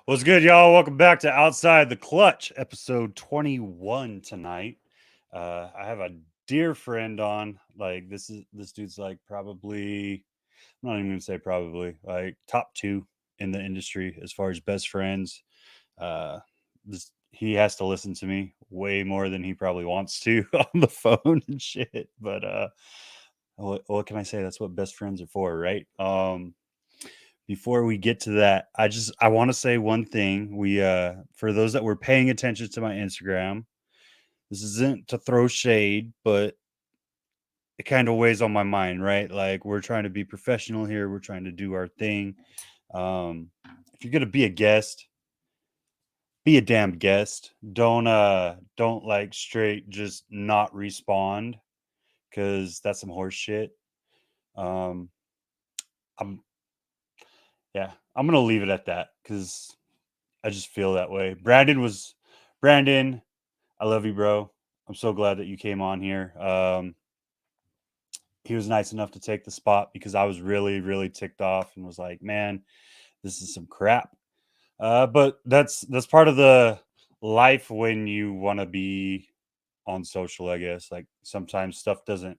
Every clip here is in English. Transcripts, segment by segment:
What's good, y'all? Welcome back to Outside the Clutch, episode 21 tonight. I have a dear friend on. Like this dude's like probably I'm not even gonna say probably like top two in the industry as far as best friends. Uh, this he has to listen to me way more than he probably wants to on the phone and shit. But what can I say? That's what best friends are for, right? Before we get to that, I want to say one thing. We For those that were paying attention to my Instagram, this isn't to throw shade, but it kind of weighs on my mind, right? Like we're trying to be professional here, we're trying to do our thing. Um if you're gonna be a guest, be a damn guest. Don't like straight just not respond because that's some horse shit. Um I'm Yeah, I'm gonna leave it at that because I just feel that way. Brandon, I love you, bro. I'm so glad that you came on here. He was nice enough to take the spot because I was really, really ticked off and was like, man, this is some crap. But that's part of the life when you want to be on social, I guess. Like sometimes stuff doesn't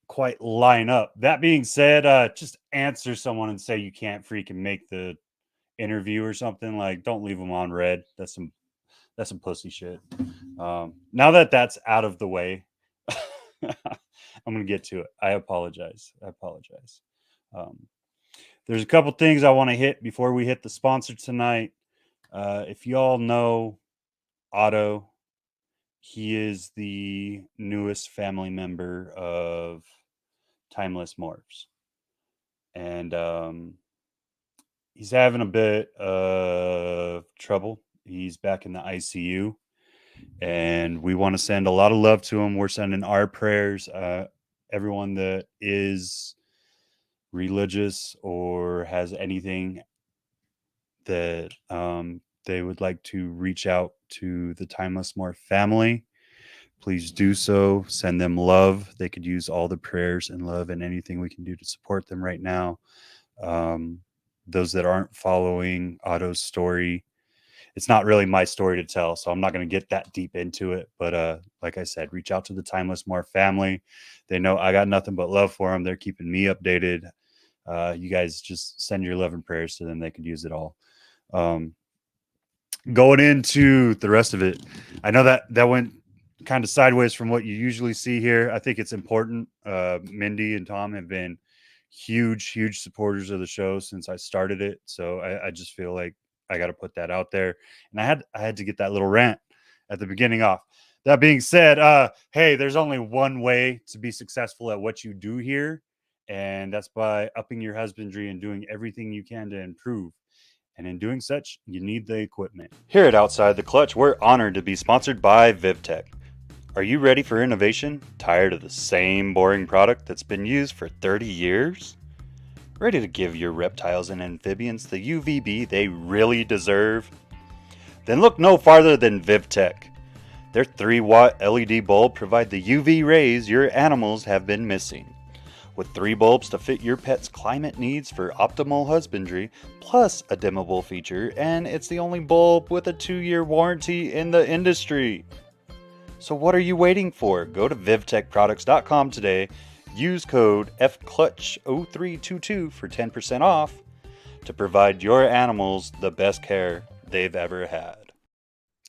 quite line up. That being said, just answer someone and say you can't freaking make the interview or something. Like don't leave them on red. That's some pussy shit. Now that that's out of the way, I'm gonna get to it. I apologize. Um, there's a couple things I want to hit before we hit the sponsor tonight. If you all know Otto, he is the newest family member of Timeless Morphs, and he's having a bit of trouble. He's back in the ICU, and we want to send a lot of love to him. We're sending our prayers. Everyone that is religious or has anything that they would like to reach out to the Timeless Morph family, please do so. Send them love. They could use all the prayers and love and anything we can do to support them right now. Those that aren't following Otto's story, it's not really my story to tell, so I'm not going to get that deep into it. But like I said, reach out to the Timeless Morph family. They know I got nothing but love for them. They're keeping me updated. You guys just send your love and prayers to them. They could use it all. Going into the rest of it, I know that went kind of sideways from what you usually see here. I think it's important. Mindy and Tom have been huge supporters of the show since I started it. So I just feel like I got to put that out there. And I had to get that little rant at the beginning off. That being said, hey, there's only one way to be successful at what you do here, and that's by upping your husbandry and doing everything you can to improve. And in doing such, you need the equipment. Here at Outside the Clutch, we're honored to be sponsored by VivTech. Are you ready for innovation? Tired of the same boring product that's been used for 30 years? Ready to give your reptiles and amphibians the UVB they really deserve? Then look no farther than VivTech. Their 3-watt LED bulb provide the UV rays your animals have been missing. With 3 bulbs to fit your pet's climate needs for optimal husbandry, plus a dimmable feature, and it's the only bulb with a 2-year warranty in the industry. So what are you waiting for? Go to vivtechproducts.com today, use code FCLUTCH0322 for 10% off to provide your animals the best care they've ever had.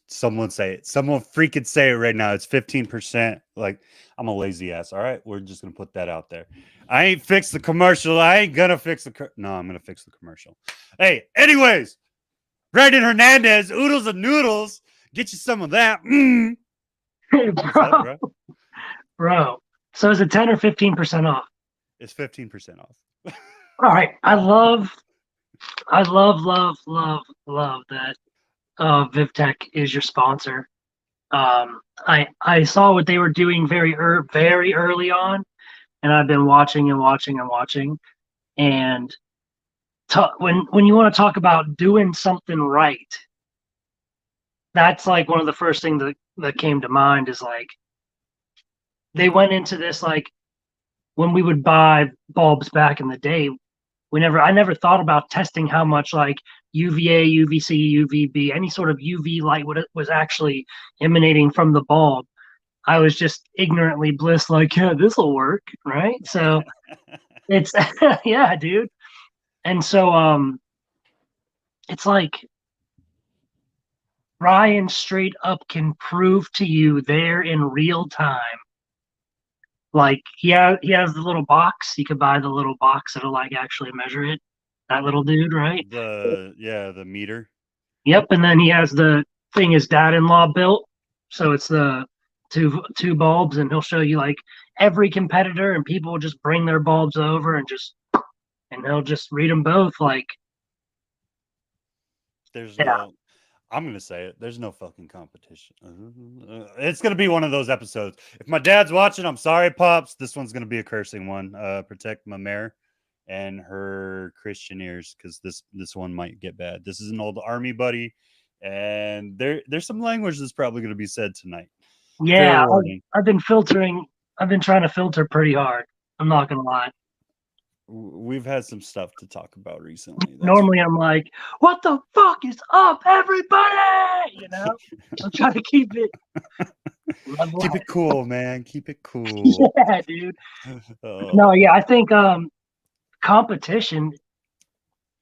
Someone say it. Someone freaking say it right now. It's 15%. Like, I'm a lazy ass. All right. We're just going to put that out there. I ain't fixed the commercial. I ain't going to fix the. No, I'm going to fix the commercial. Hey, anyways, Brandon Hernandez, Oodles and Noodles. Get you some of that. Hey, What's up, bro? bro. So is it 10 or 15% off? It's 15% off. All right. I love that VivTech is your sponsor. I saw what they were doing very early on, and I've been watching. And when you want to talk about doing something right, that's like one of the first things that came to mind is like they went into this like when we would buy bulbs back in the day. I never thought about testing how much like UVA, UVC, UVB, any sort of UV light was actually emanating from the bulb. I was just ignorantly bliss like, yeah, this will work, right? So it's yeah, dude. And so it's like Ryan straight up can prove to you there in real time. Like he has the little box. You could buy the little box that'll like actually measure it. That little dude, right? The meter. Yep. And then he has the thing his dad-in-law built. So it's the two bulbs, and he'll show you like every competitor, and people will just bring their bulbs over and he'll just read them both. Like, There's yeah, no. I'm gonna say it. There's no fucking competition. It's gonna be one of those episodes. If my dad's watching, I'm sorry, pops. This one's gonna be a cursing one. Protect my mare and her Christian ears, because this one might get bad. This is an old army buddy, and there's some language that's probably gonna be said tonight. Fair yeah. warning. I've been filtering. I've been trying to filter pretty hard. I'm not gonna lie. We've had some stuff to talk about recently. That's Normally, I'm like, "What the fuck is up, everybody?" You know, I'm trying to keep it level. keep it cool, man. Keep it cool. Yeah, dude. No, Oh, yeah, I think competition.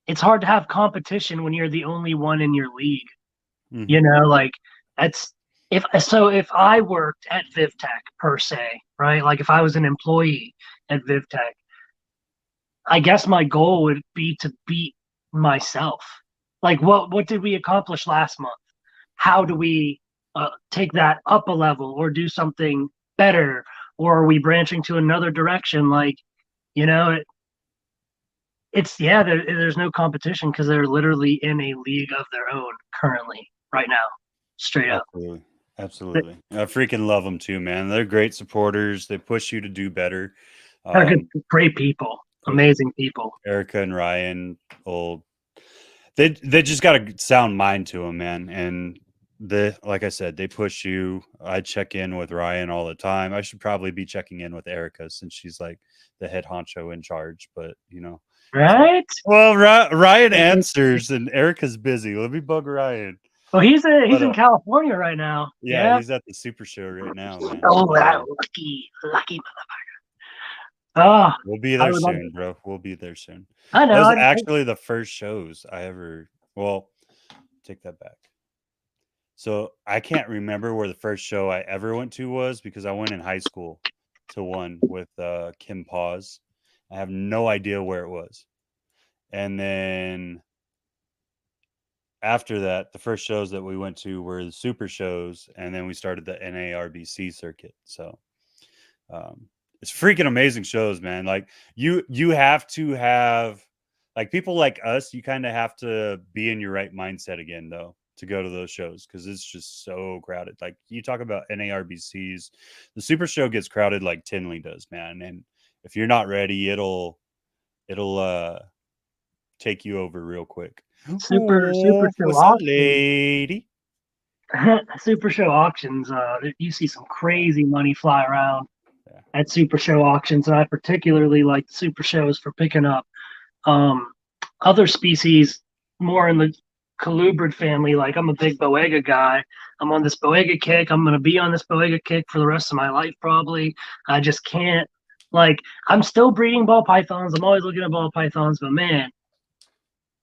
It's hard to have competition when you're the only one in your league. You mhm. know, like that's if I worked at VivTech per se, right? Like if I was an employee at VivTech, I guess my goal would be to beat myself. Like what did we accomplish last month? How do we take that up a level or do something better? Or are we branching to another direction? Like, you know, it's yeah, there's no competition because they're literally in a league of their own currently right now, straight up. Absolutely. Absolutely. I freaking love them too, man. They're great supporters. They push you to do better. They're good, Um, great people, uh, amazing people. Erica and Ryan, old, they just got a sound mind to them, man. And like I said, they push you. I check in with Ryan all the time. I should probably be checking in with Erica since she's like the head honcho in charge. But it's like, Right? well, Ryan answers and Erica's busy. Let me bug Ryan. Well, he's But in California right now. yeah, Yeah. he's at the Super Show right now, man. Oh, that lucky. Oh, We'll be I there would love. soon, bro. We'll be there soon. I That know. was actually the first shows I ever. Well, take that back. So I can't remember where the first show I ever went to was, because I went in high school to one with Kim Paws. I have no idea where it was. And then after that, the first shows that we went to were the super shows, and then we started the NARBC circuit. So um, it's freaking amazing shows, man. Like you have to have, like, people like us, you kind of have to be in your right mindset again though to go to those shows, because it's just so crowded. Like, you talk about NARBCs, the super show gets crowded like Tinley does, man. And if you're not ready, it'll take you over real quick. super Oh, show what's up, auctions. lady? Super show auctions. You see some Yeah, crazy money fly around yeah. at super show auctions, and I particularly like super shows for picking up um, other species more in the colubrid family. Like I'm a big Boega guy. I'm on this Boega kick. I'm gonna be on this Boega kick for the rest of my life probably. I just can't. Like I'm still breeding ball pythons. I'm always looking at ball pythons, but man,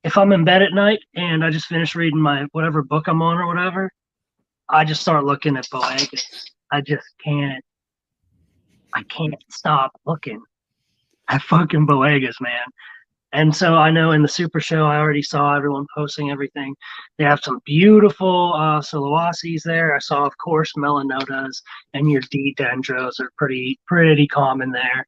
if I'm in bed at night and I just finished reading my whatever book I'm on or whatever, I just start looking at Boegas. I just can't. I can't stop looking at fucking Boegas, man. And so I know in the Super Show, I already saw everyone posting everything. They have some beautiful Siloaces there. I saw, of course, Melanotas and your D dendros are pretty common there.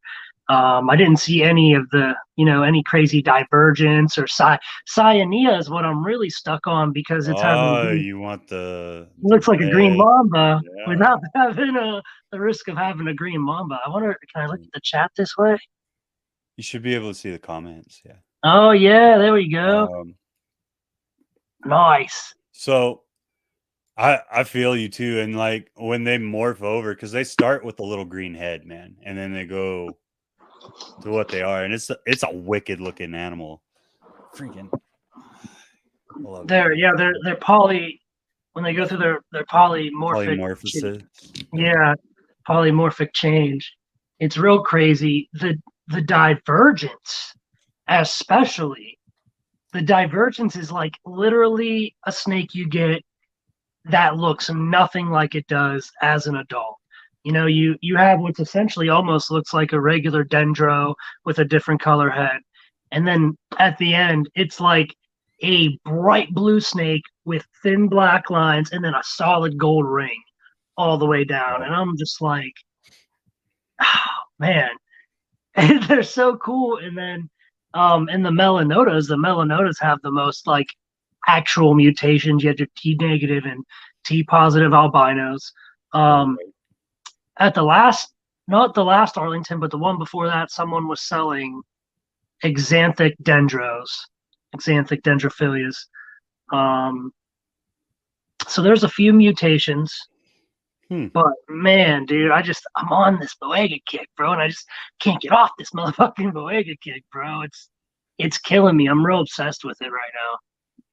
I didn't see any of the, any crazy divergence or cyanea is what I'm really stuck on because it's having a Oh, green, you want the looks like a green red? mamba Yeah. without having the risk of having a green mamba. I wonder, can I look at the chat this way? You should be able to see the comments. Yeah. Oh yeah, there we go. Um, Nice. so I feel you too. And like when they morph over, because they start with a little green head, man, and then they go to what they are, and it's a wicked looking animal. Freaking I love it, They're man. yeah, they're poly when they go through their polymorphic Polymorphosis. yeah, polymorphic change. It's real crazy. The divergence, especially the divergence is like literally a snake you get that looks nothing like it does as an adult. You know, you have what's essentially almost looks like a regular dendro with a different color head. And then at the end, it's like a bright blue snake with thin black lines and then a solid gold ring all the way down. Right. And I'm just like, oh, man, they're so cool. And then in the melanotas have the most like actual mutations. You have your T negative and T positive albinos. Um, Right. at the last, not the last Arlington, but the one before that, someone was selling exanthic dendros, exanthic dendrophilias. Um, so there's a few mutations, Hmm. but man, dude, I'm on this Boega kick, bro, and I just can't get off this motherfucking Boega kick, bro. It's killing me. I'm real obsessed with it right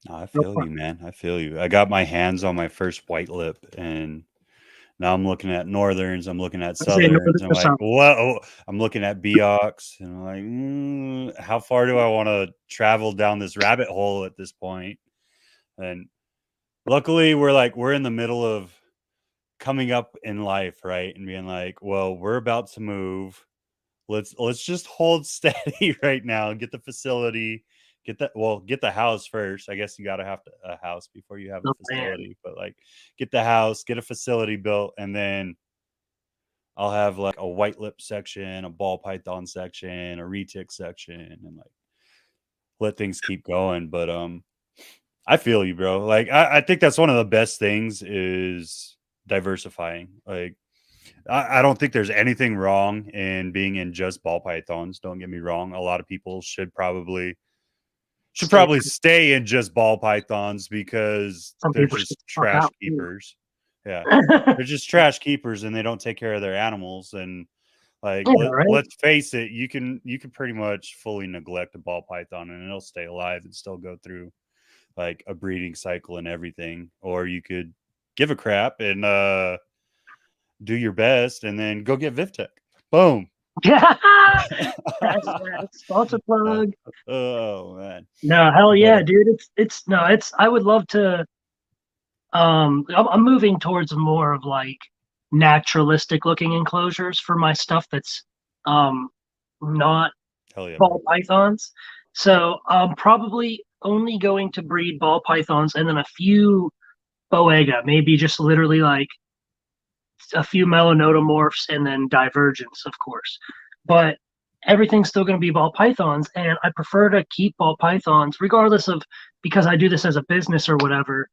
No, I now. feel you, man. I feel you. I got my hands on my first white lip, and now I'm looking at northerns. I'm looking at I say northern southerns. I'm or like, something. whoa. I'm looking at Beox, and I'm like, how far do I want to travel down this rabbit hole at this point? And luckily, we're in the middle of coming up in life, right? And being like, well, we're about to move. Let's just hold steady right now. Get the facility, get the house first. I guess you got to have a house before you have a Oh man, facility, but like get the house, get a facility built, and then I'll have like a white lip section, a ball python section, a retic section, and like let things keep going. But I feel you, bro. Like I think that's one of the best things is diversifying. Like I don't think there's anything wrong in being in just ball pythons. Don't get me wrong. A lot of people should stay. probably stay in just ball pythons because Some they're people should get just the fuck trash out too. keepers. Yeah. They're just trash keepers and they don't take care of their animals. And like Yeah, right. let's face it, you can pretty much fully neglect a ball python and it'll stay alive and still go through like a breeding cycle and everything. Or you could give a crap and do your best and then go get VivTech. Boom. Yeah, that's right. Sponsor plug. Oh man. No, hell But yeah, dude. It's no, it's. I would love to. I'm moving towards more of like naturalistic looking enclosures for my stuff that's um not hell yeah, bro. ball pythons. So I'm probably only going to breed ball pythons and then a few boega, maybe just literally like a few melanodomorphs and then divergence, of course. But everything's still going to be ball pythons, and I prefer to keep ball pythons, regardless of because I do this as a business or whatever.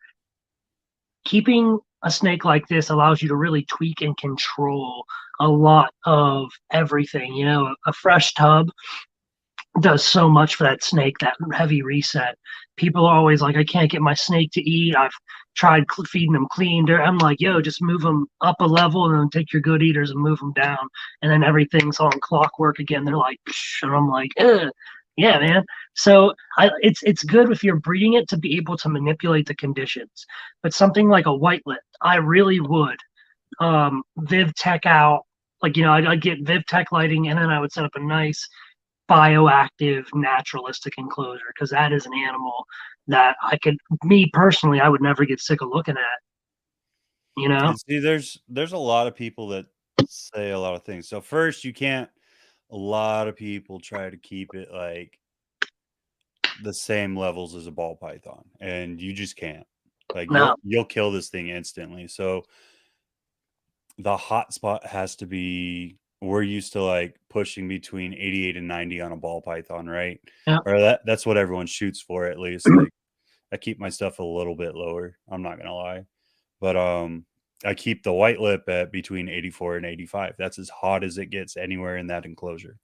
Keeping a snake like this allows you to really tweak and control a lot of everything. You know, a fresh tub does so much for that snake, that heavy reset. People are always like, I can't get my snake to eat. I've tried feeding them clean. I'm like, yo, just move them up a level and then take your good eaters and move them down. And then everything's on clockwork again. They're like, psh, and I'm like, ugh. Yeah, man. So it's good if you're breeding it to be able to manipulate the conditions. But something like a white lip, I really would Viv Tech out. Like, you know, I'd get Viv Tech lighting and then I would set up a nice bioactive naturalistic enclosure because that is an animal that me personally, I would never get sick of looking at, you know? And see, there's a lot of people that say a lot of things. So first, you can't. A lot of people try to keep it like the same levels as a ball python, and you just can't. Like No, you'll kill this thing instantly. So the hot spot has to be we're used to like pushing between 88 and 90 on a ball python, right? yeah, Or that's what everyone shoots for at least. Like I keep my stuff a little bit lower. I'm not gonna lie. But I keep the white lip at between 84 and 85. That's as hot as it gets anywhere in that enclosure.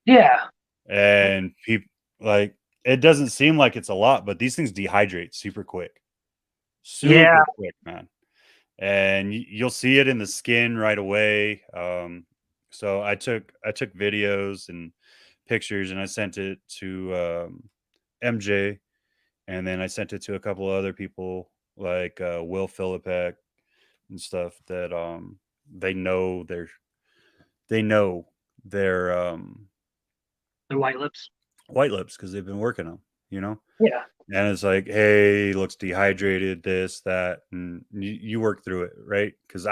yeah, And people like it doesn't seem like it's a lot, but these things dehydrate super quick. yeah, Super quick, man. And you'll see it in the skin right away. So I took videos and pictures and I sent it to MJ and then I sent it to a couple of other people like Will Philippek and stuff that they know their they know their The white lips. white lips because they've been working them, you know. Yeah. And it's like, hey, looks dehydrated, this, that, and you work through it, right? Because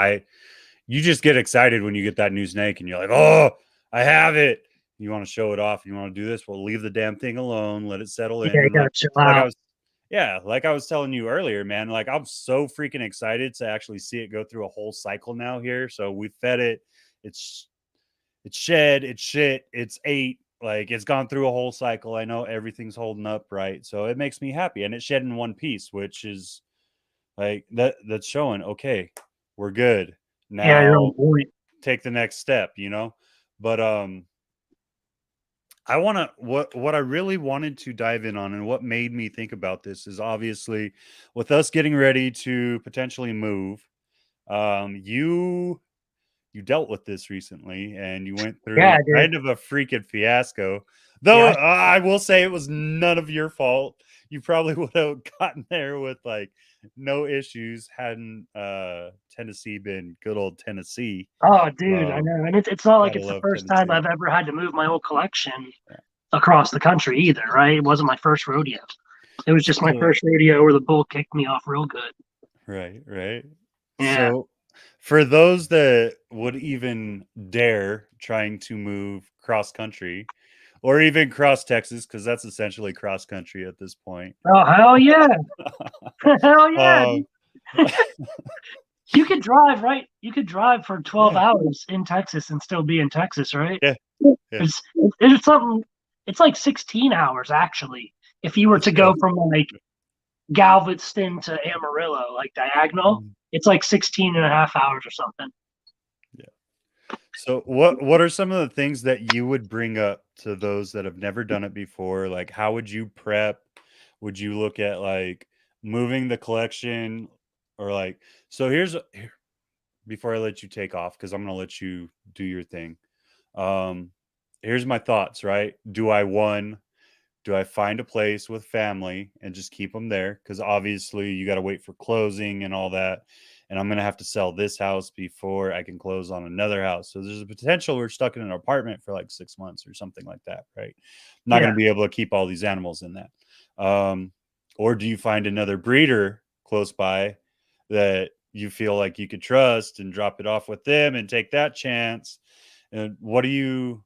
you just get excited when you get that new snake, and you're like, oh, I have it. You want to show it off. You want to do this. Well, leave the damn thing alone. Let it settle Yeah, in. you And gotta chill like I out. was, yeah, like I was telling you earlier, man. Like I'm so freaking excited to actually see it go through a whole cycle now here. So we fed it. It's it's shed, it's shit, it's ate. Like it's gone through a whole cycle. I know everything's holding up right. So it makes me happy. And it's shed in one piece, which is like that's showing, okay, we're good. Yeah, you're on Now point. take the next step, you know? But I want to what I really wanted to dive in on and what made me think about this is obviously with us getting ready to potentially move. You dealt with this recently and you went Yeah, through I did. kind of a freaking fiasco. Though Yeah, I will say it was none of your fault. You probably would have gotten there with like no issues hadn't Tennessee been good old Tennessee. oh, dude, I Um, know, and it's not like gotta it's the love first time Tennessee. I've ever had to move my whole collection Yeah. across the country either, right? It wasn't my first rodeo. It was just my So first rodeo where the bull kicked me off real good. right, right. Yeah. So for those that would even dare trying to move cross country or even cross Texas, because that's essentially cross country at this point. Oh, hell yeah. Hell yeah, um, dude. You could drive, right? You could drive for 12 yeah, hours in Texas and still be in Texas, right? yeah, yeah. It's it's something it's like 16 hours actually. If you were It's to yeah. go from like Galveston to Amarillo, like diagonal, Mm, it's like 16 and a half hours or something. yeah. So what are some of the things that you would bring up to those that have never done it before? Like how would you prep? Would you look at like moving the collection or like so here before I let you take off because I'm gonna let you do your thing. Um here's my thoughts, right? Do I find a place with family and just keep them there? Because obviously you got to wait for closing and all that. And I'm going to have to sell this house before I can close on another house. So there's a potential we're stuck in an apartment for like 6 months or something like that, right? I'm not going Yeah. to be able to keep all these animals in that. Or do you find another breeder close by that you feel like you could trust and drop it off with them and take that chance? And what do you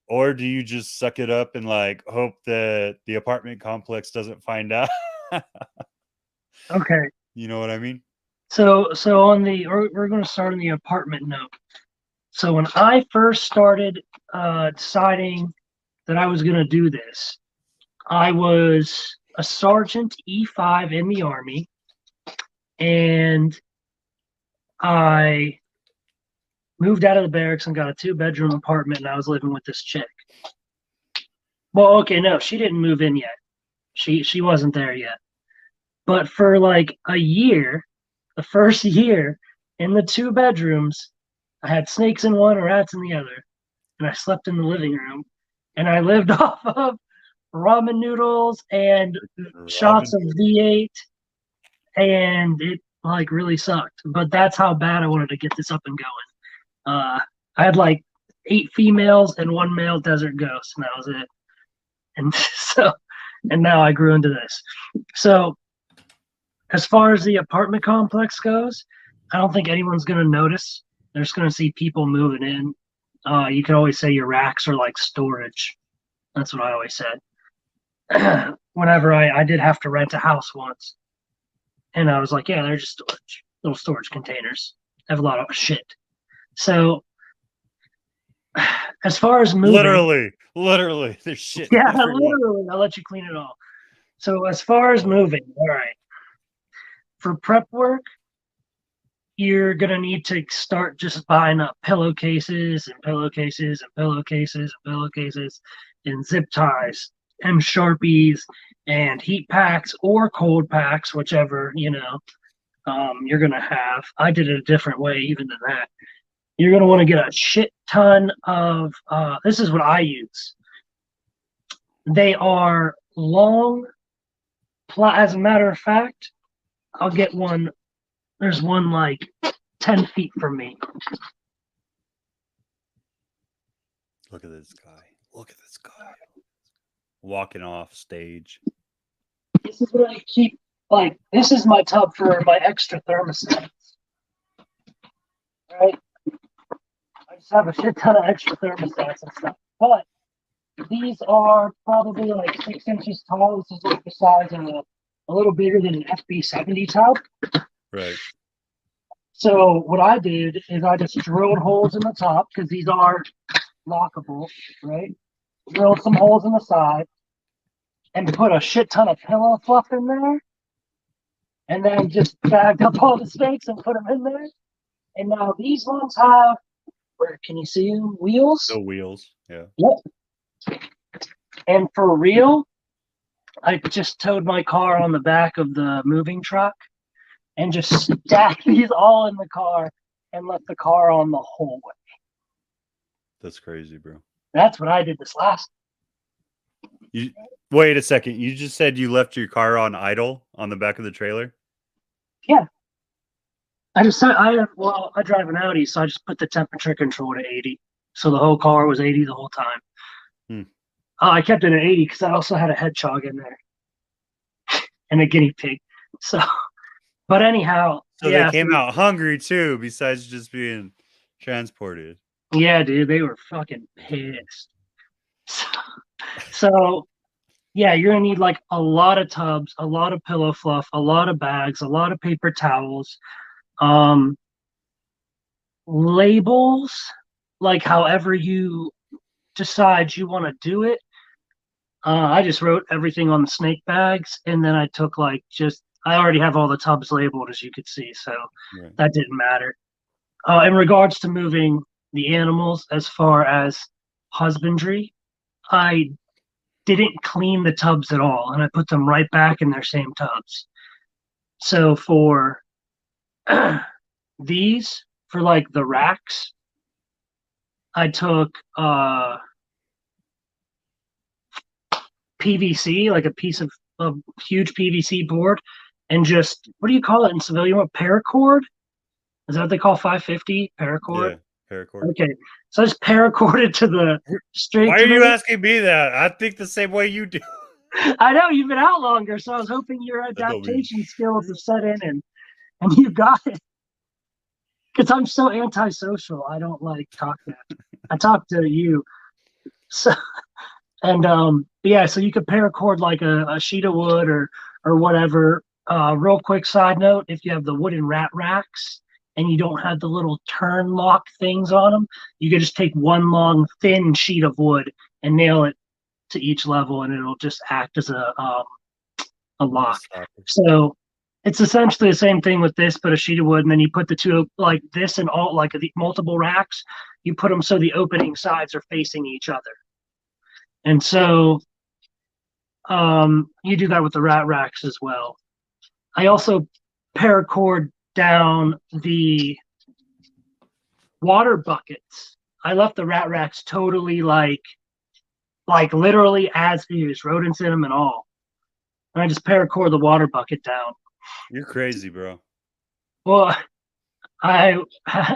or do you just suck it up and, like, hope that the apartment complex doesn't find out? Okay. You know what I mean? So on the we're going to start on the apartment note. So when I first started deciding that I was going to do this, I was a sergeant E5 in the Army, and I moved out of the barracks and got a 2-bedroom apartment, and I was living with this chick. Well, okay, no, she didn't move in yet. She wasn't there yet. But for like a year, the first year in the 2 bedrooms, I had snakes in one, rats in the other, and I slept in the living room, and I lived off of ramen noodles and shots Robin. of V8, and it like really sucked. But that's how bad I wanted to get this up and going. I had like 8 females and 1 male desert ghost, and that was it. And so, and now I grew into this. So, as far as the apartment complex goes, I don't think anyone's going to notice. They're just going to see people moving in. You can always say your racks are like storage. That's what I always said. Whenever I did have to rent a house once, and I was like, yeah, they're just storage, little storage containers. I have a lot of shit. So, as far as moving, Literally, there's shit yeah, everywhere. literally, I'll let you clean it all. So, as far as moving, all right, for prep work, you're gonna need to start just buying up pillowcases and pillowcases and pillowcases and pillowcases and zip ties and sharpies and heat packs or cold packs, whichever you're gonna have. I did it a different way even than that. You're gonna want to get a shit ton of. This is what I use. They are long As a matter of fact, I'll get one. There's one like 10 feet from me. Look at this guy. Look at this guy. Walking off stage. This is what I keep. Like, this is my tub for my extra thermostats. Right? I just have a shit ton of extra thermostats and stuff. But these are probably like 6 inches tall. This is like the size of a little bigger than an FB70 tub. Right. So what I did is I just drilled holes in the top because these are lockable, right? Drilled some holes in the side and put a shit ton of pillow fluff in there. And then just bagged up all the snakes and put them in there. And now these ones have, where can you see them? Wheels? No wheels. Yeah. Yep. And for real, I just towed my car on the back of the moving truck and just stacked these all in the car and left the car on the whole way. That's crazy, bro. That's what I did this last. You wait a second. You just said you left your car on idle on the back of the trailer? Yeah. I drive an Audi, so I just put the temperature control to 80. So the whole car was 80 the whole time. I kept it at 80 because I also had a hedgehog in there and a guinea pig. So, but anyhow. So yeah, they came out hungry too, besides just being transported. Yeah, dude, they were fucking pissed. So yeah, you're gonna need like a lot of tubs, a lot of pillow fluff, a lot of bags, a lot of paper towels, labels, like however you decide you want to do it. I just wrote everything on the snake bags, and then I took I already have all the tubs labeled, as you could see, so right. That didn't matter. In regards to moving the animals, as far as husbandry, I didn't clean the tubs at all, and I put them right back in their same tubs. So for these, for like the racks, I took PVC, like a piece of huge PVC board, and just, what do you call it in civilian? What, paracord? Is that what they call 550 paracord? Yeah, paracord. Okay, so I just paracorded to the straight. Why are you asking me that? I think the same way you do. I know you've been out longer, so I was hoping your adaptation skills have set in and you got it. Because I'm so antisocial, I don't like talking. I talk to you. So, and yeah, so you could paracord like a sheet of wood or whatever. Real quick side note: if you have the wooden rat racks and you don't have the little turn lock things on them, you could just take one long thin sheet of wood and nail it to each level, and it'll just act as a lock. So it's essentially the same thing with this, but a sheet of wood, and then you put the two like this and all like the multiple racks. You put them so the opening sides are facing each other, and so you do that with the rat racks as well. I also paracord down the water buckets. I left the rat racks totally like literally as is, rodents in them and all. And I just paracord the water bucket down. You're crazy, bro. Well, I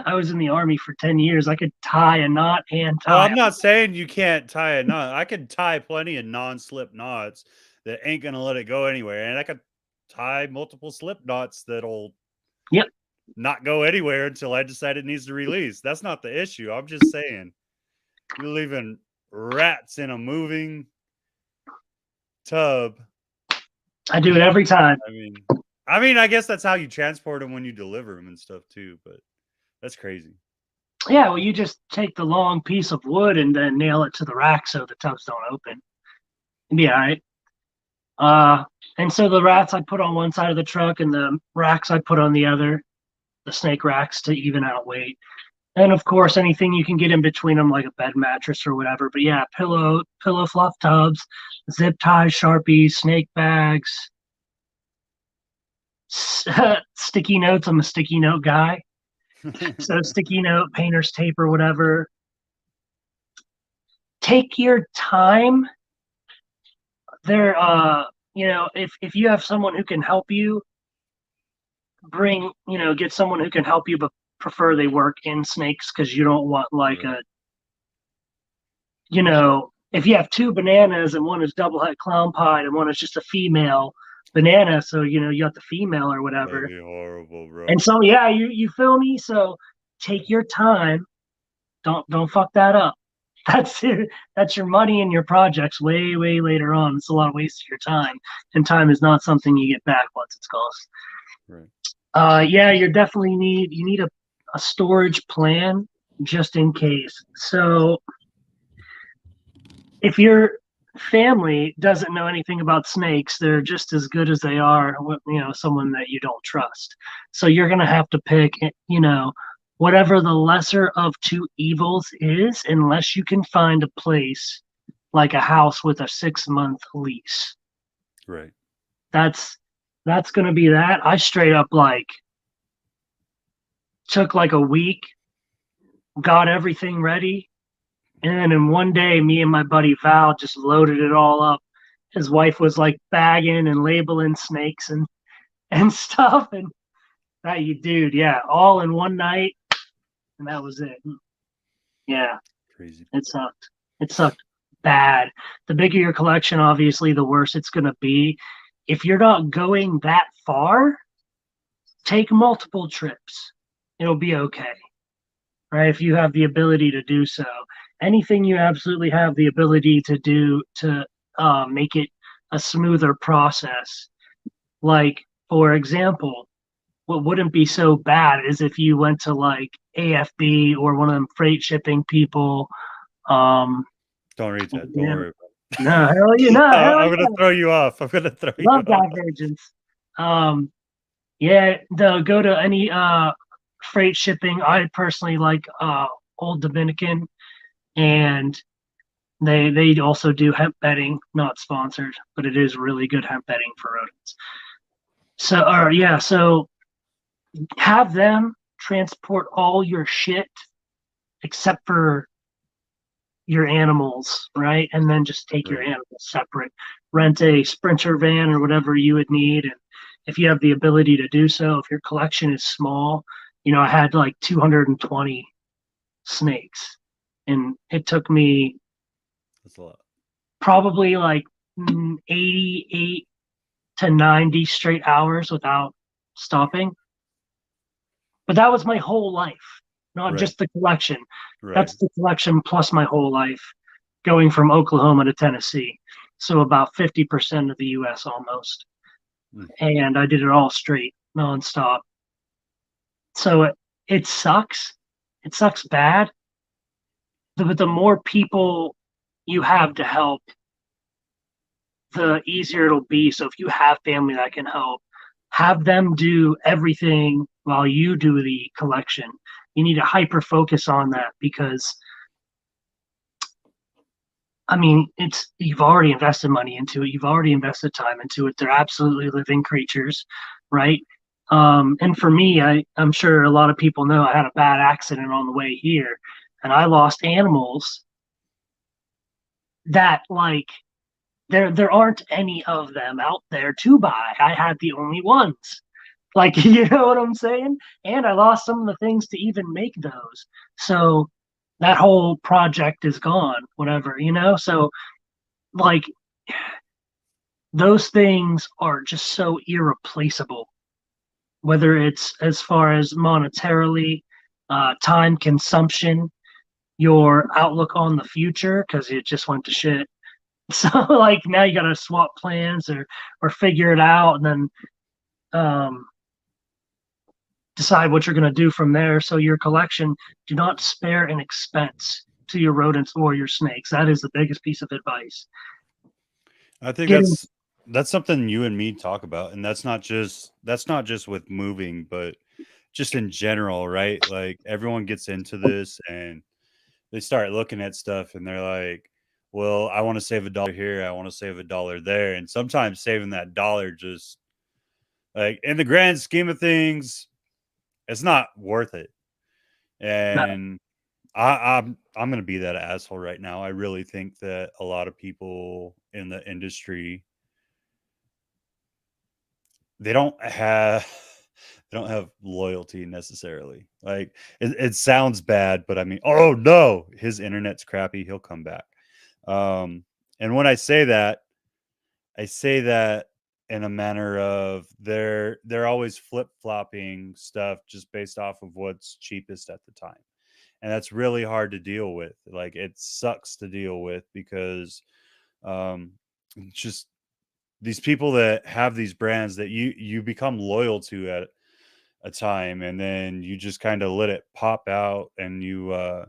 was in the Army for 10 years. I could tie a knot and tie. Well, I'm not saying you can't tie a knot. I could tie plenty of non-slip knots that ain't gonna let it go anywhere, and I could tie multiple slip knots that'll not go anywhere until I decide it needs to release. That's not the issue. I'm just saying you're leaving rats in a moving tub. I do it every time. I mean, I guess that's how you transport them when you deliver them and stuff too, but that's crazy. Yeah, well, you just take the long piece of wood and then nail it to the rack so the tubs don't open. It'd be all right. And so the rats I put on one side of the truck and the racks I put on the other, the snake racks to even out weight. And of course, anything you can get in between them, like a bed mattress or whatever. But yeah, pillow fluff tubs, zip ties, Sharpies, snake bags, sticky notes. I'm a sticky note guy. So sticky note, painter's tape or whatever. Take your time. They're if you have someone who can help you, get someone who can help you, but prefer they work in snakes because you don't want like Right. if you have two bananas and one is double head clown pied and one is just a female banana, so you got the female or That'd whatever. be horrible, And bro. so yeah, you feel me? So take your time. Don't fuck that up. That's it. That's your money and your projects way, way later on. It's a lot of waste of your time. And time is not something you get back once it's gone. Right. Yeah, you need a storage plan just in case. So if your family doesn't know anything about snakes, they're just as good as they are with, someone that you don't trust. So you're gonna have to pick, whatever the lesser of two evils is, unless you can find a place like a house with a 6 month lease. Right. That's that's gonna be that. I straight up like took like a week, got everything ready, and then in one day, me and my buddy Val just loaded it all up. His wife was like bagging and labeling snakes and stuff, and that you dude, yeah, all in one night, and that was it. Yeah, Crazy. it sucked. It sucked bad. The bigger your collection, obviously, the worse it's gonna be. If you're not going that far, take multiple trips. It'll be okay, right? If you have the ability to do so, anything you absolutely have the ability to do to make it a smoother process. Like, for example, what wouldn't be so bad is if you went to like AFB or one of them freight shipping people. Um, Don't read that. Don't yeah, worry about no, hell yeah, it. no, hell I'm gonna yeah, throw you off. I'm gonna throw you love off. divergence. Um, yeah, they'll go to any freight shipping. I personally like Old Dominican, and they also do hemp bedding, not sponsored, but it is really good hemp bedding for rodents. So, or yeah, so have them transport all your shit except for your animals, right? And then just take your Right. animals separate. Rent a Sprinter van or whatever you would need. And if you have the ability to do so, if your collection is small, I had like 220 snakes. And it took me That's a lot. probably like 88 to 90 straight hours without stopping. But that was my whole life, not Right. just the collection. Right. That's the collection plus my whole life going from Oklahoma to Tennessee. So about 50% of the US almost. Mm. And I did it all straight, nonstop. So it sucks. It sucks bad. But the more people you have to help, the easier it'll be. So if you have family that can help, have them do everything while you do the collection. You need to hyper focus on that because I mean, it's you've already invested money into it. You've already invested time into it. They're absolutely living creatures, right? And for me, I'm sure a lot of people know I had a bad accident on the way here, and I lost animals that like there aren't any of them out there to buy. I had the only ones. Like, you know what I'm saying? And I lost some of the things to even make those. So that whole project is gone, whatever. So like those things are just so irreplaceable, whether it's as far as monetarily, time consumption, your outlook on the future, because it just went to shit. So like now you gotta swap plans or figure it out and then um decide what you're going to do from there. So your collection, do not spare an expense to your rodents or your snakes. That is the biggest piece of advice. I think Getting that's something you and me talk about, and that's not just with moving, but just in general, right? Like everyone gets into this and they start looking at stuff and they're like, well, I want to save $1 here, I want to save $1 there. And sometimes saving that dollar just like in the grand scheme of things, it's not worth it. no, And I'm gonna be that asshole right now. I really think that a lot of people in the industry they don't have they don't have loyalty necessarily. Like it sounds bad, but I mean, oh no, his internet's crappy. He'll come back. Um, and when I say that in a manner of they're always flip flopping stuff just based off of what's cheapest at the time, and that's really hard to deal with. Like it sucks to deal with because um, just these people that have these brands that you become loyal to at a time, and then you just kind of let it pop out, and you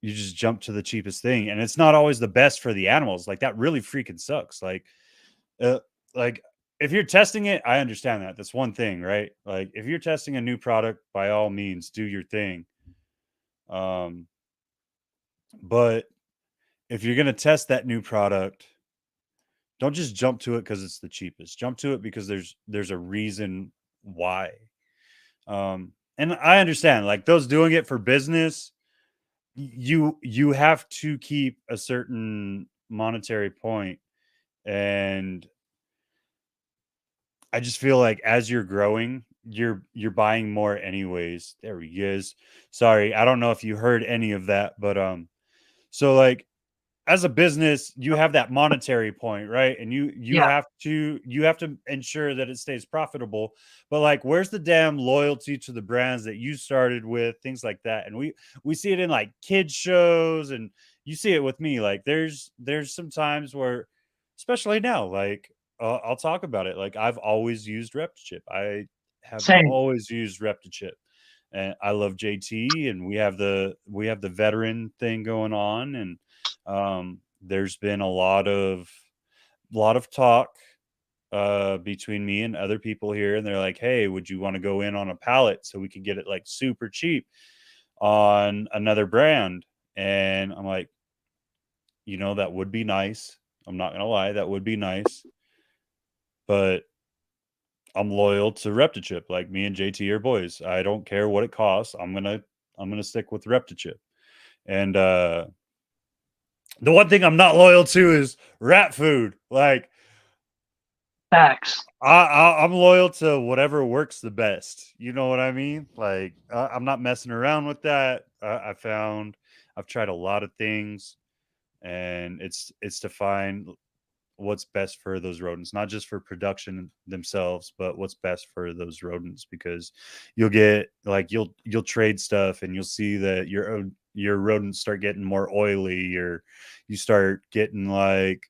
just jump to the cheapest thing, and it's not always the best for the animals. Like that really freaking sucks. Uh, like if you're testing it, I understand that. That's one thing, right? Like if you're testing a new product, by all means, do your thing. Um, but if you're gonna test that new product, don't just jump to it because it's the cheapest. Jump to it because there's a reason why. And I understand, like those doing it for business, you have to keep a certain monetary point, and I just feel like as you're growing, you're buying more anyways. There he is. Sorry, I don't know if you heard any of that, but so like as a business, you have that monetary point, right? And Yeah, you have to ensure that it stays profitable. But like, where's the damn loyalty to the brands that you started with, things like that? And we see it in like kids shows, and you see it with me. Like, there's some times where, especially now, like I'll talk about it. Like, I've always used Repchip. I have same. always used Repchip, and I love JT, and we have the veteran thing going on, and there's been a lot of talk between me and other people here, and they're like, "Hey, would you want to go in on a pallet so we could get it like super cheap on another brand?" And I'm like, that would be nice. I'm not gonna lie, that would be nice, but I'm loyal to Reptichip. Like me and JT are boys. I don't care what it costs. I'm gonna stick with Reptichip. And the one thing I'm not loyal to is rat food. Like Facts. I'm loyal to whatever works the best. You know what I mean? Like I'm not messing around with that. I've tried a lot of things, and it's to find what's best for those rodents, not just for production themselves, but what's best for those rodents. Because you'll get like you'll trade stuff, and you'll see that your rodents start getting more oily, or you start getting like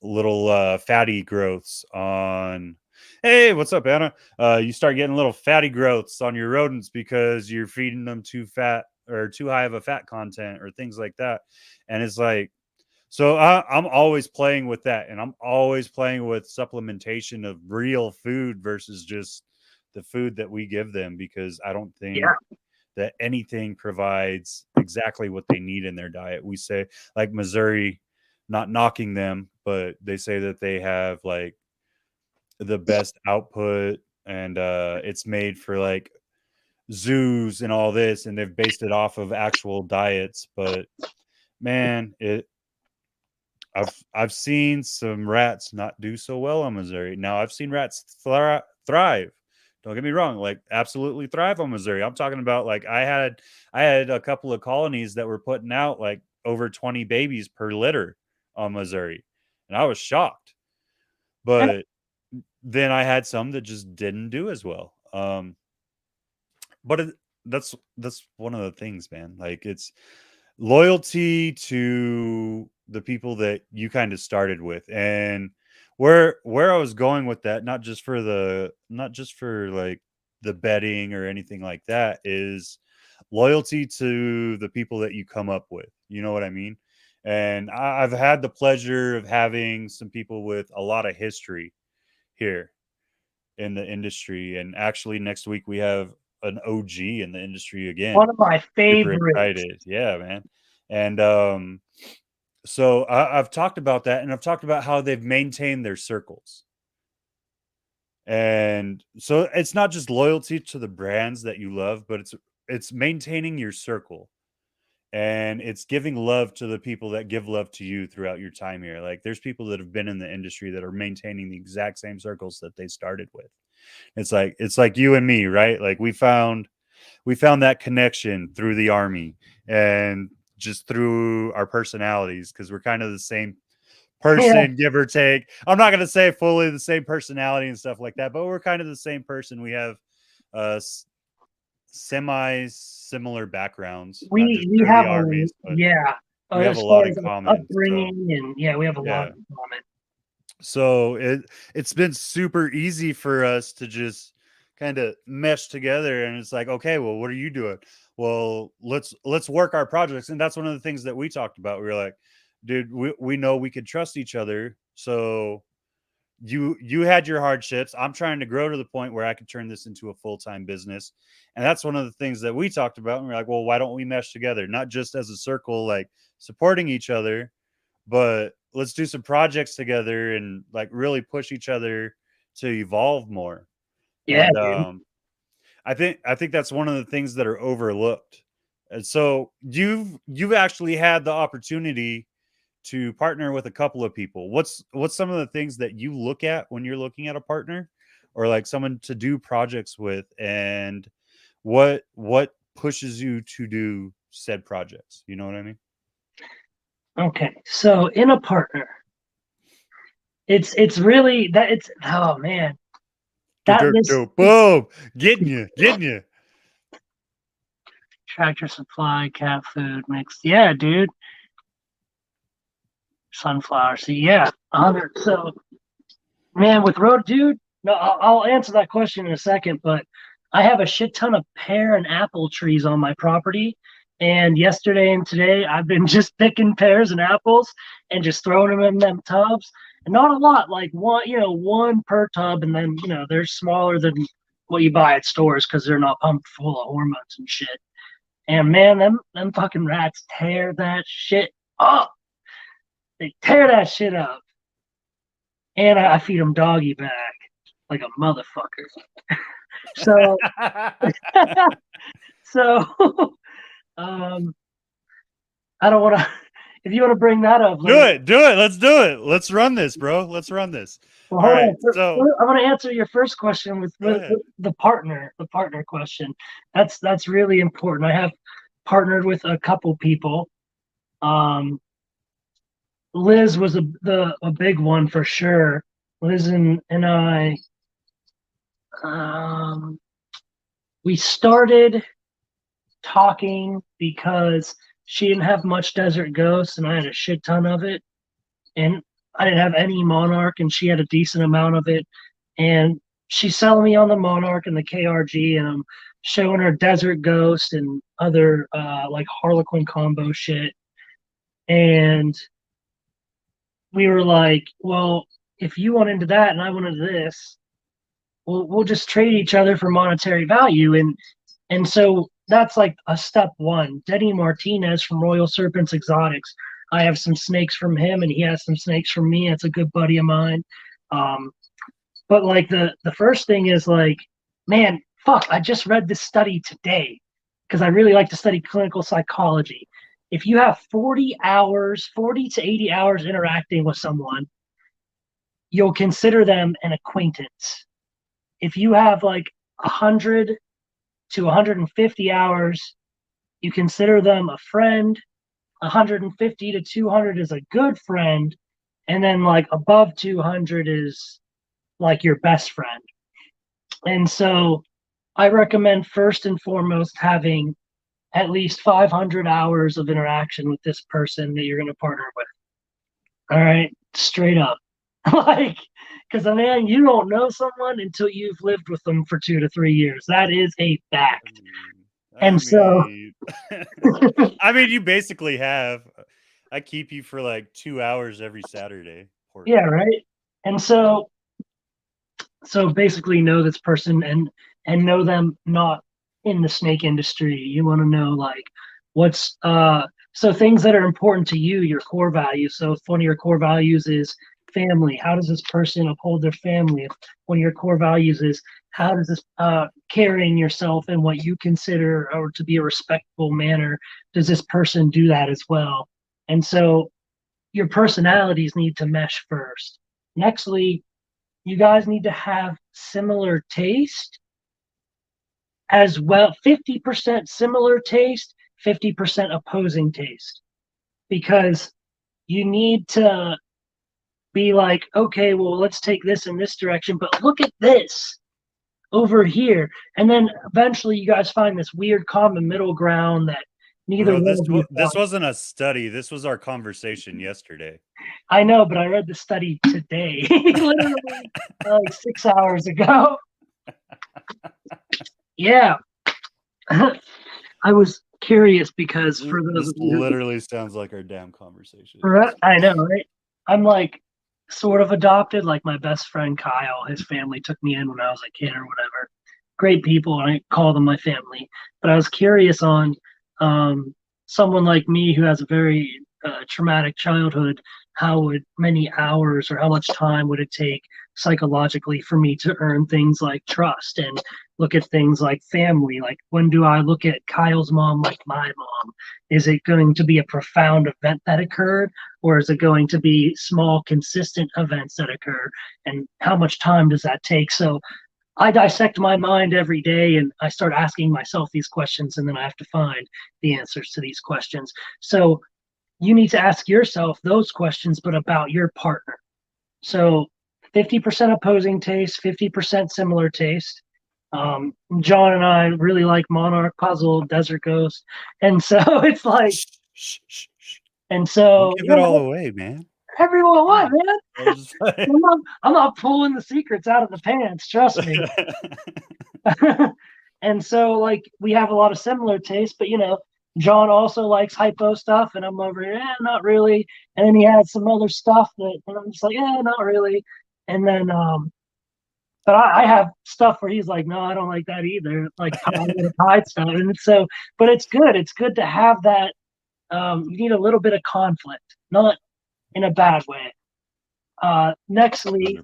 little fatty growths on. Hey, what's up, Anna? You start getting little fatty growths on your rodents because you're feeding them too fat or too high of a fat content or things like that. And it's like, so I'm always playing with that, and I'm always playing with supplementation of real food versus just the food that we give them, because I don't Yeah, think that anything provides exactly what they need in their diet. We say like Missouri, not knocking them, but they say that they have like the best output, and it's made for like zoos and all this, and they've based it off of actual diets. But man, I've seen some rats not do so well on Missouri. Now I've seen rats thrive. Don't get me wrong, like absolutely thrive on Missouri. I'm talking about like I had a couple of colonies that were putting out like over 20 babies per litter on Missouri, and I was shocked. But then I had some that just didn't do as well. But that's one of the things, man. Like it's loyalty to the people that you kind of started with, and where I was going with that, not just for like the betting or anything like that, is loyalty to the people that you come up with. You know what I mean? And I've had the pleasure of having some people with a lot of history here in the industry, and actually next week we have an OG in the industry one again. of my Super favorites. excited. Yeah, man. And so I've talked about that, and I've talked about how they've maintained their circles. And so it's not just loyalty to the brands that you love, but it's maintaining your circle. and it's giving love to the people that give love to you throughout your time here. Like there's people that have been in the industry that are maintaining the exact same circles that they started with. It's like you and me, right? Like we found that connection through the army and just through our personalities, because we're kind of the same Yeah, person, give or take. I'm not going to say fully the same personality and stuff like that, but we're kind of the same person. We have uh semi similar backgrounds, not just we through the have armies, but yeah. we have a As far lot in as common. So upbringing and yeah, we have a lot yeah. in common. So it's been super easy for us to just kind of mesh together, and it's like, okay, well, what are you doing? Well, let's work our projects. And that's one of the things that we talked about. We were like, dude, we know we could trust each other. So you had your hardships. I'm trying to grow to the point where I could turn this into a full-time business. And that's one of the things that we talked about. And we're like, well, why don't we mesh together? Not just as a circle, like supporting each other, but let's do some projects together and like really push each other to evolve more. Yeah, And dude. I think that's one of the things that are overlooked. And so you've actually had the opportunity to partner with a couple of people. What's some of the things that you look at when you're looking at a partner, or like someone to do projects with, and what pushes you to do said projects? You know what I mean? Okay, so in a partner, it's really that it's oh man, that this Boom, getting you. Tractor Supply, cat food mixed. Yeah, dude. Sunflower seed. Yeah, 100. So, man, with road, dude. No, I'll answer that question in a second. But I have a shit ton of pear and apple trees on my property. And yesterday and today, I've been just picking pears and apples and just throwing them in them tubs. And not a lot, like one, one per tub. And then, they're smaller than what you buy at stores because they're not pumped full of hormones and shit. And man, them fucking rats tear that shit up. They tear that shit up. And I feed them doggy bag like a motherfucker. So so um I don't want to. If you want to bring that up, Do it. Do it. Let's do it. Let's run this, bro. Let's run this. well, All hold right. on. So I want to answer your first question with, go with ahead. the partner question. That's really important. I have partnered with a couple people. Um, Liz was a big one for sure. Liz and I, um, we started talking because she didn't have much Desert Ghost and I had a shit ton of it. And I didn't have any Monarch and she had a decent amount of it. And she's selling me on the Monarch and the KRG, and I'm showing her Desert Ghost and other like Harlequin combo shit. And we were like, well, if you want into that and I wanted this, we'll just trade each other for monetary value. And so that's like a step one. Denny Martinez from Royal Serpents Exotics. I have some snakes from him, and he has some snakes from me. It's a good buddy of mine. Um, but like the first thing is like, man, fuck! I just read this study today because I really like to study clinical psychology. If you have 40 hours, 40 to 80 hours interacting with someone, you'll consider them an acquaintance. If you have like 100 to 150 hours, you consider them a friend. 150 to 200 is a good friend. And then like above 200 is like your best friend. And so I recommend first and foremost having at least 500 hours of interaction with this person that you're going to partner with. All right, straight up. Like, because man, you don't know someone until you've lived with them for 2 to 3 years. That is a fact. I And so, mean, I mean, you basically have. I keep you for like 2 hours every Saturday. Poor yeah, guy. right. And so basically know this person and know them not in the snake industry. You want to know like what's so things that are important to you, your core values. So if one of your core values is family? How does this person uphold their family? If one of your core values is how does this carrying yourself in what you consider or to be a respectful manner, does this person do that as well? And so your personalities need to mesh first. Nextly, you guys need to have similar taste as well. 50% similar taste, 50% opposing taste, because you need to be like, okay, well, let's take this in this direction, but look at this over here. And then eventually you guys find this weird common middle ground that neither Bro, one of you this thought. wasn't a study. This was our conversation yesterday. I know, but I read the study today, literally like 6 hours ago. Yeah. I was curious because for those This of you literally sounds like our damn conversation. I know, right? I'm like sort of adopted. Like my best friend Kyle, his family took me in when I was a kid or whatever. Great people, and I call them my family. But I was curious on someone like me who has a very traumatic childhood. How would many hours or how much time would it take psychologically for me to earn things like trust and look at things like family? Like when do I look at Kyle's mom like my mom? Is it going to be a profound event that occurred, or is it going to be small, consistent events that occur? And how much time does that take? So I dissect my mind every day and I start asking myself these questions, and then I have to find the answers to these questions. So you need to ask yourself those questions, but about your partner. So 50% opposing taste, 50% similar taste. John and I really like Monarch, Puzzle, Desert Ghost. And so it's like, Shh, shh, shh, shh. and Don't so, give yeah, it all away, man. everyone, what, Damn. man? I was just like- I'm not pulling the secrets out of the pants, trust me. And so, like, we have a lot of similar tastes, but John also likes hypo stuff, and I'm over here, not really. And then he has some other stuff that, and I'm just like, not really. And then, but I have stuff where he's like, no, I don't like that either, like pie stuff. And so, but it's good. It's good to have that. You need a little bit of conflict, not in a bad way. Nextly, 100%.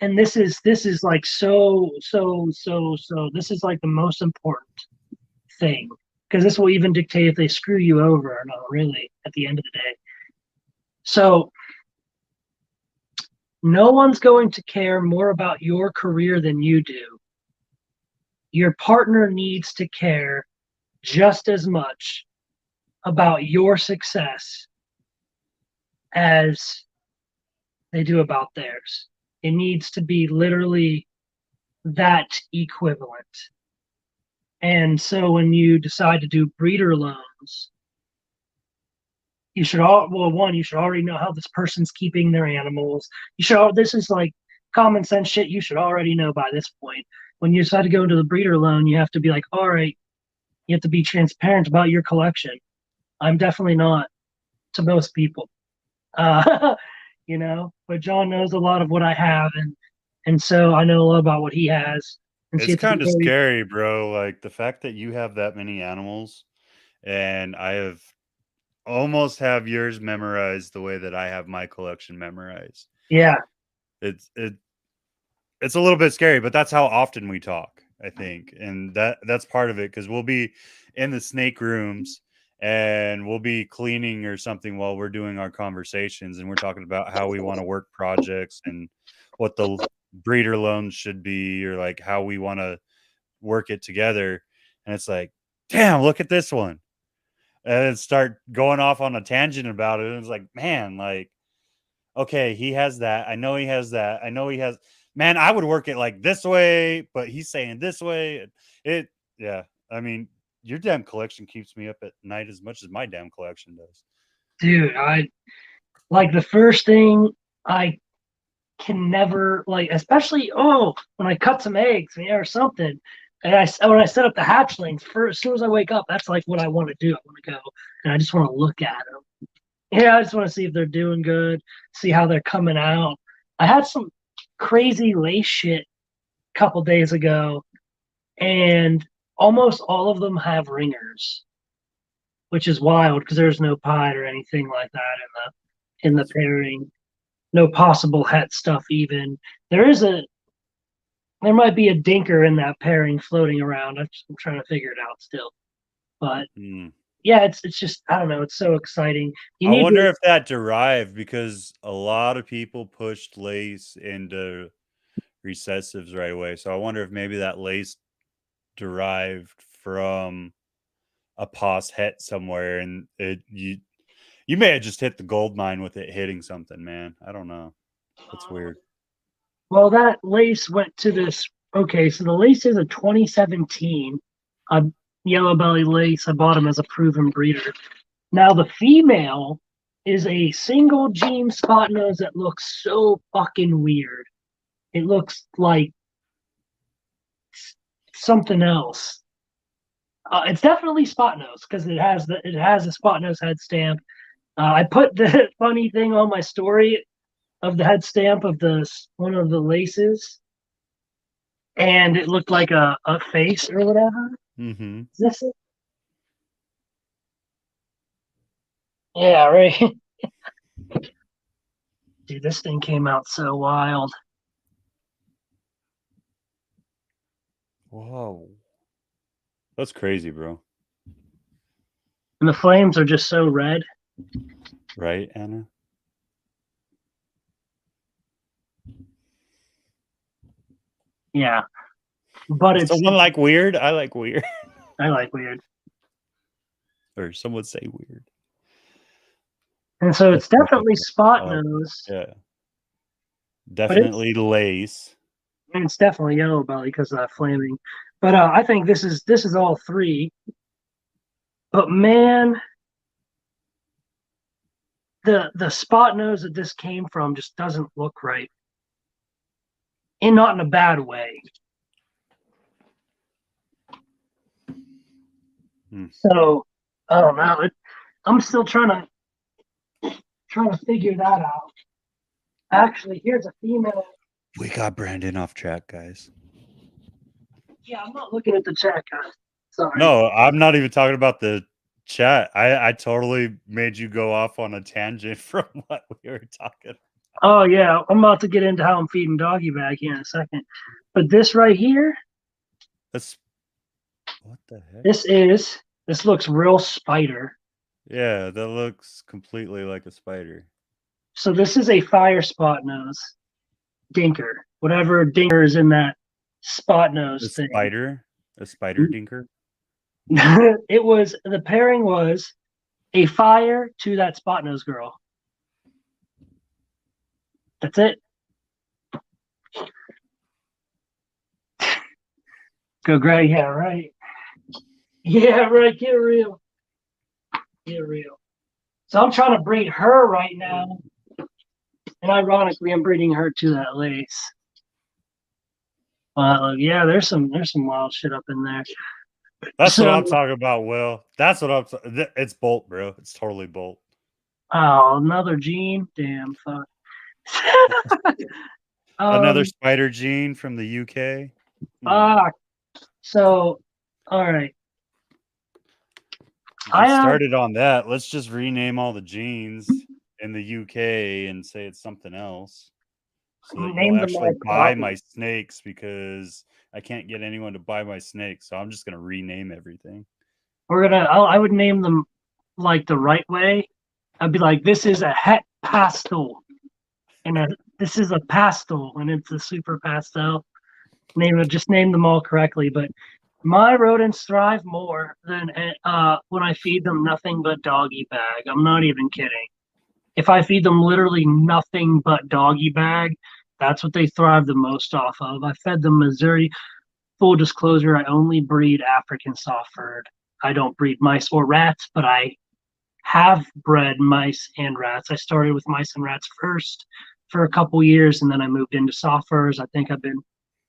and this is like so this is like the most important thing, because this will even dictate if they screw you over or not, really, at the end of the day. So no one's going to care more about your career than you do. Your partner needs to care just as much about your success as they do about theirs. It needs to be literally that equivalent. And so when you decide to do breeder loans, you should you should already know how this person's keeping their animals. This is like common sense shit you should already know by this point. When you decide to go into the breeder loan, you have to be like, all right, you have to be transparent about your collection. I'm definitely not to most people. Uh, but John knows a lot of what I have, and so I know a lot about what he has. And so It's kind of scary, bro. Like the fact that you have that many animals, and I have almost have yours memorized the way that I have my collection memorized. Yeah. It's it's a little bit scary, but that's how often we talk, I think. And that's part of it, because we'll be in the snake rooms and we'll be cleaning or something while we're doing our conversations, and we're talking about how we want to work projects and what the breeder loans should be, or like how we want to work it together. And it's like, damn, look at this one. And then start going off on a tangent about it. And it's like, man, like, okay, he has that. I know he has that. I know he has. Man, I would work it like this way, but he's saying this way. Yeah. I mean, your damn collection keeps me up at night as much as my damn collection does. Dude, I like the first thing I can never like, especially when I cut some eggs, or something. And when I set up the hatchlings, as soon as I wake up, that's like what I want to do. I want to go and I just want to look at them. Yeah, I just want to see if they're doing good, see how they're coming out. I had some crazy lace shit a couple days ago, and almost all of them have ringers, which is wild because there's no pied or anything like that in the pairing. no possible het stuff even. There might be a dinker in that pairing floating around. I'm trying to figure it out still. But Mm. yeah, it's just I don't know, it's so exciting. You I need wonder to if that derived because a lot of people pushed lace into recessives right away. So I wonder if maybe that lace derived from a pos het somewhere, and you may have just hit the gold mine with it hitting something, man. I don't know. That's weird. well that lace went to this okay, so the lace is a 2017 yellow belly lace. I bought him as a proven breeder. Now the female is a single gene spot nose that looks so fucking weird. It looks like something else. It's definitely spot nose because it has a spot nose head stamp. I put the funny thing on my story of the head stamp of the one of the laces, and it looked like a face or whatever. Mm-hmm. Is this it? Yeah, right. Dude, this thing came out so wild. Whoa. That's crazy, bro. And the flames are just so red. Right, Anna? Yeah. But Does it's someone like weird? I like weird. I like weird. Or some would say weird. And so That's it's perfect. definitely I spot like it. nose, Yeah. but Definitely lace. it's definitely yellow belly because of that flaming. But I think this is all three. But man, the spot nose that this came from just doesn't look right, and not in a bad way. Hmm. So I don't know. I'm still trying to figure that out. Actually, here's a female. We got Brandon off track, guys. Yeah, I'm not looking at the chat, guys. Sorry. No, I'm not even talking about the chat. I totally made you go off on a tangent from what we were talking. Oh yeah, I'm about to get into how I'm feeding doggy bag here in a second. But this right here, That's what the heck? this looks real spider. Yeah, that looks completely like a spider. So this is a fire spot nose dinker. Whatever dinker is in that spot A nose thing. spider? A spider dinker? It was the pairing was a fire to that spot nose girl. That's it. Go Greg, yeah, right. Yeah, right. Get real. Get real. So I'm trying to breed her right now. And ironically, I'm breeding her to that lace. Yeah, there's some wild shit up in there. That's So, what I'm talking about, Will. That's what it's Bolt, bro. It's totally Bolt. oh, another gene. Damn fuck. Another spider gene from the UK. So, all right. Get started on that. Let's just rename all the genes in the UK and say it's something else, so that you'll actually buy my snakes, because I can't get anyone to buy my snakes. So I'm just gonna rename everything. I would name them like the right way. I'd be like, this is a het pastel, and this is a pastel, and it's a super pastel. Just name them all correctly. But my rodents thrive more than when I feed them nothing but doggy bag. I'm not even kidding. If I feed them literally nothing but doggy bag, that's what they thrive the most off of. I fed them Missouri. Full disclosure, I only breed African soft furred. I don't breed mice or rats, but I have bred mice and rats. I started with mice and rats first for a couple years, and then I moved into soft furs. I think I've been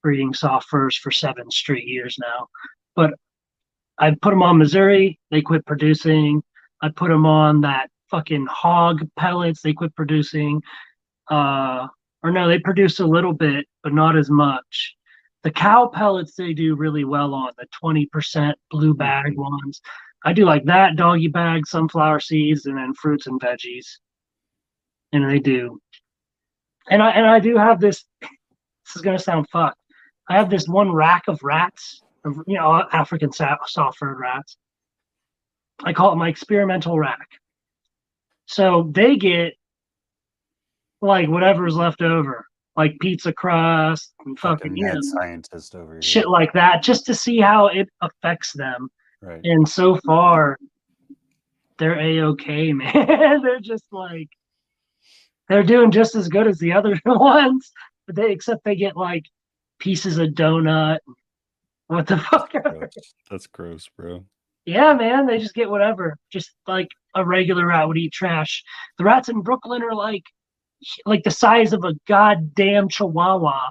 breeding soft furs for 7 straight years now. But I put them on Missouri, they quit producing. I put them on that fucking hog pellets, they quit producing. Or no, they produce a little bit, but not as much. The cow pellets they do really well on, the 20% blue bag ones. I do like that, doggy bag, sunflower seeds, and then fruits and veggies. And they do And I do have this. This is gonna sound fucked. I have this one rack of rats, African soft fur rats. I call it my experimental rack. So they get like whatever's left over, like pizza crust and fucking, Fucking mad scientist over shit here. like that, just to see how it affects them. Right. And so far, they're a-okay, man. They're just like they're doing just as good as the other ones, but except they get like pieces of donut. What the fuck? Gross. That's gross, bro. Yeah, man, they just get whatever, just like a regular rat would eat trash. The rats in Brooklyn are like the size of a goddamn chihuahua.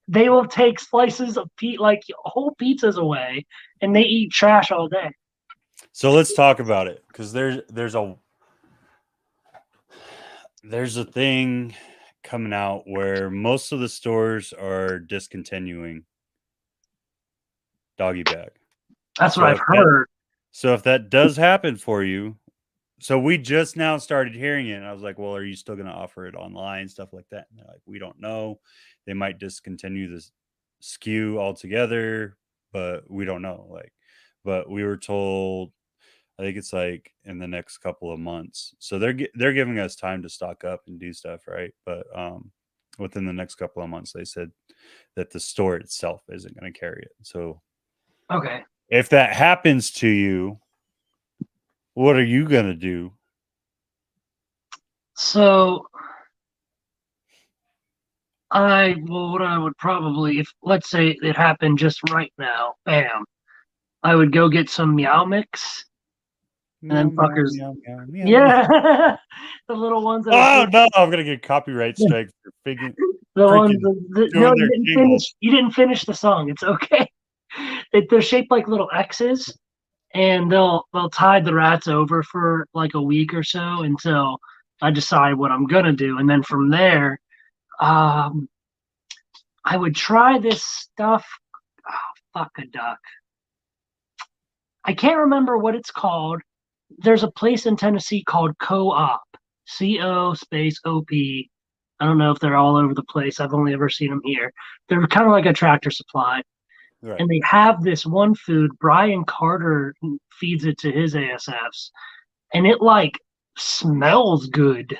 They will take slices of like whole pizzas away, and they eat trash all day. So let's talk about it, because there's a thing coming out where most of the stores are discontinuing doggy bag. That's So what I've heard. So if that does happen for you, so we just now started hearing it, and I was like, well, are you still going to offer it online, stuff like that? And they're like, we don't know. They might discontinue this SKU altogether, but we don't know. But we were told, I think it's like in the next couple of months. So they're giving us time to stock up and do stuff, right? But within the next couple of months, they said that the store itself isn't going to carry it. So Okay. if that happens to you, what are you going to do? So what I would probably, if let's say it happened just right now, bam, I would go get some Meow Mix and Meow, then meow, fuckers, meow, meow, meow, meow. yeah, the little ones that are Oh, no, I'm going to get copyright strike for the ones freaking no, doing their jingle. you didn't finish the song. It's okay. They're shaped like little X's, and they'll tide the rats over for like a week or so until I decide what I'm gonna do, and then from there, um, I would try this stuff. Oh, fuck a duck. I can't remember what it's called. There's a place in Tennessee called Co-op. CO space OP. I don't know if they're all over the place. I've only ever seen them here. They're kind of like a Tractor Supply. Right. And they have this one food. Brian Carter feeds it to his ASFs, and it like smells good.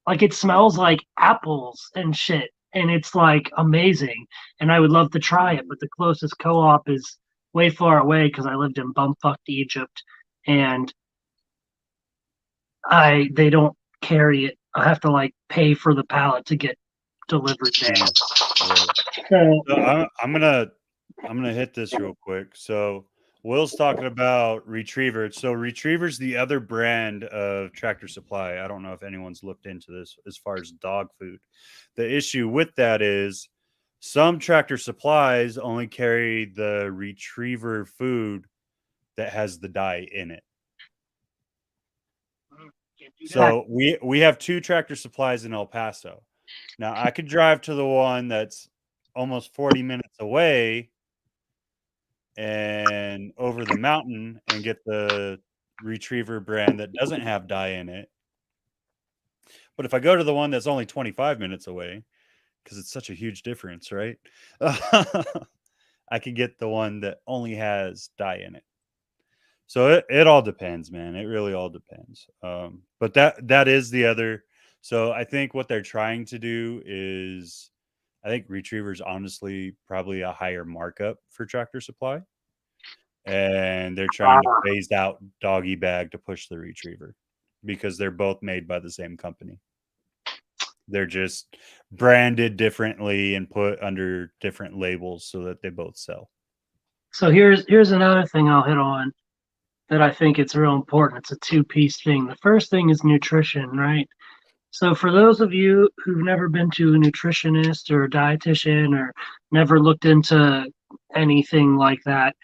Like it smells like apples and shit, and it's like amazing. And I would love to try it, but the closest co-op is way far away because I lived in bumfucked Egypt, and they don't carry it. I have to like pay for the pallet to get delivered there. Right. So So I'm gonna hit this real quick. So Will's talking about Retriever. So Retriever's the other brand of Tractor Supply. I don't know if anyone's looked into this as far as dog food. The issue with that is some Tractor Supplies only carry the Retriever food that has the dye in it. So we have 2 Tractor Supplies in El Paso. Now I could drive to the one that's almost 40 minutes away and over the mountain and get the Retriever brand that doesn't have dye in it. But if I go to the one that's only 25 minutes away, because it's such a huge difference, right? I could get the one that only has dye in it. So it all depends, man. It really all depends. But that is the other. So I think what they're trying to do is, I think Retriever's honestly probably a higher markup for Tractor Supply, and they're trying to phase out doggy bag to push the Retriever because they're both made by the same company. They're just branded differently and put under different labels so that they both sell. So here's another thing I'll hit on that I think it's real important. It's a two-piece thing. The first thing is nutrition, right? So for those of you who've never been to a nutritionist or a dietitian or never looked into anything like that,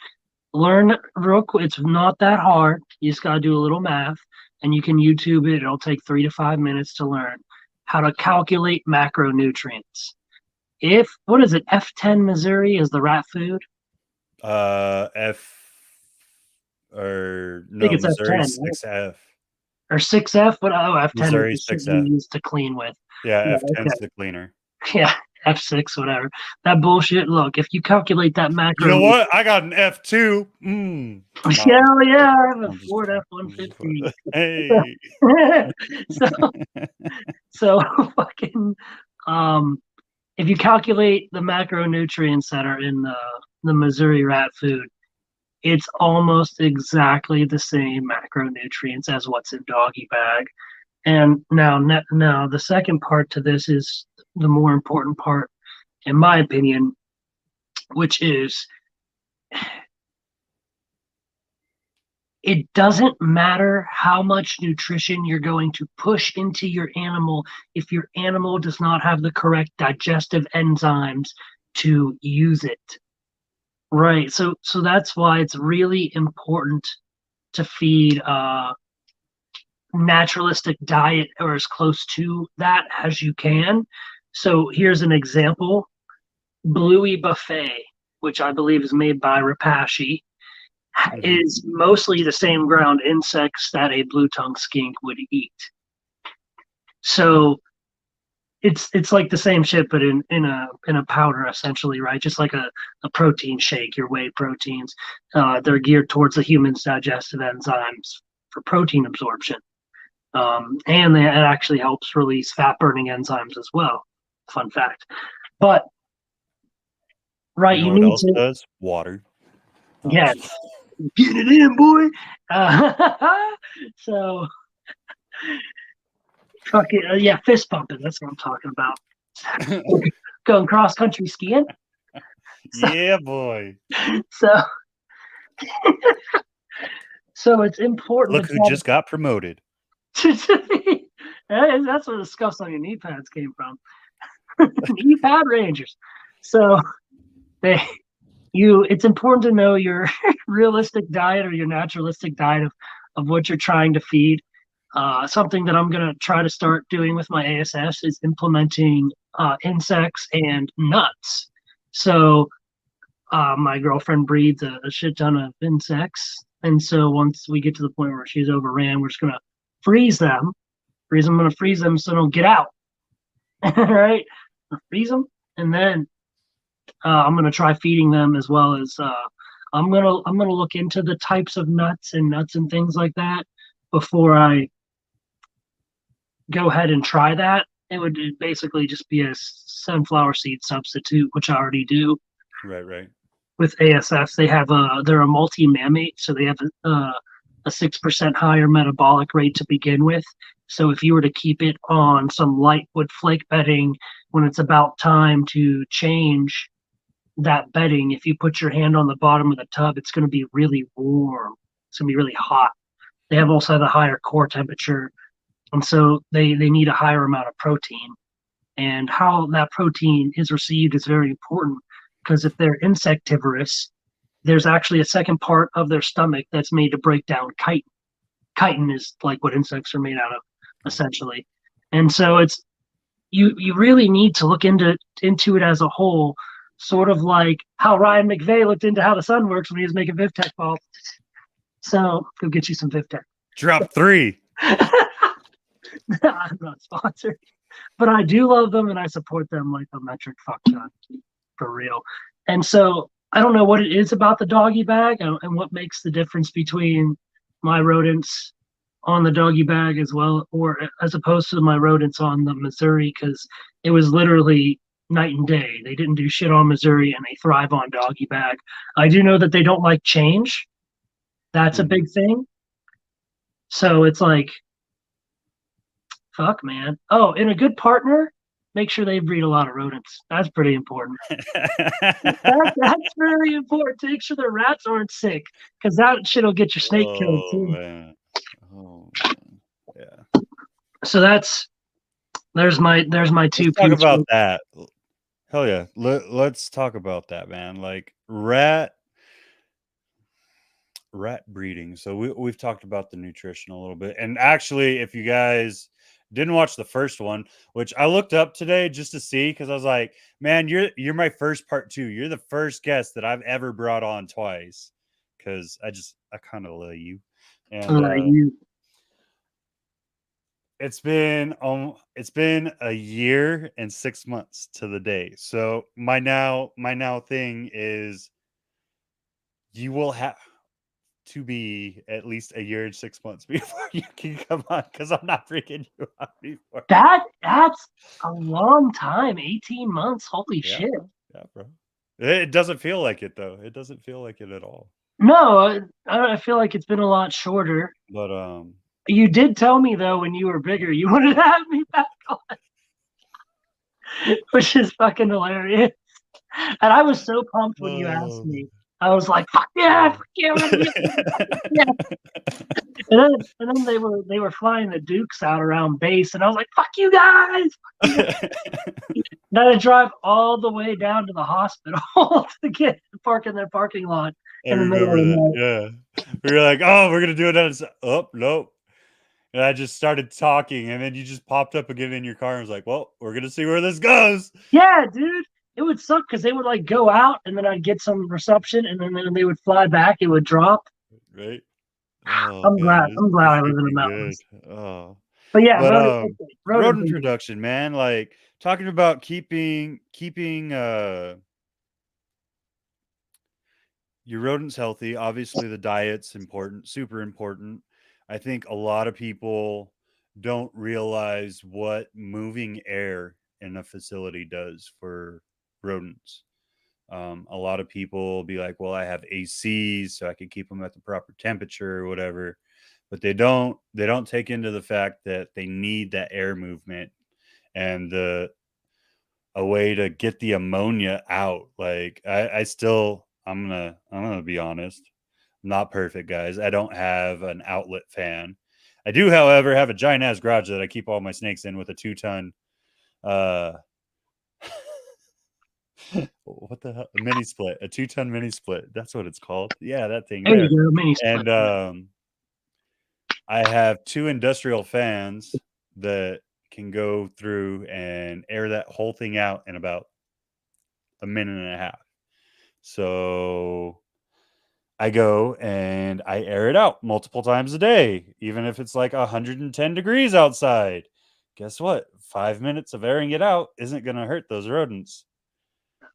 learn real quick. It's not that hard. You just got to do a little math, and you can YouTube it. It'll take 3 to 5 minutes to learn how to calculate macronutrients. What is it? F10 Missouri is the rat food. F or I think no, it's Missouri F10. Right? 6F. or 6F, but F10 is Missouri the shit you 6F. use to clean with. Yeah, Yeah, F10's okay. the cleaner. Yeah, F6, whatever. That bullshit. Look, if you calculate that You macro, know what? I got an F2. Nah, hell yeah, I have a I'm just Ford I'm just F-150. hey. so, so fucking, if you calculate the macronutrients that are in the Missouri rat food, it's almost exactly the same macronutrients as what's in doggy bag. And now the second part to this is the more important part, in my opinion, which is it doesn't matter how much nutrition you're going to push into your animal if your animal does not have the correct digestive enzymes to use it. Right. So that's why it's really important to feed naturalistic diet or as close to that as you can. So here's an example. Bluey Buffet, which I believe is made by Rapashi, Mhm. is mostly the same ground insects that a blue tongue skink would eat. So it's like the same shit, but in a powder essentially, right? Just like a protein shake, your whey proteins. They're geared towards the human's digestive enzymes for protein absorption, and it actually helps release fat burning enzymes as well. Fun fact, but right, You know you what need else to, does? Water. No, I'm yeah, just get it in, boy. So fucking yeah, fist pumping. That's what I'm talking about. Going cross country skiing. So yeah, boy. so so it's important Look to who just got promoted. try to that's where the scuffs on your knee pads came from. Knee pad rangers. So they it's important to know your realistic diet or your naturalistic diet of what you're trying to feed. Something that I'm going to try to start doing with my ASFs is implementing insects and nuts. So my girlfriend breeds a shit ton of insects. And so once we get to the point where she's overran, we're just going to freeze them. I'm going to freeze them so they don't get out. Right? Freeze them. And then I'm going to try feeding them as well as I'm gonna look into the types of nuts and things like that before I go ahead and try that. It would basically just be a sunflower seed substitute, which I already do Right, right. with ASFs. They're a multi mammate, so they have a 6% higher metabolic rate to begin with. So if you were to keep it on some light wood flake bedding when it's about time to change that bedding, if you put your hand on the bottom of the tub, it's going to be really warm. It's going to be really hot. They have also have a higher core temperature, and so they need a higher amount of protein. And how that protein is received is very important because if they're insectivorous, there's actually a second part of their stomach that's made to break down chitin. Chitin is like what insects are made out of, essentially. And so it's you really need to look into it as a whole, sort of like how Ryan McVeigh looked into how the sun works when he was making VivTech balls. So go get you some VivTech. Drop 3. I'm not sponsored, but I do love them and I support them like a metric fuck ton, for real. And so I don't know what it is about the doggy bag and what makes the difference between my rodents on the doggy bag as well, or as opposed to my rodents on the Missouri, because it was literally night and day. They didn't do shit on Missouri and they thrive on doggy bag. I do know that they don't like change. That's a Mhm. big thing. So it's like, fuck, man. Oh, and a good partner, make sure they breed a lot of rodents. That's pretty important. That's very important to make sure their rats aren't sick, because that shit'll get your snake killed Oh too. man. Oh man. Yeah. So there's my Let's two talk piece. about that. Hell yeah. Let's talk about that, man. Like rat breeding. So we've talked about the nutrition a little bit. And actually, if you guys didn't watch the first one, which I looked up today just to see, because I was like, man, you're my first part 2. You're the first guest that I've ever brought on twice. Cause I kind of love you. And You it's been a year and 6 months to the day. So my now thing is you will have to be at least a year and 6 months before you can come on because I'm not freaking you out before. That's a long time. 18 months. Holy Yeah, shit. yeah, bro. It doesn't feel like it though. It doesn't feel like it at all. No, I feel like it's been a lot shorter. But You did tell me though when you were bigger you wanted to have me back on, which is fucking hilarious. And I was so pumped when you asked oh, me. I was like, fuck yeah, we're gonna be yeah. And then they were flying the Dukes out around base, and I was like, fuck you guys, fuck you guys. And I had to drive all the way down to the hospital to get park in their parking lot I in the middle of remember the that. night. Yeah, we were like, "Oh, we're gonna do it." Oh, nope. And I just started talking, and then you just popped up again in your car and was like, "Well, we're gonna see where this goes." Yeah, dude. It would suck because they would like go out and then I'd get some reception and then when they would fly back, it would drop. Right? Oh I'm glad. man, I'm glad it's I live in the freaking good. mountains. Oh, But yeah, but rodent rodent thing. production, man. Like talking about keeping your rodents healthy. Obviously, the diet's important, super important. I think a lot of people don't realize what moving air in a facility does for rodents. A lot of people will be like, "Well, I have ACs, so I can keep them at the proper temperature or whatever," but they don't take into the fact that they need that air movement and the a way to get the ammonia out. Like I still I'm gonna be honest. I'm not perfect, guys. I don't have an outlet fan. I do, however, have a giant ass garage that I keep all my snakes in with a 2-ton uh what the hell? A mini split, a 2-ton mini split. That's what it's called. Yeah, that thing There you there. go, mini split. And I have 2 industrial fans that can go through and air that whole thing out in about a minute and a half. So I go and I air it out multiple times a day, even if it's like 110 degrees outside. Guess what? 5 minutes of airing it out isn't going to hurt those rodents.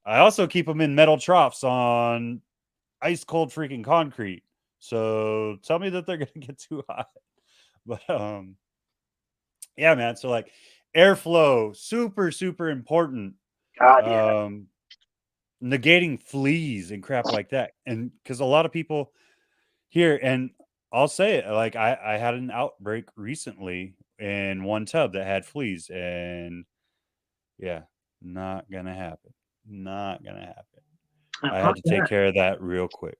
I also keep them in metal troughs on ice cold freaking concrete. So tell me that they're going to get too hot. But yeah, man. So like airflow, super, super important. God, yeah. Um, negating fleas and crap like that. And because a lot of people here, and I'll say it, like I had an outbreak recently in one tub that had fleas, and yeah, not gonna happen. Not gonna happen. I had Fuck to take that. care of that real quick.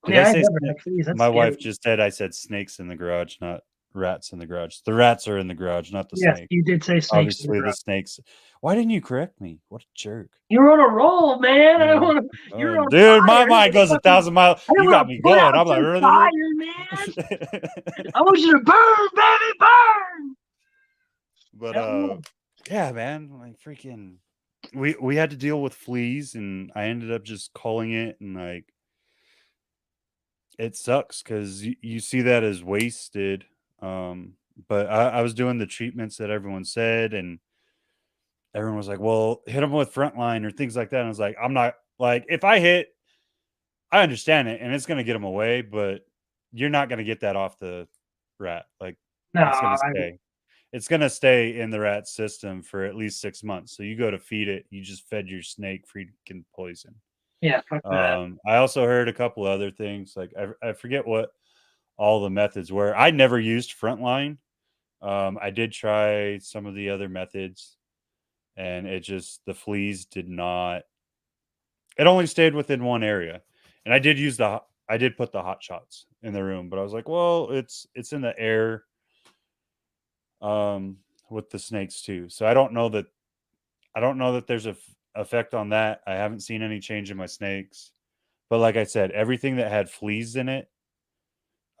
Did I Yeah, I say never had fleas. That's my scary. wife just said I said snakes in the garage, not rats in the garage. The rats are in the garage, not the Yes, snake. you did say snakes in the Obviously, the garage. snakes. Why didn't you correct me? What a jerk. You're on a roll, man. I don't Yeah. wanna, you're on Dude, my fire. mind goes a thousand miles. I didn't You want got to me put going. out I'm your like, fire, man. I want you to burn, baby, burn. but Hell yeah. yeah, man, like freaking, we had to deal with fleas, and I ended up just calling it, and like it sucks because you see that as wasted. But I was doing the treatments that everyone said, and everyone was like, "Well, hit them with frontline or things like that." And I was like, "I'm not like if I hit, I understand it, and it's gonna get them away, but you're not gonna get that off the rat. Like No, it's gonna stay." It's gonna stay in the rat system for at least 6 months. So you go to feed it, you just fed your snake freaking poison. yeah, fuck that. I also heard a couple other things. Like I forget what all the methods were. I never used frontline. I did try some of the other methods, and it just the fleas did not. It only stayed within one area, and I did put the hot shots in the room, but I was like, well, it's in the air with the snakes too. So I don't know that there's a effect on that. I haven't seen any change in my snakes. But like I said, everything that had fleas in it,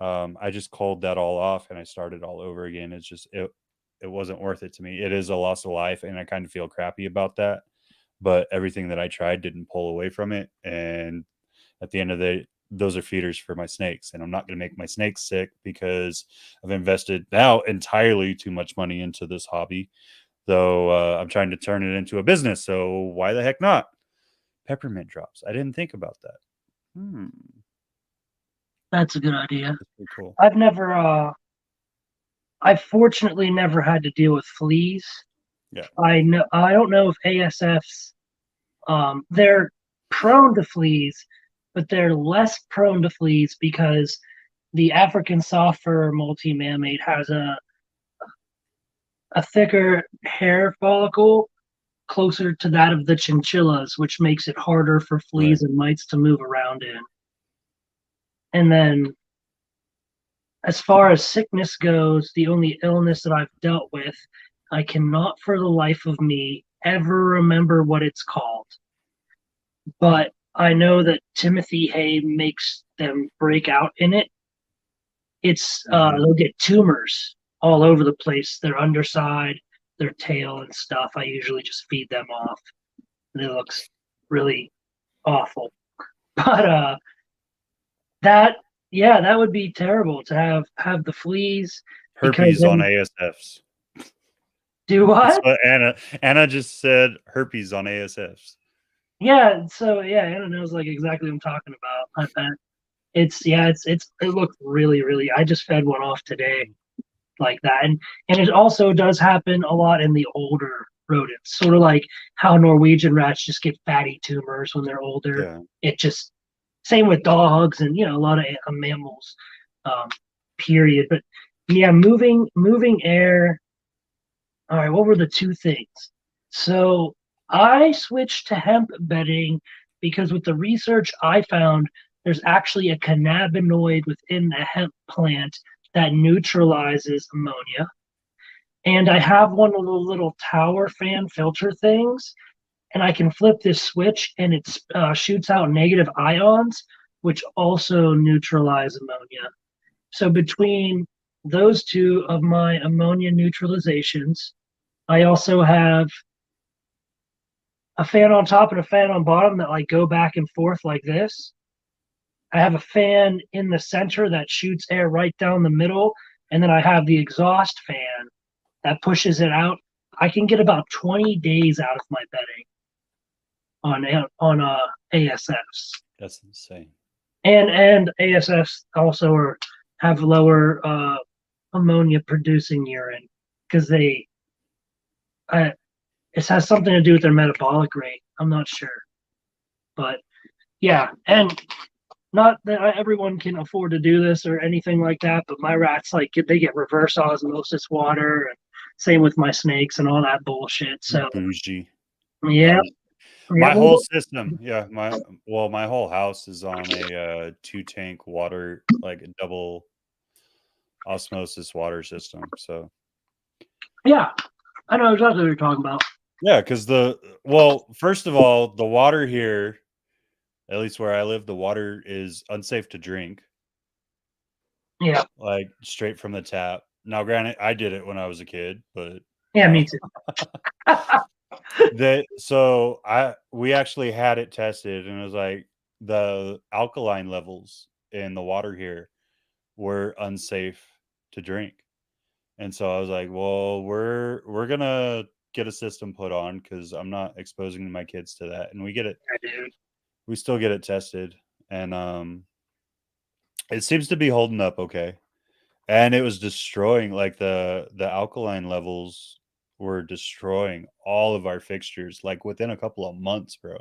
I just called that all off and I started all over again. It wasn't worth it to me. It is a loss of life, and I kind of feel crappy about that. But everything that I tried didn't pull away from it. And at the end of those are feeders for my snakes, and I'm not going to make my snakes sick because I've invested now entirely too much money into this hobby. Though I'm trying to turn it into a business, so why the heck not? Peppermint drops. I didn't think about that. That's a good idea. That's pretty cool. I've fortunately never had to deal with fleas. Yeah. I don't know if ASFs, they're prone to fleas, but they're less prone to fleas because the African soft fur multi-mammate has a thicker hair follicle closer to that of the chinchillas, which makes it harder for Right. fleas and mites to move around in. And then as far as sickness goes, the only illness that I've dealt with, I cannot for the life of me ever remember what it's called. But I know that Timothy Hay makes them break out in it. It's they'll get tumors all over the place, their underside, their tail and stuff. I usually just feed them off. And it looks really awful. But that that would be terrible to have the fleas because Herpes on then ASFs. do That's what? what Anna just said. Herpes on ASFs. Yeah, so Anna knows like exactly what I'm talking about. I bet it looks really, really. I just fed one off today like that, and it also does happen a lot in the older rodents, sort of like how Norwegian rats just get fatty tumors when they're older. Yeah. It just same with dogs and a lot of mammals. Um, period. But yeah, moving air. All right, what were the two things? So I switched to hemp bedding because with the research I found, there's actually a cannabinoid within the hemp plant that neutralizes ammonia. And I have one of the little tower fan filter things, and I can flip this switch and it shoots out negative ions, which also neutralize ammonia. So between those two of my ammonia neutralizations, I also have a fan on top and a fan on bottom that like go back and forth like this. I have a fan in the center that shoots air right down the middle, and then I have the exhaust fan that pushes it out. I can get about 20 days out of my bedding on ASFs, That's insane. and ASFs also have lower ammonia producing urine because it has something to do with their metabolic rate. I'm not sure, but yeah, and not that everyone can afford to do this or anything like that, but my rats they get reverse osmosis water, and same with my snakes and all that bullshit. So Bougie. yeah, My well, whole system, my whole house is on a 2-tank water, like a double osmosis water system. So yeah, I know exactly what you're talking about. yeah, because first of all, the water here, at least where I live, the water is unsafe to drink. Yeah, Like straight from the tap. Now, granted, I did it when I was a kid, but yeah, me too. we actually had it tested, and it was like the alkaline levels in the water here were unsafe to drink. And so I was like, well, we're gonna get a system put on because I'm not exposing my kids to that. And we still get it tested, and it seems to be holding up okay. And it was destroying like the alkaline levels were destroying all of our fixtures like within a couple of months, bro.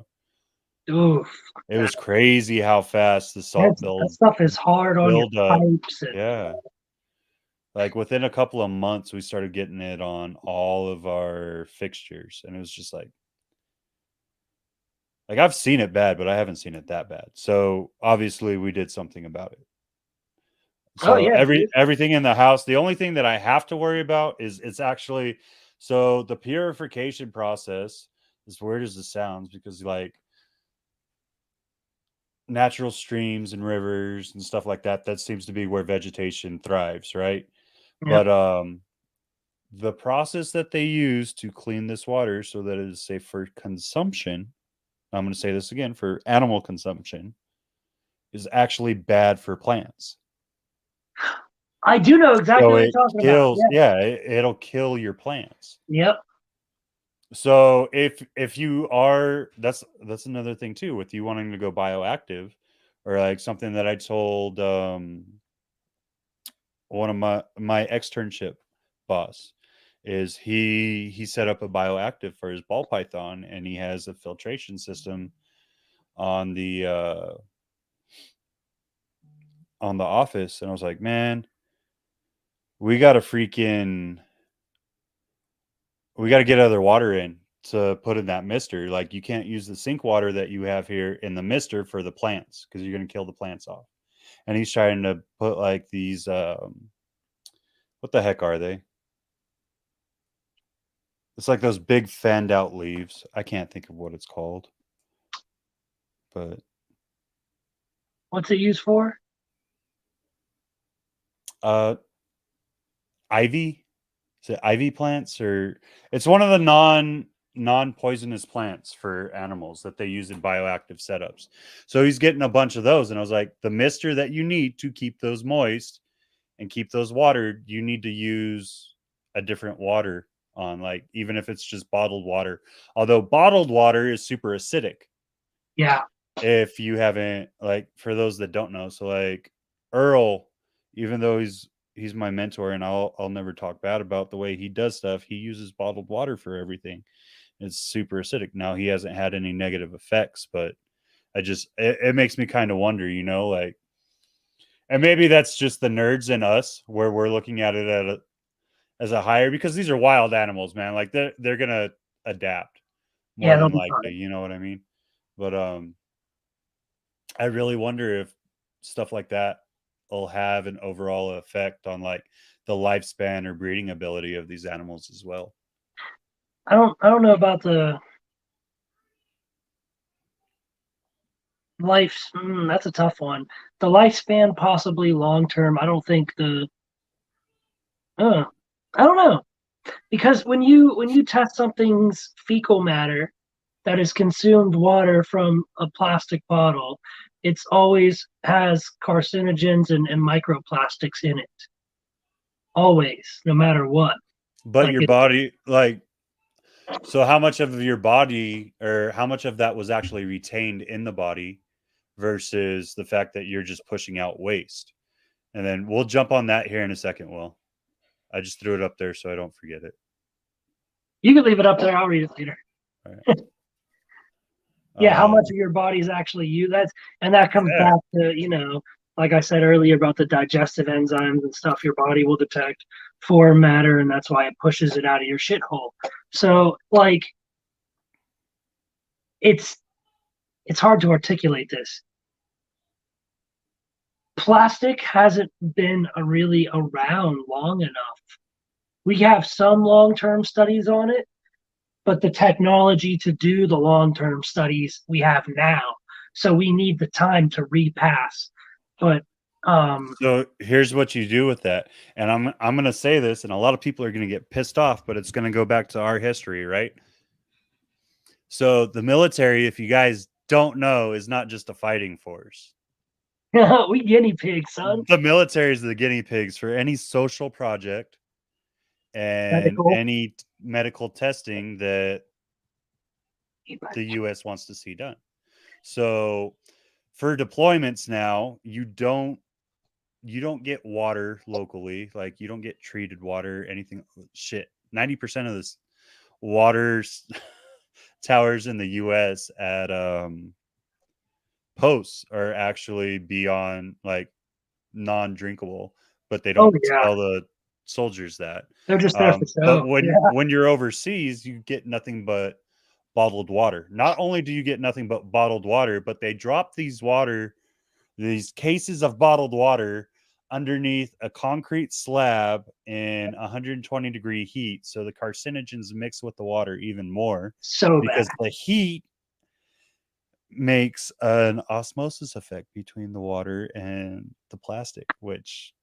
Oof, It was crazy how fast the salt that stuff is hard on your build up. pipes. Yeah. Like within a couple of months, we started getting it on all of our fixtures, and it was just like I've seen it bad, but I haven't seen it that bad. So obviously, we did something about it. Oh So yeah, everything in the house, the only thing that I have to worry about is it's actually so the purification process, as weird as it sounds, because like natural streams and rivers and stuff like that, that seems to be where vegetation thrives, right? yeah, But the process that they use to clean this water so that it is safe for consumption, I'm going to say this again, for animal consumption, is actually bad for plants. I do know exactly So what you're it talking about. kills, yeah, it'll kill your plants. Yep. So if you are, that's another thing too, with you wanting to go bioactive, or like something that I told one of my externship boss, is he set up a bioactive for his ball python, and he has a filtration system on the office. And I was like, man, we got to get other water in to put in that mister. Like, you can't use the sink water that you have here in the mister for the plants, because you're going to kill the plants off. And he's trying to put like these what the heck are they? It's like those big fanned out leaves. I can't think of what it's called, but What's it used for? uh ivy. Is it ivy plants? Or it's one of the non-poisonous plants for animals that they use in bioactive setups. So he's getting a bunch of those, and I was like, the mister that you need to keep those moist and keep those watered, you need to use a different water on, like, even if it's just bottled water. Although bottled water is super acidic, Yeah. if you haven't, like, for those that don't know. So like Earl, even though he's my mentor, and I'll never talk bad about the way he does stuff, he uses bottled water for everything. It's super acidic. Now, he hasn't had any negative effects, but it makes me kind of wonder, like, and maybe that's just the nerds in us, where we're looking at it as a higher, because these are wild animals, man. Like, they're gonna adapt more Yeah, they'll than be likely, fine. you know what I mean? But I really wonder if stuff like that will have an overall effect on, like, the lifespan or breeding ability of these animals as well. I don't know about the life. That's a tough one. The lifespan, possibly long term. I don't think the. Uh, I don't know, because when you test something's fecal matter that is consumed water from a plastic bottle, it's always has carcinogens and microplastics in it. Always, no matter what. But Like your it. body, like, so how much of your body, or how much of that was actually retained in the body versus the fact that you're just pushing out waste? And then we'll jump on that here in a second. Will, I just threw it up there so I don't forget it. You can leave it up there. I'll read it later. All right. Yeah, how much of your body is actually you? That comes Yeah. back to, like I said earlier about the digestive enzymes and stuff your body will detect foreign matter, and that's why it pushes it out of your shithole. So like it's it's hard to articulate this. Plastic hasn't been really around long enough. We have some long-term studies on it, but the technology to do the long-term studies we have now. So we need the time to repass. But So here's what you do with that. And I'm going to say this, and a lot of people are going to get pissed off, but it's going to go back to our history, right? So the military, if you guys don't know, is not just a fighting force. we guinea pigs, son. The military is the guinea pigs for any social project and Medical. any medical testing that the US wants to see done. So for deployments now, you don't get water locally. Like, you don't get treated water, anything. Shit, 90% of this water towers in the US at posts are actually beyond, like, non-drinkable, but they Oh don't yeah, tell the soldiers that. they're just there for But show. when Yeah. when you're overseas, you get nothing but bottled water. Not only do you get nothing but bottled water, but they drop these cases of bottled water underneath a concrete slab in 120-degree heat, so the carcinogens mix with the water even more, So bad. because the heat makes an osmosis effect between the water and the plastic, which,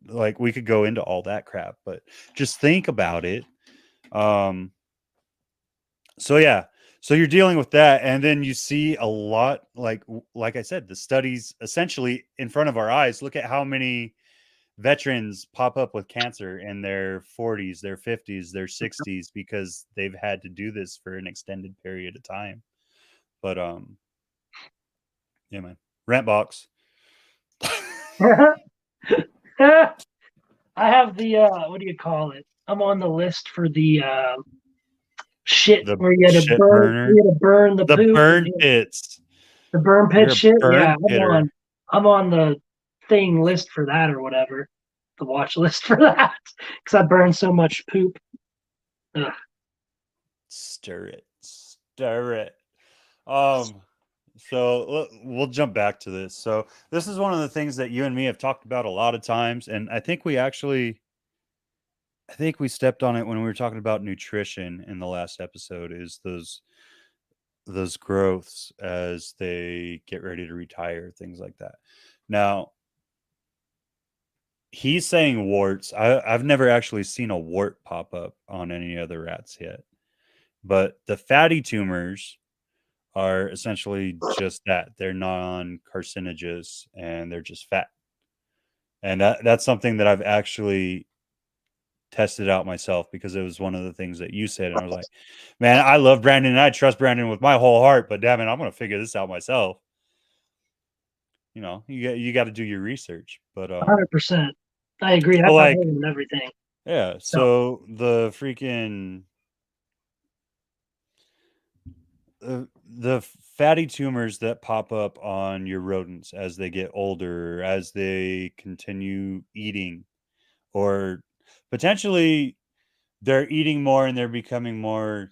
like, we could go into all that crap, but just think about it. So yeah, So you're dealing with that, and then you see a lot, like I said, the studies essentially in front of our eyes. Look at how many veterans pop up with cancer in their 40s, their 50s, their 60s because they've had to do this for an extended period of time. But yeah, man, rant box. I have the what do you call it? I'm on the list for the shit The where shit burner, you had to burn the the poop and burn pits. the burn pit You're a shit. Yeah, burn pitter. I'm on the thing list for that or whatever, the watch list for that because I burn so much poop. Ugh. Stir it, stir it. Um, so we'll jump back to this. So this is one of the things that you and me have talked about a lot of times, and I think we stepped on it when we were talking about nutrition in the last episode. Is those growths as they get ready to retire, things like that. Now he's saying warts. I've never actually seen a wart pop up on any other rats yet, but the fatty tumors are essentially just that. They're non-carcinogenous and they're just fat. And that's something that I've actually tested out myself because it was one of the things that you said. And I was like, man, I love Brandon and I trust Brandon with my whole heart, but damn it, I'm going to figure this out myself. You know, you got to do your research. But 100%. I agree. so I've heard like, of everything. yeah, So so the freaking the fatty tumors that pop up on your rodents as they get older, as they continue eating, or potentially they're eating more and they're becoming more,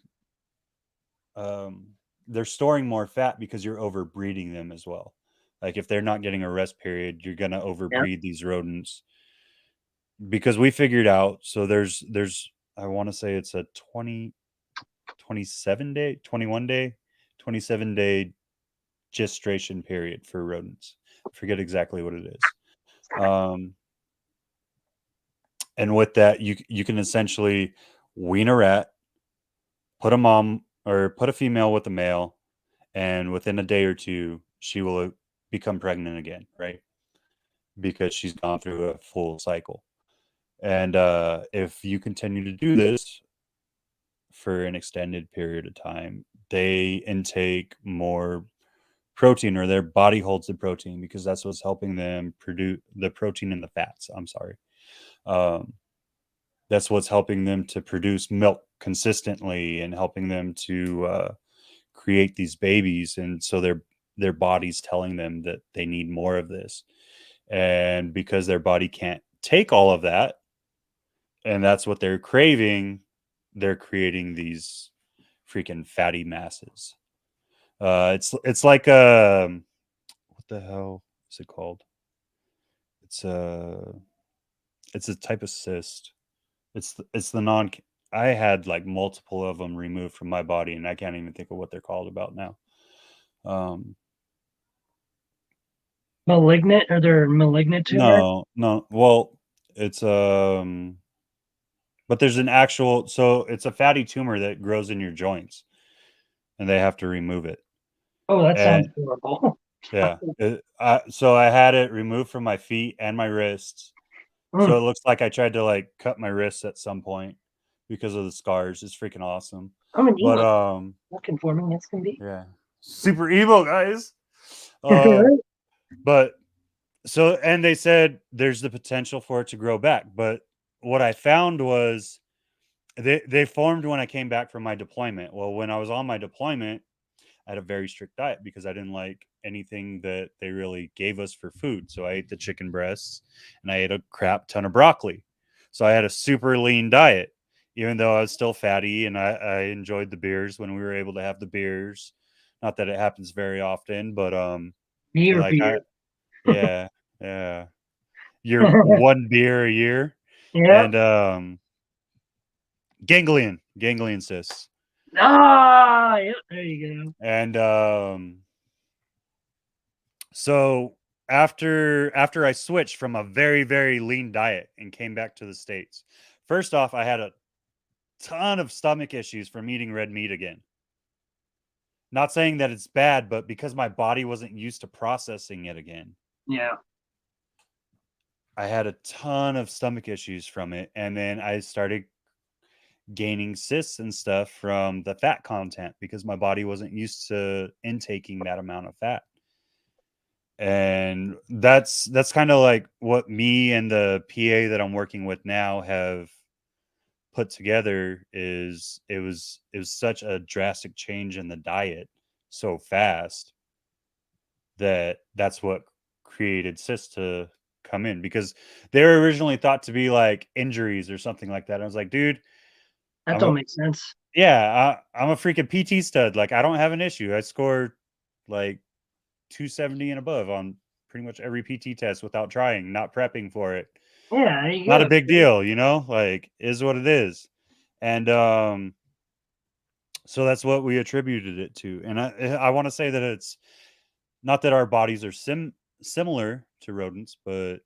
um, they're storing more fat because you're overbreeding them as well. Like if they're not getting a rest period, you're gonna yeah, overbreed these rodents because we figured out. So there's I want to say it's a 27 day, 21 day, 27 day gestation period for rodents. I forget exactly what it is. Um, and with that, you can essentially wean a rat, put a mom or put a female with a male, and within a day or two, she will become pregnant again, right? Because she's gone through a full cycle. And if you continue to do this for an extended period of time, they intake more protein, or their body holds the protein because that's what's helping them produce the protein in the fats. I'm sorry. Um, that's what's helping them to produce milk consistently and helping them to create these babies. And so their body's telling them that they need more of this. And because their body can't take all of that, and that's what they're craving, they're creating these freaking fatty masses. It's like what the hell is it called? It's a it's a type of cyst. It's the non. I had like multiple of them removed from my body, and I can't even think of what they're called about now. Um, malignant or they're malignant tumor. no, no. Well, it's but there's an actual. So it's a fatty tumor that grows in your joints, and they have to remove it. Oh, that sounds And horrible. yeah, so I had it removed from my feet and my wrists. So Mm, it looks like I tried to like cut my wrists at some point because of the scars. It's freaking awesome. I'm an But emo. Not conforming as can be. yeah. Super evil, guys. Um but so and they said there's the potential for it to grow back, but what I found was they formed when I came back from my deployment. Well, when I was on my deployment, I had a very strict diet because I didn't like anything that they really gave us for food. So I ate the chicken breasts and I ate a crap ton of broccoli. So I had a super lean diet, even though I was still fatty, and I enjoyed the beers when we were able to have the beers. Not that it happens very often, but Near like beer. yeah, yeah. You're one beer a year, Yeah. and ganglion cysts. Ah, yep, there you go. And so after I switched from a very very lean diet and came back to the states, first off, I had a ton of stomach issues from eating red meat again. Not saying that it's bad, but because my body wasn't used to processing it again, Yeah. I had a ton of stomach issues from it. And then I started gaining cysts and stuff from the fat content because my body wasn't used to intaking that amount of fat. And that's kind of like what me and the PA that I'm working with now have put together. Is it was such a drastic change in the diet so fast that that's what created cysts to come in, because they were originally thought to be like injuries or something like that. I was like, dude, That I'm a don't make sense. I'm a freaking PT stud. Like, I don't have an issue. I scored like 270 and above on pretty much every PT test without trying, not prepping for it. Yeah, there you Not a go. big deal, you know? Like, is what it is. And so that's what we attributed it to. And I want to say that it's not that our bodies are similar to rodents, but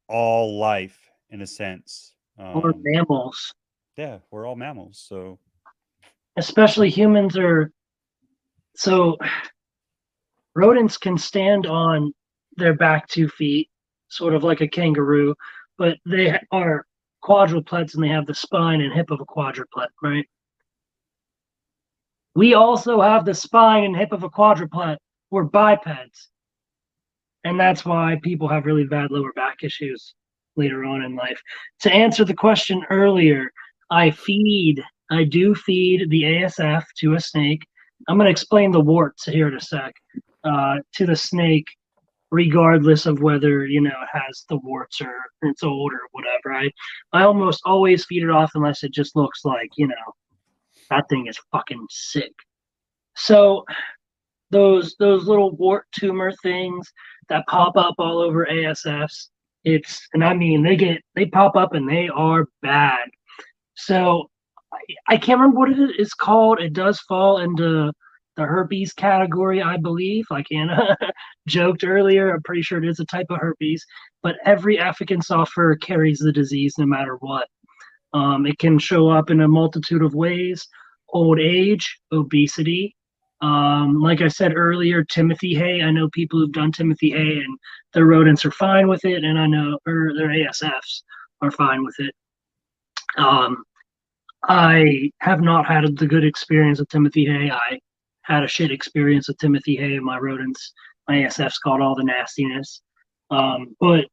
all life in a sense. Or mammals. Yeah, we're all mammals. So Especially humans are so rodents can stand on their back 2 feet, sort of like a kangaroo, but they are quadrupeds and they have the spine and hip of a quadruped, right? We also have the spine and hip of a quadruped. We're bipeds. And that's why people have really bad lower back issues later on in life. To answer the question earlier, I do feed the ASF to a snake. I'm going to explain the warts here in a sec. To the snake, regardless of whether it has the warts or it's old or whatever. I almost always feed it off unless it just looks like that thing is fucking sick. So those little wart tumor things that pop up all over ASFs, and I mean they pop up and they are bad. So I can't remember what it is called. It does fall into the herpes category, I believe. Like Anna joked earlier, I'm pretty sure it is a type of herpes. But every African soft fur carries the disease no matter what. It can show up in a multitude of ways: old age, obesity. Like I said earlier, Timothy hay. I know people who've done Timothy hay and their rodents are fine with it, and I know or their ASFs are fine with it. Um, I have not had the good experience with Timothy hay. I had a shit experience with Timothy hay and my rodents. My ASFs got all the nastiness. But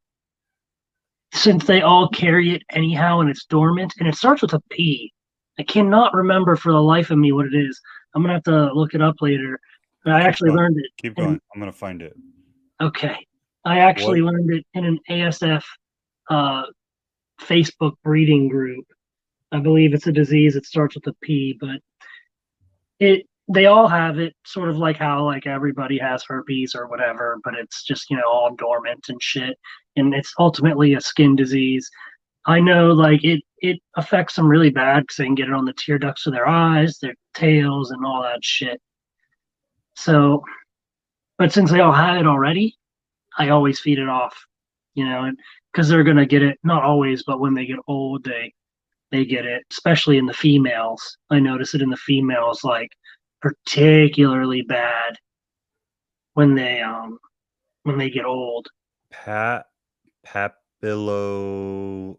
since they all carry it anyhow and it's dormant and it starts with a P. I cannot remember for the life of me what it is. I'm gonna have to look it up later. But I keep actually going. learned it. Keep going. I'm gonna find it. Okay, I actually What? learned it in an ASF uh, Facebook breeding group. I believe it's a disease that starts with a P, but they all have it, sort of like how like everybody has herpes or whatever, but it's just all dormant and shit, and it's ultimately a skin disease. I know like it affects them really bad because they can get it on the tear ducts of their eyes, their tails, and all that shit. So, but since they all have it already, I always feed it off, and because they're gonna get it. Not always, but when they get old, they get it, especially in the females. I notice it in the females, like particularly bad when they get old. Pat papilloma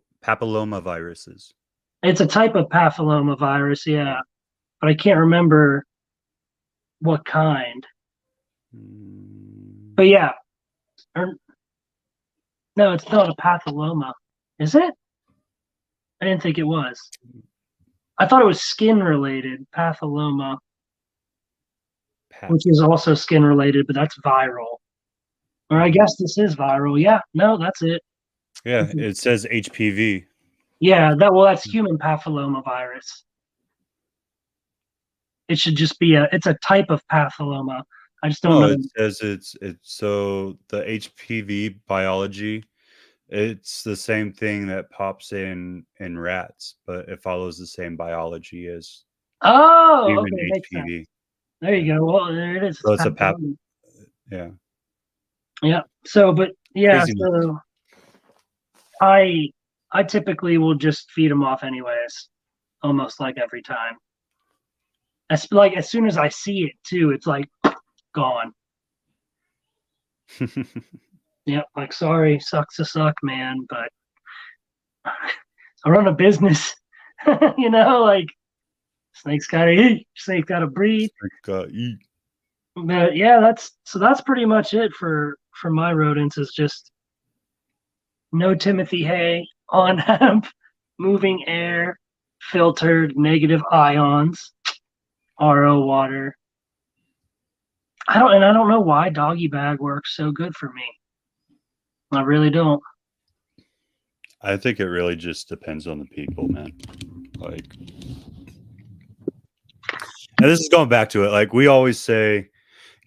viruses. It's a type of papillomavirus, Yeah. yeah, but I can't remember what kind. Mm, But yeah, or no, it's not a papilloma, is it? I didn't think it was. I thought it was skin related, papilloma, Pap. which is also skin related, but that's viral. Or I Mhm. guess this is viral. Yeah, no, that's it. Yeah, it says HPV. Yeah, that's human papillomavirus. It should just be it's a type of papilloma. I just don't No, know. it says it's so the HPV biology, it's the same thing that pops in rats, but it follows the same biology as Oh, human okay, makes sense. HPV. There Yeah. you go. Well, there it is. It's So it's a papilloma. yeah. Yeah. So, but yeah, Craziness. so I I typically will just feed them off anyways, almost like every time. As soon as I see it too, it's like gone. Yeah, like sorry, sucks to suck, man, but I run a business. Like snakes gotta eat, snake gotta breathe. Eat. But yeah, that's pretty much it for my rodents. Is just no Timothy hay on hemp, moving air, filtered negative ions, RO water. I don't know why doggy bag works so good for me. I really don't. I think it really just depends on the people, man. Like, and this is going back to it. Like we always say,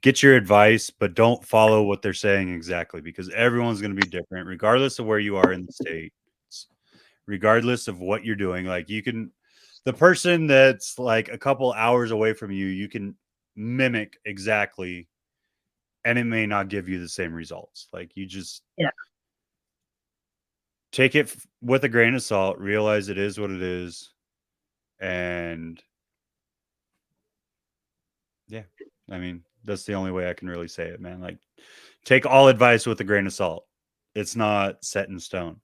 get your advice, but don't follow what they're saying exactly because everyone's going to be different, regardless of where you are in the state, regardless of what you're doing. Like the person that's like a couple hours away from you, you can mimic exactly, and it may not give you the same results. Like you just Yeah. take it with a grain of salt, realize it is what it is, and yeah, I mean, that's the only way I can really say it, man. Like, take all advice with a grain of salt. It's not set in stone.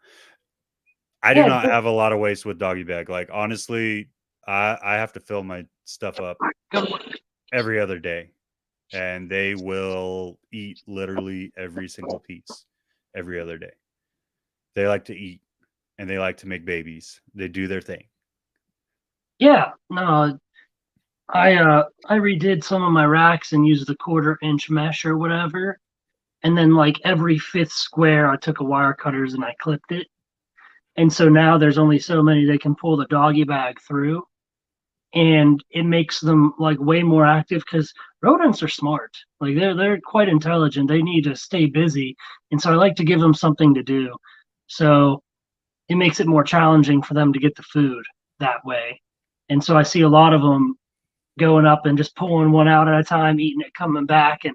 I do Yeah. not have a lot of waste with doggy bag. Like, honestly, I have to fill my stuff up every other day, and they will eat literally every single piece every other day. They like to eat and they like to make babies. They do their thing. Yeah. No, I redid some of my racks and used the 1/4 inch mesh or whatever. And then like every fifth square I took a wire cutters and I clipped it. And so now there's only so many they can pull the doggy bag through. And it makes them like way more active because rodents are smart. Like they're quite intelligent. They need to stay busy. And so I like to give them something to do. So it makes it more challenging for them to get the food that way. And so I see a lot of them going up and just pulling one out at a time, eating it, coming back, and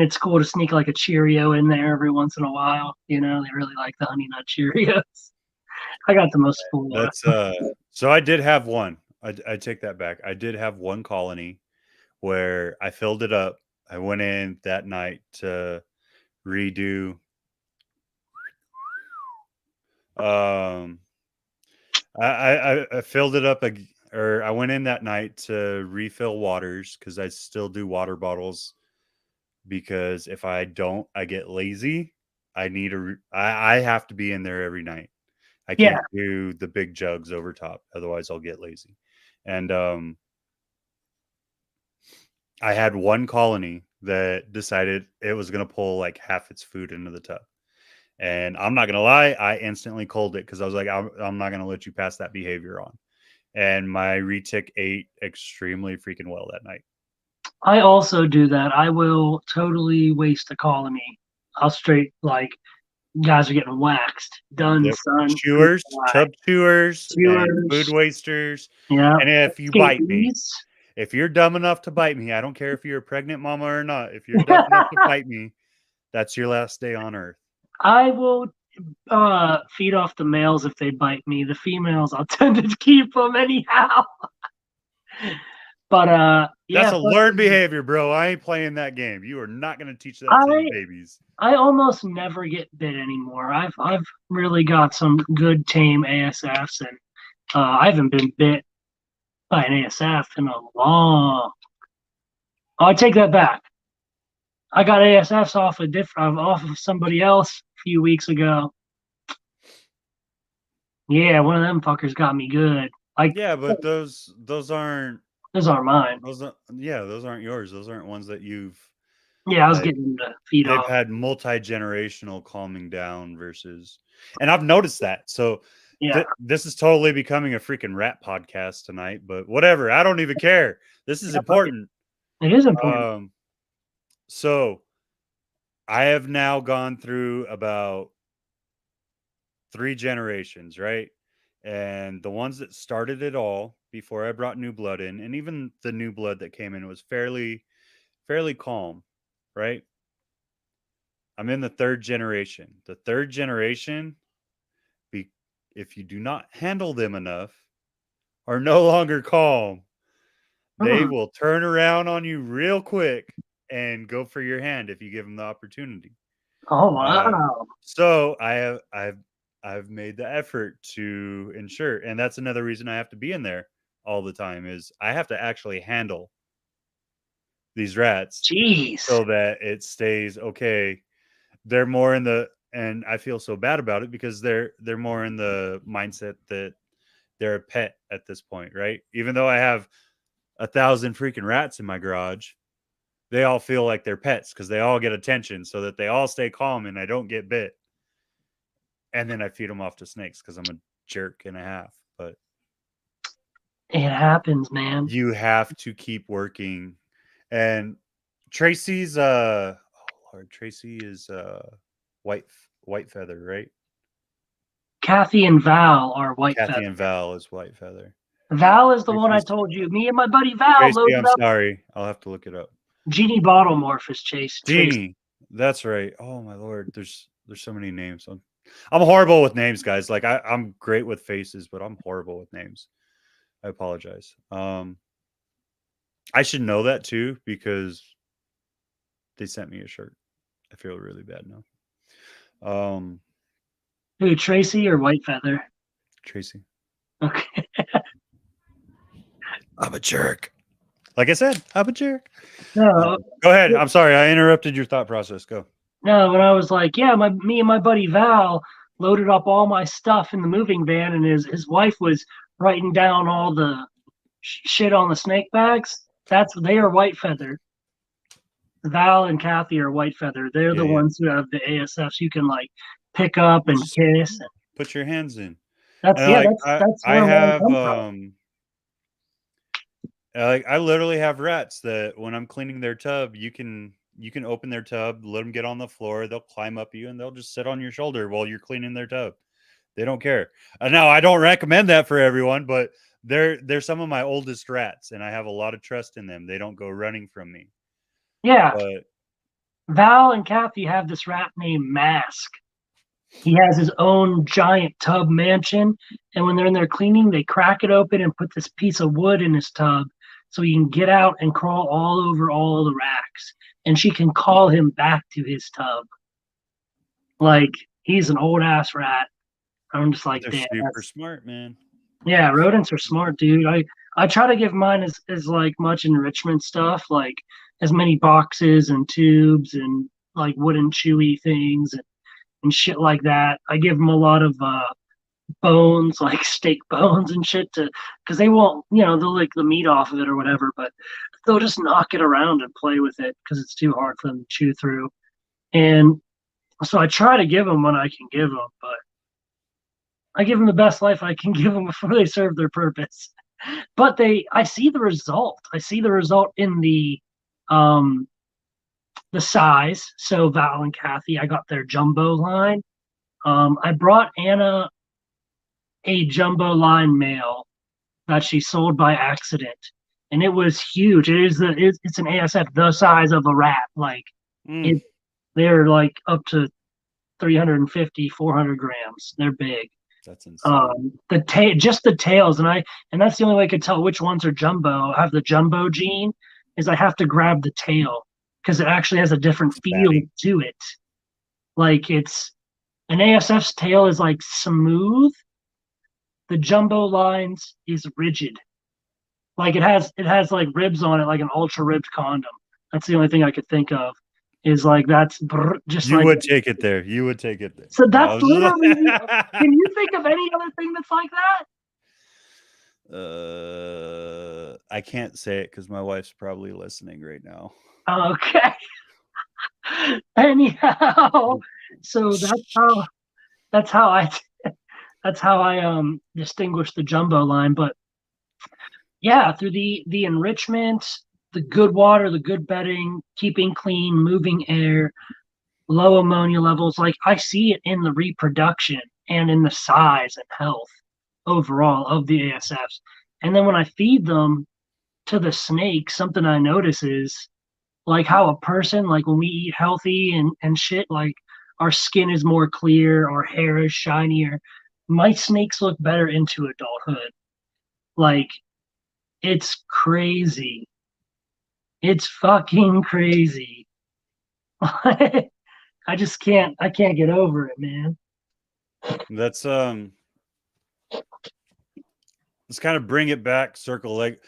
it's cool to sneak like a Cheerio in there every once in a while. They really like the honey nut Cheerios. I got the most full one. That's so I did have one. I take that back. I did have one colony where I filled it up. I went in that night to redo um I filled it up or I went in that night to refill waters because I still do water bottles because if I don't, I get lazy. I have to be in there every night. I Yeah, can't do the big jugs over top, otherwise I'll get lazy. And I had one colony that decided it was going to pull like half its food into the tub. And I'm not going to lie, I instantly cold it because I was like, I'm not going to let you pass that behavior on. And my retic ate extremely freaking well that night. I also do that. I will totally waste a colony. I'll straight like guys are getting waxed. Done, Yep. son. Chewers, Goodbye. tub chewers, and food Viewers. wasters. Yeah. And if you bite me, Escapees. if you're dumb enough to bite me, I don't care if you're a pregnant mama or not. If you're dumb enough to bite me, that's your last day on earth. I will feed off the males if they bite me. The females, I'll tend to keep them anyhow. But That's yeah, a learned behavior, bro. I ain't playing that game. You are not going to teach that to I these babies. I almost never get bit anymore. I've really got some good tame ASFs, and I haven't been bit by an ASF in a long. Oh, I take that back. I got ASFs off of somebody else a few weeks ago. Yeah, one of them fuckers got me good. Like Yeah, but those aren't those aren't mine. those aren't yours. Those aren't ones that you've Yeah, I was like getting them to feed they've off. had multi-generational calming down versus, and I've noticed that. So Yeah, this is totally becoming a freaking rap podcast tonight, but whatever. I don't even care. This is yeah, fuck it. important. It is important. Um, so I have now gone through about 3 generations, right? And the ones that started it all before I brought new blood in, and even the new blood that came in was fairly calm, right? I'm in the 3rd generation. The 3rd generation, if you do not handle them enough, are no longer calm. They will turn around on you real quick and go for your hand if you give them the opportunity. Oh wow. So I've made the effort to ensure, and that's another reason I have to be in there all the time is I have to actually handle these rats Jeez. so that it stays okay. They're more in the, and I feel so bad about it because they're more in the mindset that they're a pet at this point, right? Even though I have 1,000 freaking rats in my garage, they all feel like they're pets because they all get attention so that they all stay calm and I don't get bit. And then I feed them off to snakes because I'm a jerk and a half. But It happens, man. you have to keep working. And Tracy's oh Lord, Tracy is white feather, right? Kathy and Val are white Kathy feather. and Val is white feather. Val is the one I Tracy's, told you. Me and my buddy Val Tracy, loaded I'm up. sorry. I'll have to look it up. Genie Bottle Morph is Tracy. Genie. That's right. Oh my Lord. There's so many names. I'm horrible with names, guys. Like I'm great with faces, but I'm horrible with names. I apologize. I should know that too because they sent me a shirt. I feel really bad now. Who, Tracy or White Feather? Tracy. Okay. I'm a jerk. Like I said, I'm a jerk. No, Go ahead. I'm sorry. I interrupted your thought process. Go. no. When I was like, yeah, me and my buddy Val loaded up all my stuff in the moving van, and his wife was writing down all the shit on the snake bags. They are White Feather. Val and Kathy are White Feather. They're the ones who have the ASFs you can like pick up and Just kiss. put your hands in. That's And yeah. like That's I where mine have come from. like I literally have rats that when I'm cleaning their tub, you can open their tub, let them get on the floor, they'll climb up you and they'll just sit on your shoulder while you're cleaning their tub. They don't care. Now I don't recommend that for everyone, but they're some of my oldest rats and I have a lot of trust in them. They don't go running from me. Yeah. But Val and Kathy have this rat named Mask. He has his own giant tub mansion, and when they're in there cleaning, they crack it open and put this piece of wood in his tub so he can get out and crawl all over all of the racks. And she can call him back to his tub. Like he's an old ass rat. I'm just like, they're damn. super smart, man. Yeah, rodents are smart, dude. I try to give mine as like much enrichment stuff, like as many boxes and tubes and like wooden chewy things and shit like that. I give them a lot of bones, like steak bones and shit, to because they won't, they'll lick the meat off of it or whatever, but they'll just knock it around and play with it because it's too hard for them to chew through. And so I try to give them when I can give them, but I give them the best life I can give them before they serve their purpose. But I see the result. I see the result in um, the size. So Val and Kathy, I got their jumbo line. I brought Anna a jumbo line male that she sold by accident, and it was huge. It's an ASF the size of a rat. Like it, they're like up to 350, 400 grams. They're big. That's insane. Just the tails, and that's the only way I could tell which ones are jumbo. I have the jumbo gene, is I have to grab the tail because it actually has a different feel to it. Like it's an ASF's tail is like smooth. The jumbo lines is rigid. Like it has like ribs on it, like an ultra ribbed condom. That's the only thing I could think of. Is like that's just you like would take it there. You would take it there. So that's literally. Can you think of any other thing that's like that? I can't say it because my wife's probably listening right now. Okay. Anyhow, so that's how I distinguish the jumbo line. But yeah, through the enrichment, the good water, the good bedding, keeping clean, moving air, low ammonia levels, like I see it in the reproduction and in the size and health overall of the ASFs. And then when I feed them to the snakes, something I notice is like how a person, like when we eat healthy and shit, like our skin is more clear, our hair is shinier. My snakes look better into adulthood. Like It's crazy. It's fucking crazy. I just can't. I can't get over it, man. That's let's kind of bring it back, circle like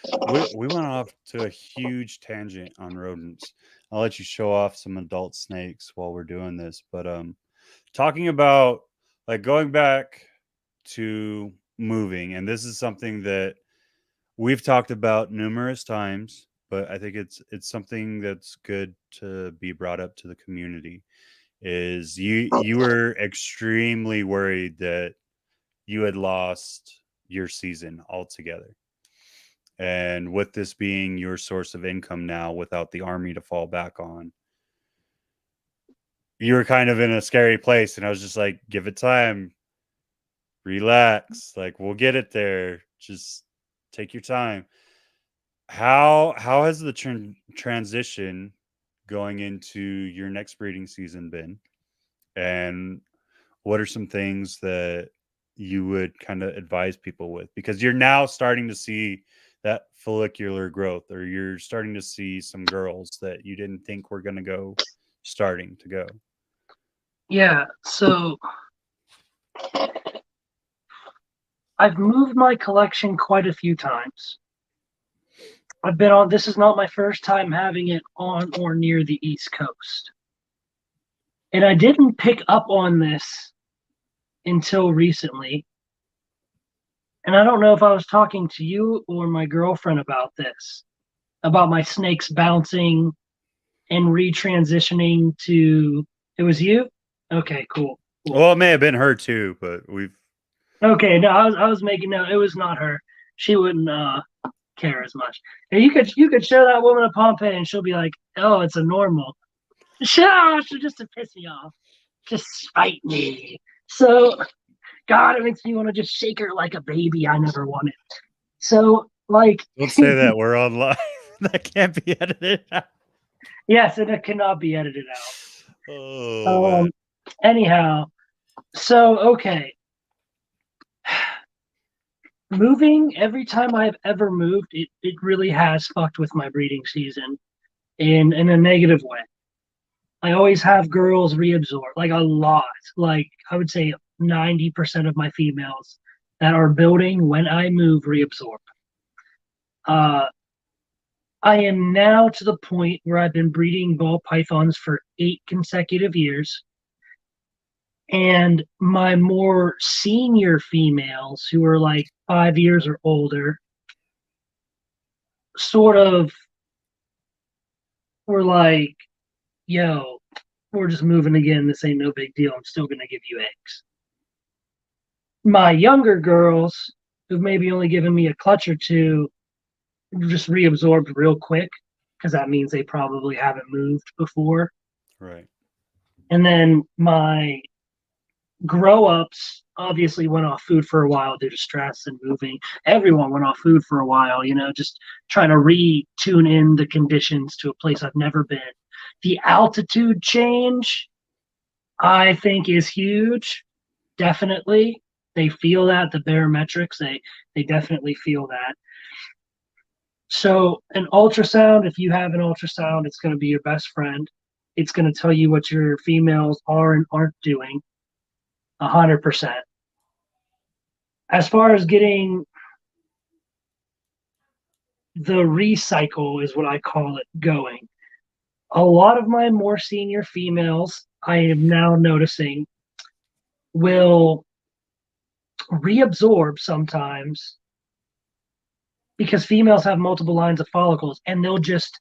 we went off to a huge tangent on rodents. I'll let you show off some adult snakes while we're doing this, but talking about like going back to moving, and this is something that we've talked about numerous times, but I think it's something that's good to be brought up to the community. Is you were extremely worried that you had lost your season altogether. And with this being your source of income now without the army to fall back on, you were kind of in a scary place. And I was just like, give it time, relax, like we'll get it there. Just take your time. How has the transition going into your next breeding season been? And what are some things that you would kind of advise people with? Because you're now starting to see that follicular growth, or you're starting to see some girls that you didn't think were going to go starting to go. Yeah. So I've moved my collection quite a few times. I've been on. This is not my first time having it on or near the East Coast, and I didn't pick up on this until recently. And I don't know if I was talking to you or my girlfriend about this, about my snakes bouncing and retransitioning to. It was you? Okay, cool. Well, it may have been her too, but we've Okay, no, I was making no, it was not her. She wouldn't care as much. And you could show that woman a Pompeii and she'll be like, oh, it's a normal. She'll just to piss me off. Just spite me. So God, it makes me want to just shake her like a baby I never wanted. So like don't say that, we're online. That can't be edited out. yes, and it cannot be edited out. Oh man. Anyhow, so okay. Moving every time I've ever moved, it really has fucked with my breeding season in a negative way. I always have girls reabsorb, like a lot. Like I would say 90% of my females that are building when I move reabsorb. Uh, I am now to the point where I've been breeding ball pythons for 8 consecutive years. And my more senior females who are like 5 years or older sort of were like, yo, we're just moving again. This ain't no big deal. I'm still going to give you eggs. My younger girls, who've maybe only given me a clutch or two, just reabsorbed real quick because that means they probably haven't moved before. Right. And then my grow ups obviously went off food for a while due to stress and moving. Everyone went off food for a while, just trying to retune in the conditions to a place I've never been. The altitude change, I think, is huge. Definitely. They feel that, the barometrics, they definitely feel that. So an ultrasound, if you have an ultrasound, it's going to be your best friend. It's going to tell you what your females are and aren't doing. 100%. As far as getting the recycle, is what I call it, going, a lot of my more senior females, I am now noticing, will reabsorb sometimes because females have multiple lines of follicles and they'll just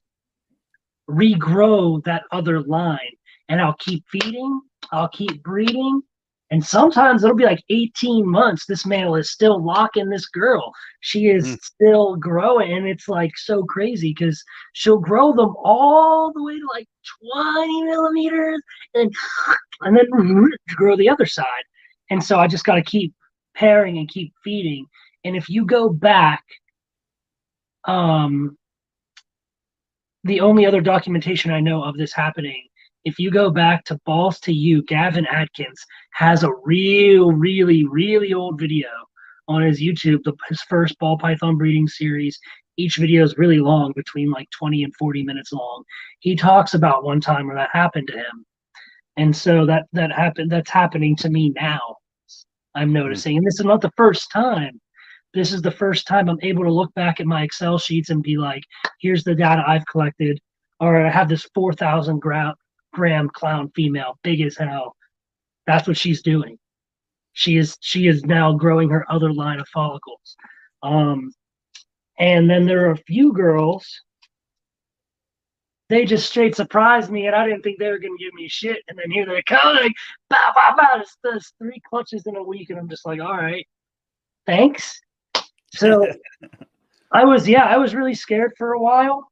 regrow that other line. And I'll keep feeding, I'll keep breeding. And sometimes it'll be like 18 months. This male is still locking this girl. She is still growing. And it's like so crazy because she'll grow them all the way to like 20 millimeters and then grow the other side. And so I just got to keep pairing and keep feeding. And if you go back, the only other documentation I know of this happening, if you go back to Balls to You, Gavin Atkins has a really old video on his YouTube, his first ball python breeding series. Each video is really long, between like 20 and 40 minutes long. He talks about one time where that happened to him. And so that happened, that's happening to me now. I'm Mm. noticing. And this is not the first time. This is the first time I'm able to look back at my Excel sheets and be like, here's the data I've collected. Or I have this 4,000 gram clown female, big as hell. That's what she's doing. She is now growing her other line of follicles. Um, and then there are a few girls, they just straight surprised me, and I didn't think they were gonna give me shit. And then here they come, like, bow, bow, bow. It's 3 clutches in a week, and I'm just like, all right, thanks. So I was really scared for a while,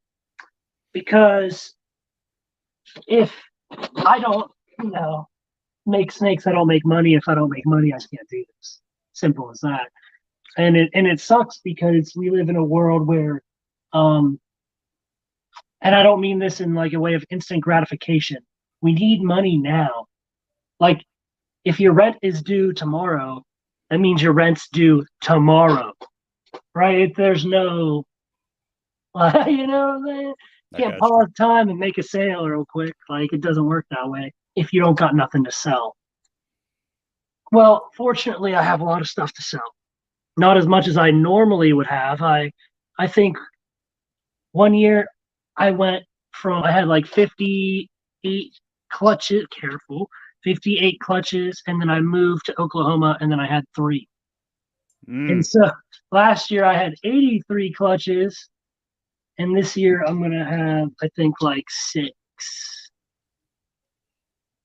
because if I don't, make snakes, I don't make money. If I don't make money, I can't do this. Simple as that. And it sucks, because we live in a world where, um, and I don't mean this in like a way of instant gratification. We need money now. Like, if your rent is due tomorrow, that means your rent's due tomorrow, right? There's no, you know, you I can't got you. pause time and make a sale real quick. Like, it doesn't work that way if you don't got nothing to sell. Well, fortunately, I have a lot of stuff to sell. Not as much as I normally would have. I think one year I had like 58 clutches, careful, 58 clutches, and then I moved to Oklahoma, and then I had 3. And Mm. so last year I had 83 clutches, and this year I'm going to have, I think, like 6.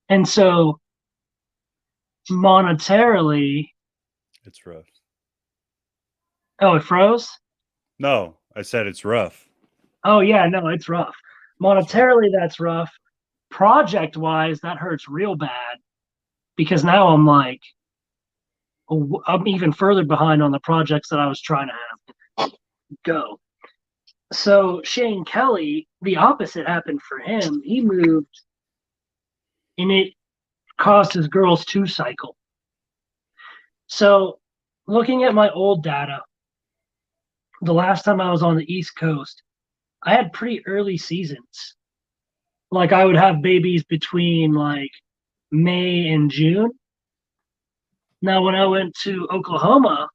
And so monetarily, It's rough. oh, it froze? No, I said it's rough. Oh, yeah, no, it's rough. It's rough. Monetarily, that's rough. Project wise, that hurts real bad, because now I'm like, I'm even further behind on the projects that I was trying to have go. So Shane Kelly, the opposite happened for him. He moved, and it caused his girls to cycle. So looking at my old data, the last time I was on the East Coast, I had pretty early seasons. Like, I would have babies between like May and June. Now, when I went to Oklahoma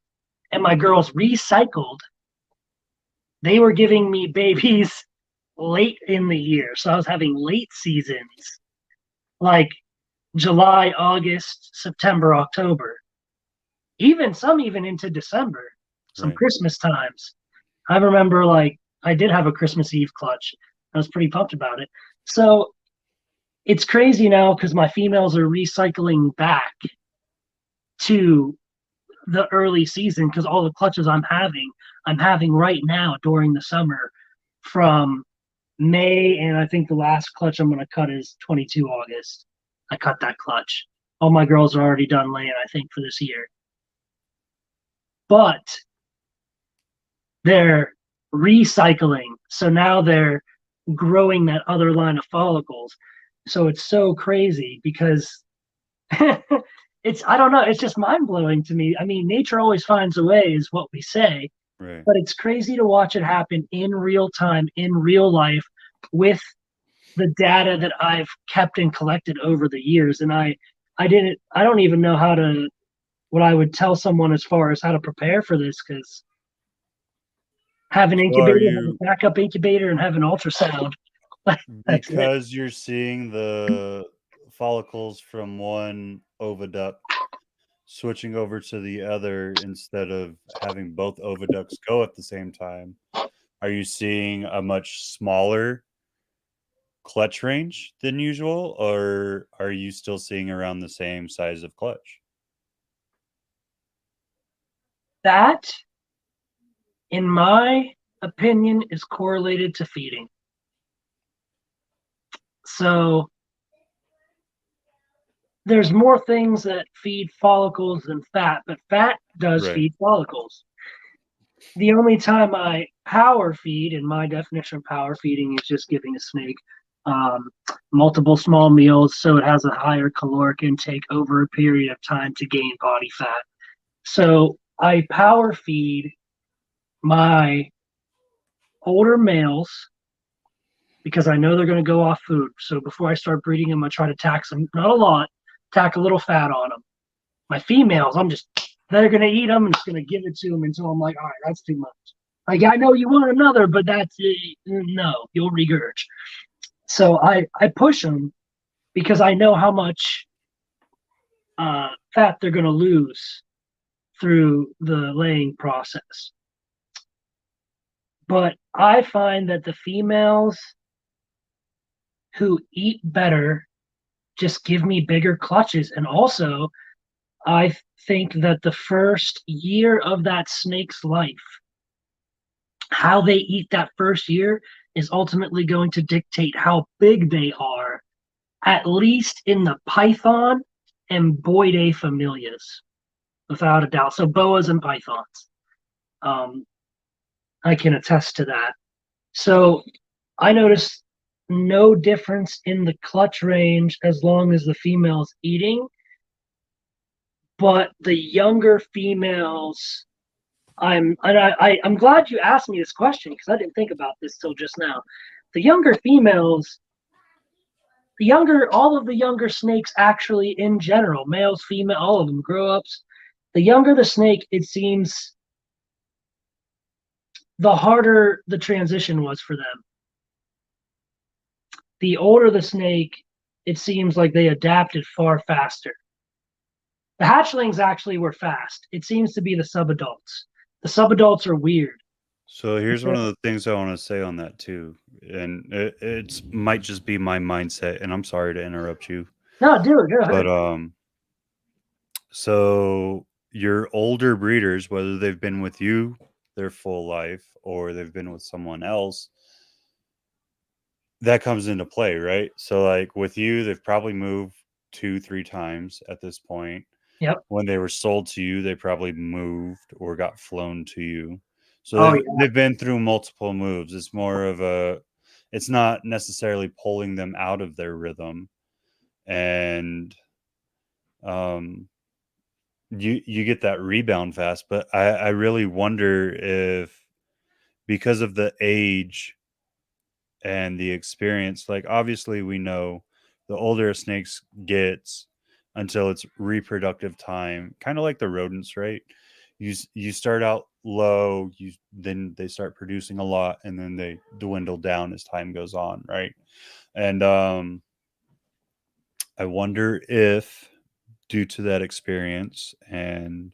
and my girls recycled, they were giving me babies late in the year. So I was having late seasons, like July, August, September, October, even into December, some Right. Christmas times. I remember, like, I did have a Christmas Eve clutch. I was pretty pumped about it. So it's crazy now, because my females are recycling back to the early season, because all the clutches I'm having right now during the summer, from May, and I think the last clutch I'm going to cut is 22 August. I cut that clutch. All my girls are already done laying, I think, for this year. But they're recycling. So now they're growing that other line of follicles. So it's so crazy, because I don't know, it's just mind blowing to me. I mean, nature always finds a way, is what we say, Right. but it's crazy to watch it happen in real time, in real life, with the data that I've kept and collected over the years. And I don't even know what I would tell someone as far as how to prepare for this, because have an So are incubator, have you a backup incubator, and have an ultrasound. That's it. because you're seeing the follicles from one oviduct switching over to the other instead of having both oviducts go at the same time? Are you seeing a much smaller clutch range than usual, or are you still seeing around the same size of clutch? That, in my opinion, is correlated to feeding. So there's more things that feed follicles than fat, but fat does Right. feed follicles. The only time I power feed, in my definition of power feeding, is just giving a snake um, multiple small meals, so it has a higher caloric intake over a period of time to gain body fat. So I power feed my older males because I know they're going to go off food. So before I start breeding them, I try to tack some, not a lot, tack a little fat on them. My females, they're going to eat them and just going to give it to them until I'm like, all right, that's too much. Like, I know you want another, but no, you'll regurge. So I push them because I know how much fat they're going to lose through the laying process. But I find that the females who eat better just give me bigger clutches. And also, I think that the first year of that snake's life, how they eat that first year is ultimately going to dictate how big they are, at least in the python and Boidae familias, without a doubt. So boas and pythons. I can attest to that. So I noticed no difference in the clutch range as long as the female's eating. But the younger females, I'm glad you asked me this question because I didn't think about this till just now. The younger females, all of the younger snakes actually in general, males, female, all of them, grow ups. The younger the snake, it seems the harder the transition was for them. The older the snake, it seems like they adapted far faster. The hatchlings actually were fast. It seems to be the subadults. The subadults are weird. So here's one of the things I want to say on that too, and it might just be my mindset. And I'm sorry to interrupt you. No, do it. Go ahead. But so your older breeders, whether they've been with you their full life or they've been with someone else, that comes into play, right? So like with you, they've probably moved 2-3 times at this point. Yep. When they were sold to you, they probably moved or got flown to you. So they've been through multiple moves. It's more of it's not necessarily pulling them out of their rhythm. And you get that rebound fast. But I really wonder if because of the age and the experience, like obviously we know the older a snake gets until it's reproductive time, kind of like the rodents, right? You start out low, then they start producing a lot, and then they dwindle down as time goes on, right? And I wonder if due to that experience and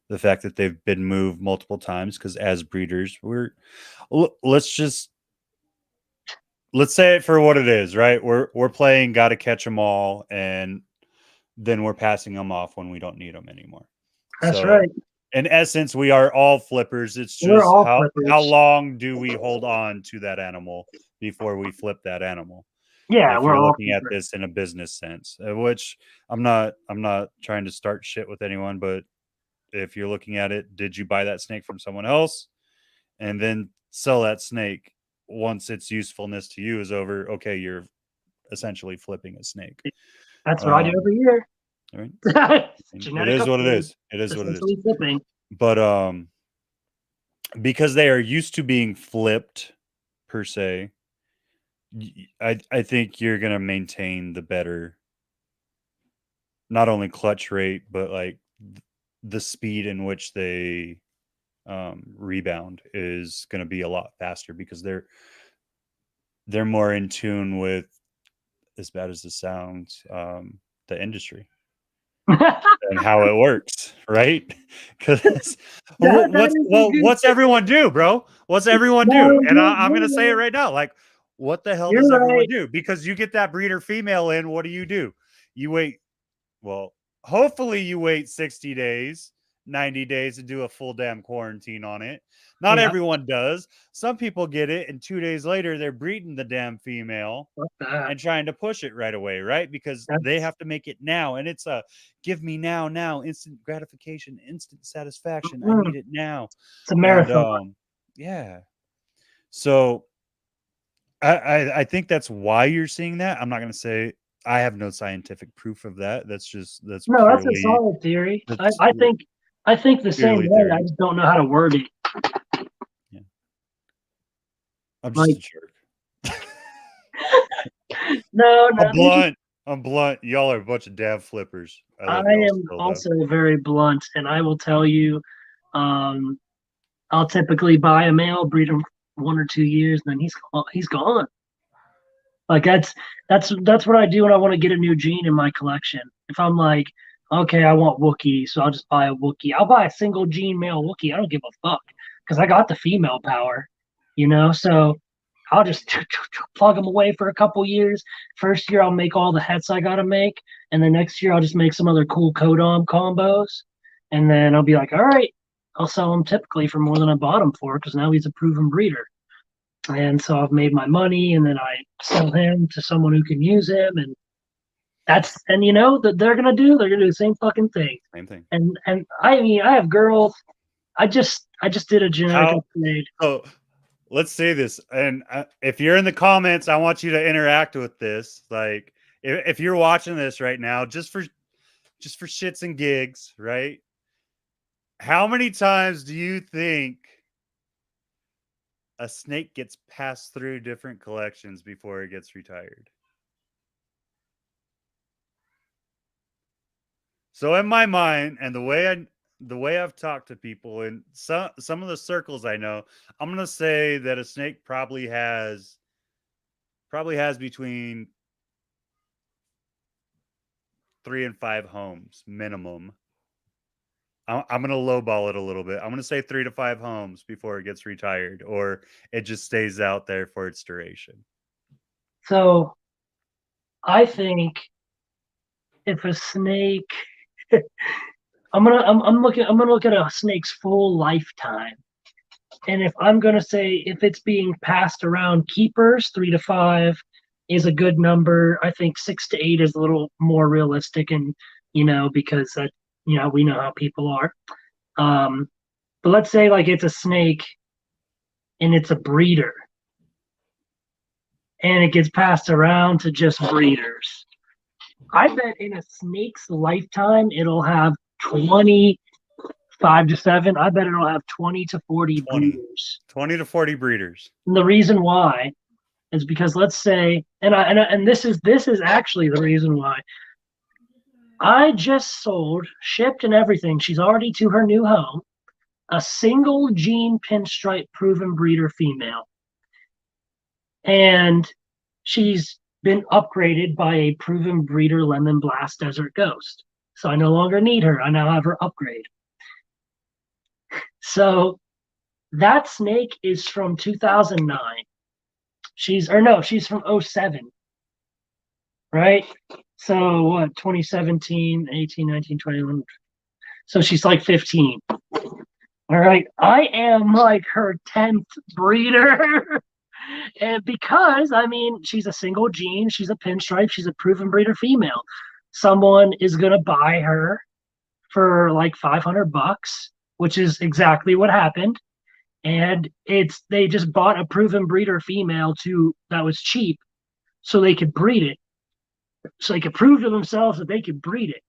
the fact that they've been moved multiple times, because as breeders, let's say it for what it is, right? We're playing gotta catch them all, and then we're passing them off when we don't need them anymore. That's right. In essence, we are all flippers. It's just how long do we hold on to that animal before we flip that animal? Yeah, if we're you're all looking at this in a business sense, which I'm not trying to start shit with anyone, but if you're looking at it, did you buy that snake from someone else and then sell that snake once its usefulness to you is over? Okay, you're essentially flipping a snake. That's what I do every year. Right? It is what it is. It is what it is. Flipping. But because they are used to being flipped per se, I think you're gonna maintain the better, not only clutch rate, but like the speed in which they rebound is going to be a lot faster because they're more in tune with, as bad as it sounds, the industry and how it works, right? Because what's everyone do, bro? What's everyone do? And I'm going to say it right now, like, what the hell does everyone do? Because you get that breeder female in, what do? You wait. Well, hopefully you wait 60 days, 90 days to do a full damn quarantine on it. Not everyone does. Some people get it, and 2 days later they're breeding the damn female and trying to push it right away, right? Because they have to make it now, and it's a give me now, instant gratification, instant satisfaction. I need it now. It's a marathon. Yeah. So I think that's why you're seeing that. I'm not going to say I have no scientific proof of that. That's no, that's a solid theory. I think the same way. I just don't know how to word it. Yeah. I'm just Like, a jerk. no, I'm no, blunt. I'm blunt. Y'all are a bunch of damn flippers. I I love y'all am still though. also very blunt, and I will tell you, um, I'll typically buy a male, breed him 1 or 2 years, and then he's gone. Like that's what I do when I want to get a new gene in my collection. If I'm like, okay, I want Wookiee, so I'll just buy a Wookiee. I'll buy a single gene male Wookiee. I don't give a fuck because I got the female power, you know. So I'll just plug them away for a couple years. First year I'll make all the hets I gotta make, and the next year I'll just make some other cool codom combos, and then I'll be like, all right, I'll sell them typically for more than I bought them for because now he's a proven breeder. And so I've made my money, and then I sell him to someone who can use him, and you know that they're gonna do the same fucking thing. Same thing. And I mean I have girls. I just did a genetic How? upgrade. So let's say this, and if you're in the comments, I want you to interact with this. Like, if you're watching this right now, just for shits and gigs, right? How many times do you think a snake gets passed through different collections before it gets retired? So in my mind, and the way I've talked to people in some of the circles I know, I'm gonna say that a snake probably has between 3 and 5 homes minimum. I'm gonna lowball it a little bit. I'm gonna say 3 to 5 homes before it gets retired, or it just stays out there for its duration. So I think if a snake, I'm gonna look at a snake's full lifetime. And if I'm going to say if it's being passed around keepers, 3 to 5 is a good number. I think 6 to 8 is a little more realistic, and because that we know how people are. Um, but let's say like it's a snake and it's a breeder, and it gets passed around to just breeders. I bet in a snake's lifetime it'll have 25 to 7. I bet it'll have 20 to 40 20, breeders. 20 to 40 breeders. And the reason why is because let's say, and this is actually the reason why I just sold, shipped, and everything. She's already to her new home. A single gene pinstripe proven breeder female, and she's been upgraded by a proven breeder lemon blast desert ghost. So I no longer need her. I now have her upgrade. So that snake is from 2009. She's from 07. Right? So what, 2017, 18, 19, 21. So she's like 15. All right. I am like her 10th breeder. And because, I mean, she's a single gene, she's a pinstripe, she's a proven breeder female. Someone is going to buy her for like $500, which is exactly what happened. And they just bought a proven breeder female that was cheap so they could breed it. So they could prove to themselves that they could breed it.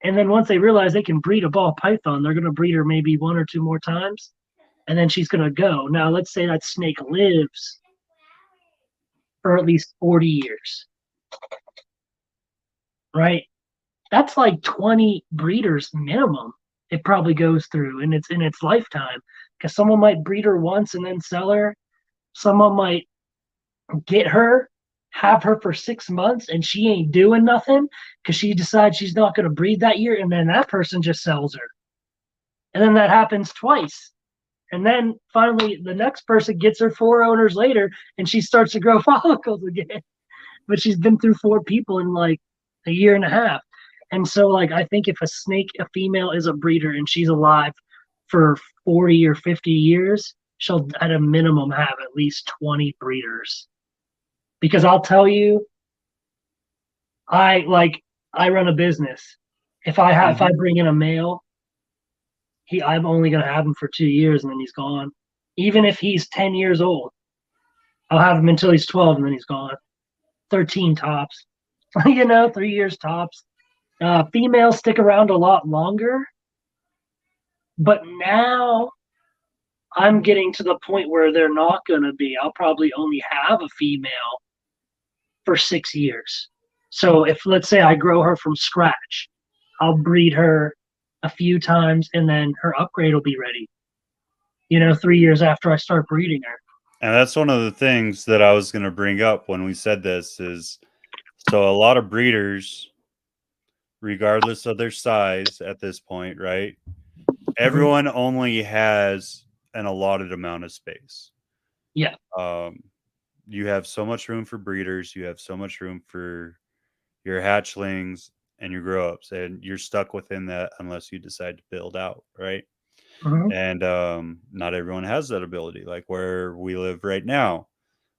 And then once they realize they can breed a ball python, they're going to breed her maybe 1 or 2 more times, and then she's going to go. Now, let's say that snake lives for at least 40 years, right? That's like 20 breeders minimum. It probably goes through in its lifetime, because someone might breed her once and then sell her. Someone might get her, have her for 6 months, and she ain't doing nothing because she decides she's not going to breed that year, and then that person just sells her. And then that happens twice. And then finally, the next person gets her 4 owners later, and she starts to grow follicles again. But she's been through 4 people in like a year and a half. And so, like, I think if a female is a breeder and she's alive for 40 or 50 years, she'll at a minimum have at least 20 breeders. Because I'll tell you, I run a business. If I bring in a male, I'm only gonna have him for 2 years and then he's gone. Even if he's 10 years old, I'll have him until he's 12 and then he's gone. 13 tops. 3 years tops. Females stick around a lot longer, but now I'm getting to the point where they're not going to be. I'll probably only have a female for 6 years. So if, let's say, I grow her from scratch, I'll breed her a few times and then her upgrade will be ready, 3 years after I start breeding her. And that's one of the things that I was going to bring up when we said this is, so a lot of breeders, regardless of their size at this point, right? Mhm. Everyone only has an allotted amount of space. Yeah. You have so much room for breeders, you have so much room for your hatchlings and your grow ups, and you're stuck within that unless you decide to build out, right? Hmm. And not everyone has that ability. Like where we live right now,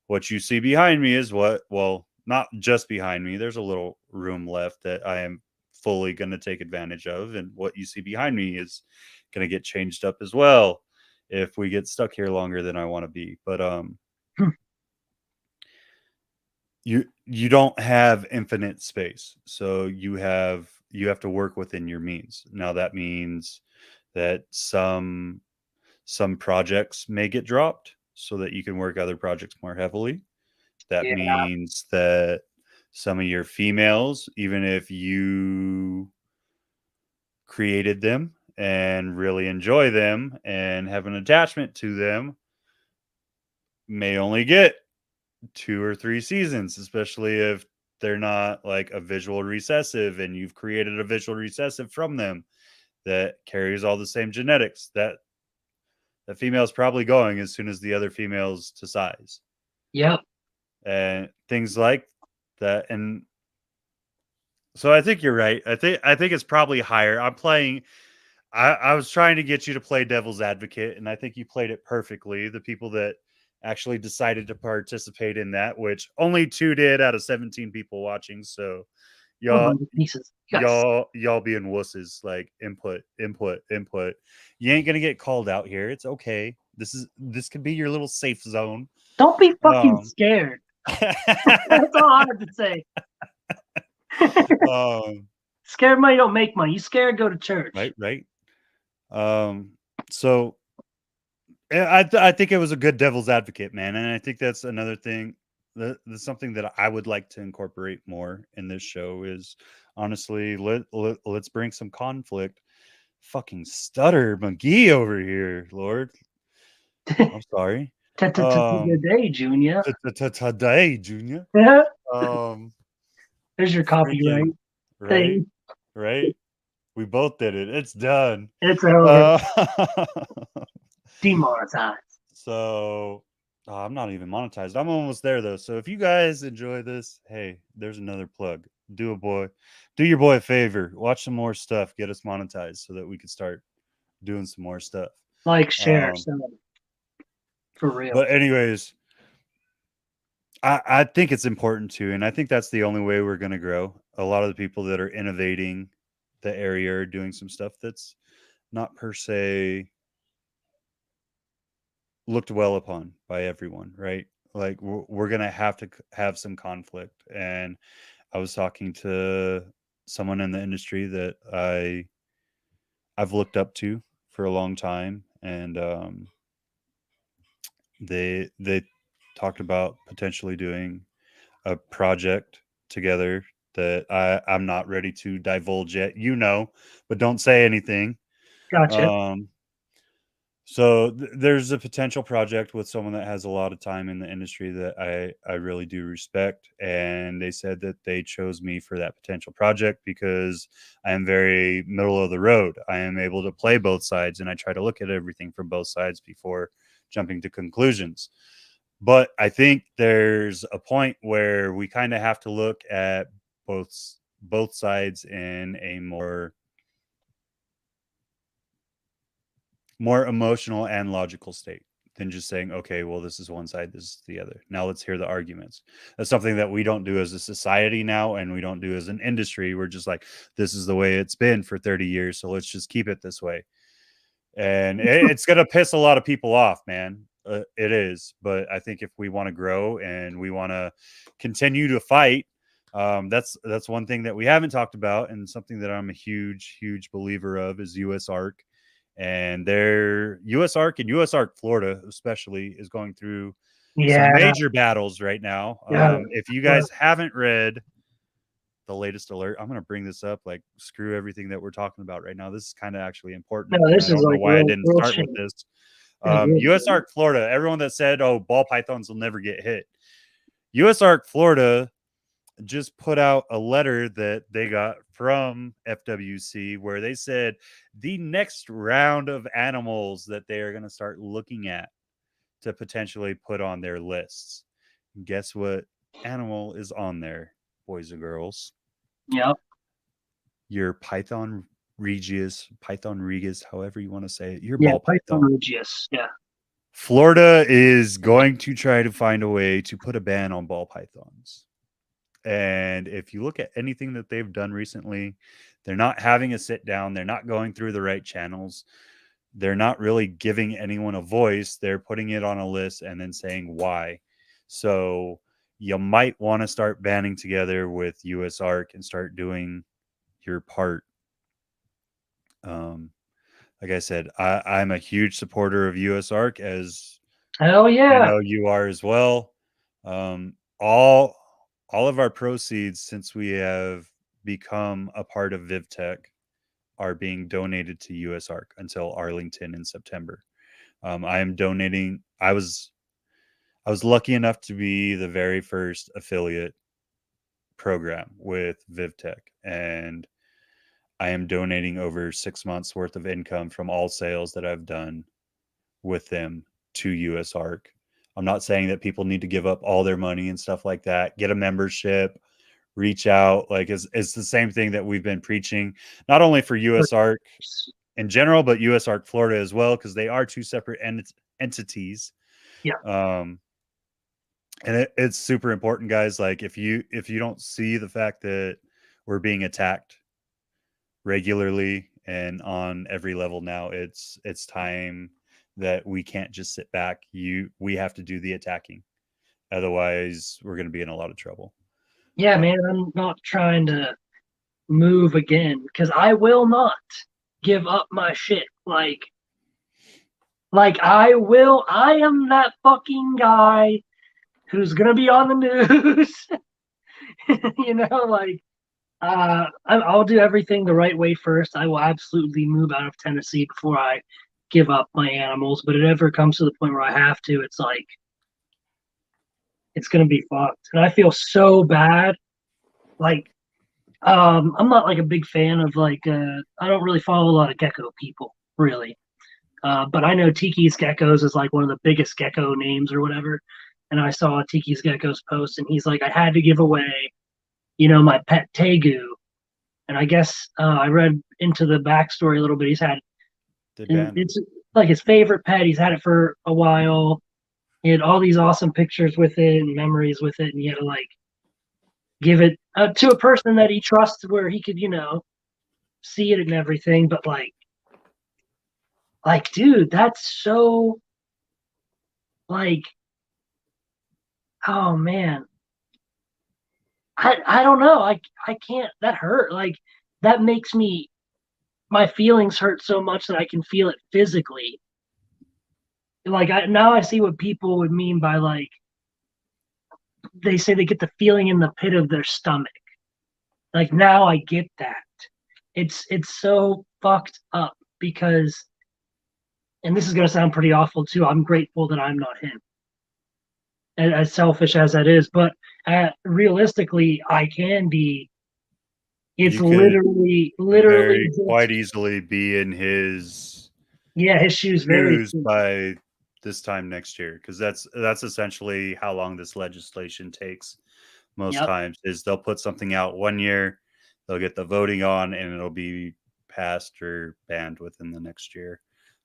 what you see behind me is well, not just behind me. There's a little room left that I am fully going to take advantage of, and what you see behind me is going to get changed up as well if we get stuck here longer than I want to be. But you don't have infinite space, so you have to work within your means. Now that means that some projects may get dropped so that you can work other projects more heavily. That Yeah. means that some of your females, even if you created them and really enjoy them and have an attachment to them, may only get 2 or 3 seasons, especially if they're not like a visual recessive and you've created a visual recessive from them that carries all the same genetics. That female's probably going as soon as the other females to size Yep. and things like that. And so I think you're right. I think it's probably higher. I was trying to get you to play devil's advocate, and I think you played it perfectly. The people that actually decided to participate in that, which only 2 did out of 17 people watching. So Oh, y'all my pieces. Yes. y'all being wusses, like input. You ain't gonna get called out here. It's okay. This could be your little safe zone. Don't be fucking Um scared. That's all I have to say. um Scared money don't make money. You scared, go to church. right. So I think it was a good devil's advocate, man, and I think that's another thing. That's something that I would like to incorporate more in this show. Is honestly, let's bring some conflict. Fucking stutter McGee over here, Lord. I'm sorry. Good day, Junior. Today, Junior. There's Um, your copyright freaking right, thing. right. We both did it. It's done. It's over. Uh, Demonetized. so I'm not even monetized. I'm almost there though. So if you guys enjoy this, hey, there's another plug. Do your boy a favor. Watch some more stuff. Get us monetized so that we can start doing some more stuff. Like, share, Um, so for real. but anyways, I think it's important too, and I think that's the only way we're going to grow. A lot of the people that are innovating the area are doing some stuff that's not per se looked well upon by everyone, right? Like we're going to have to have some conflict. And I was talking to someone in the industry that I've looked up to for a long time, and they talked about potentially doing a project together that I'm not ready to divulge yet, but don't say anything. Gotcha. Um, so there's a potential project with someone that has a lot of time in the industry that I really do respect, and they said that they chose me for that potential project because I am very middle of the road. I am able to play both sides, and I try to look at everything from both sides before jumping to conclusions. But I think there's a point where we kind of have to look at both sides in a more emotional and logical state than just saying, okay, well, this is one side, this is the other. Now let's hear the arguments. That's something that we don't do as a society now, and we don't do as an industry. We're just like, this is the way it's been for 30 years, so let's just keep it this way. And it's going to piss a lot of people off, man. It is. But I think if we want to grow and we want to continue to fight, that's one thing that we haven't talked about, and something that I'm a huge believer of is USARC and their USARK and USARK Florida especially is going through some Yeah. major battles right now. Yeah. If you guys haven't read the latest alert, I'm going to bring this up. Like, screw everything that we're talking about right now. This is kind of actually No, important, and I this is don't know like why I real, didn't real start shit. with this. Yeah, real USARK Florida, everyone that said, oh, ball pythons will never get hit. USARK Florida just put out a letter that they got from FWC where they said the next round of animals that they are going to start looking at to potentially put on their lists. Guess what animal is on there, boys and girls? Yep. Your Python regius, however you want to say it, your Yeah, ball Python python. Regius. Yeah. Florida is going to try to find a way to put a ban on ball pythons. And if you look at anything that they've done recently, they're not having a sit down. They're not going through the right channels. They're not really giving anyone a voice. They're putting it on a list and then saying why. So you might want to start banding together with USARK and start doing your part. Like I said, I'm a huge supporter of USARK, as Hell I yeah. know you are as well. Um, all of our proceeds, since we have become a part of VivTech, are being donated to USARK until Arlington in September. I am donating. I was lucky enough to be the very first affiliate program with VivTech, and I am donating over 6 months worth of income from all sales that I've done with them to USARK. I'm not saying that people need to give up all their money and stuff like that. Get a membership, reach out. Like, it's the same thing that we've been preaching, not only for USARK in general, but USARK Florida as well, because they are two separate entities. Yeah. And it's super important, guys. Like, if you don't see the fact that we're being attacked regularly and on every level now, it's time that we can't just sit back. We have to do the attacking. Otherwise, we're going to be in a lot of trouble. Yeah, man, I'm not trying to move again because I will not give up my shit. Like I am that fucking guy who's gonna be on the news. Like I'll do everything the right way first. I will absolutely move out of Tennessee before I give up my animals. But it ever comes to the point where I have to, it's like it's gonna be fucked. And I feel so bad. Like I'm not like a big fan of I don't really follow a lot of gecko people, really. But I know Tiki's Geckos is like one of the biggest gecko names or whatever. And I saw Tiki's Geckos post, and he's like, I had to give away, my pet Tegu. And I guess I read into the backstory a little bit. It's like his favorite pet. He's had it for a while. He had all these awesome pictures with it and memories with it, and he had to like give it to a person that he trusts, where he could, see it and everything. But dude, that's so like, oh man, I don't know. I can't. That hurt. Like that makes my feelings hurt so much that I can feel it physically. Like now I see what people would mean by like they say they get the feeling in the pit of their stomach. Like now I get that. It's so fucked up because, and this is gonna sound pretty awful too. I'm grateful that I'm not him, as selfish as that is. But realistically, I can be. It's You could literally quite just, easily be in his yeah, his shoes very shoes soon. by this time next year, because that's essentially how long this legislation takes. Most Yep. times is they'll put something out 1 year, they'll get the voting on, and it'll be passed or banned within the next year.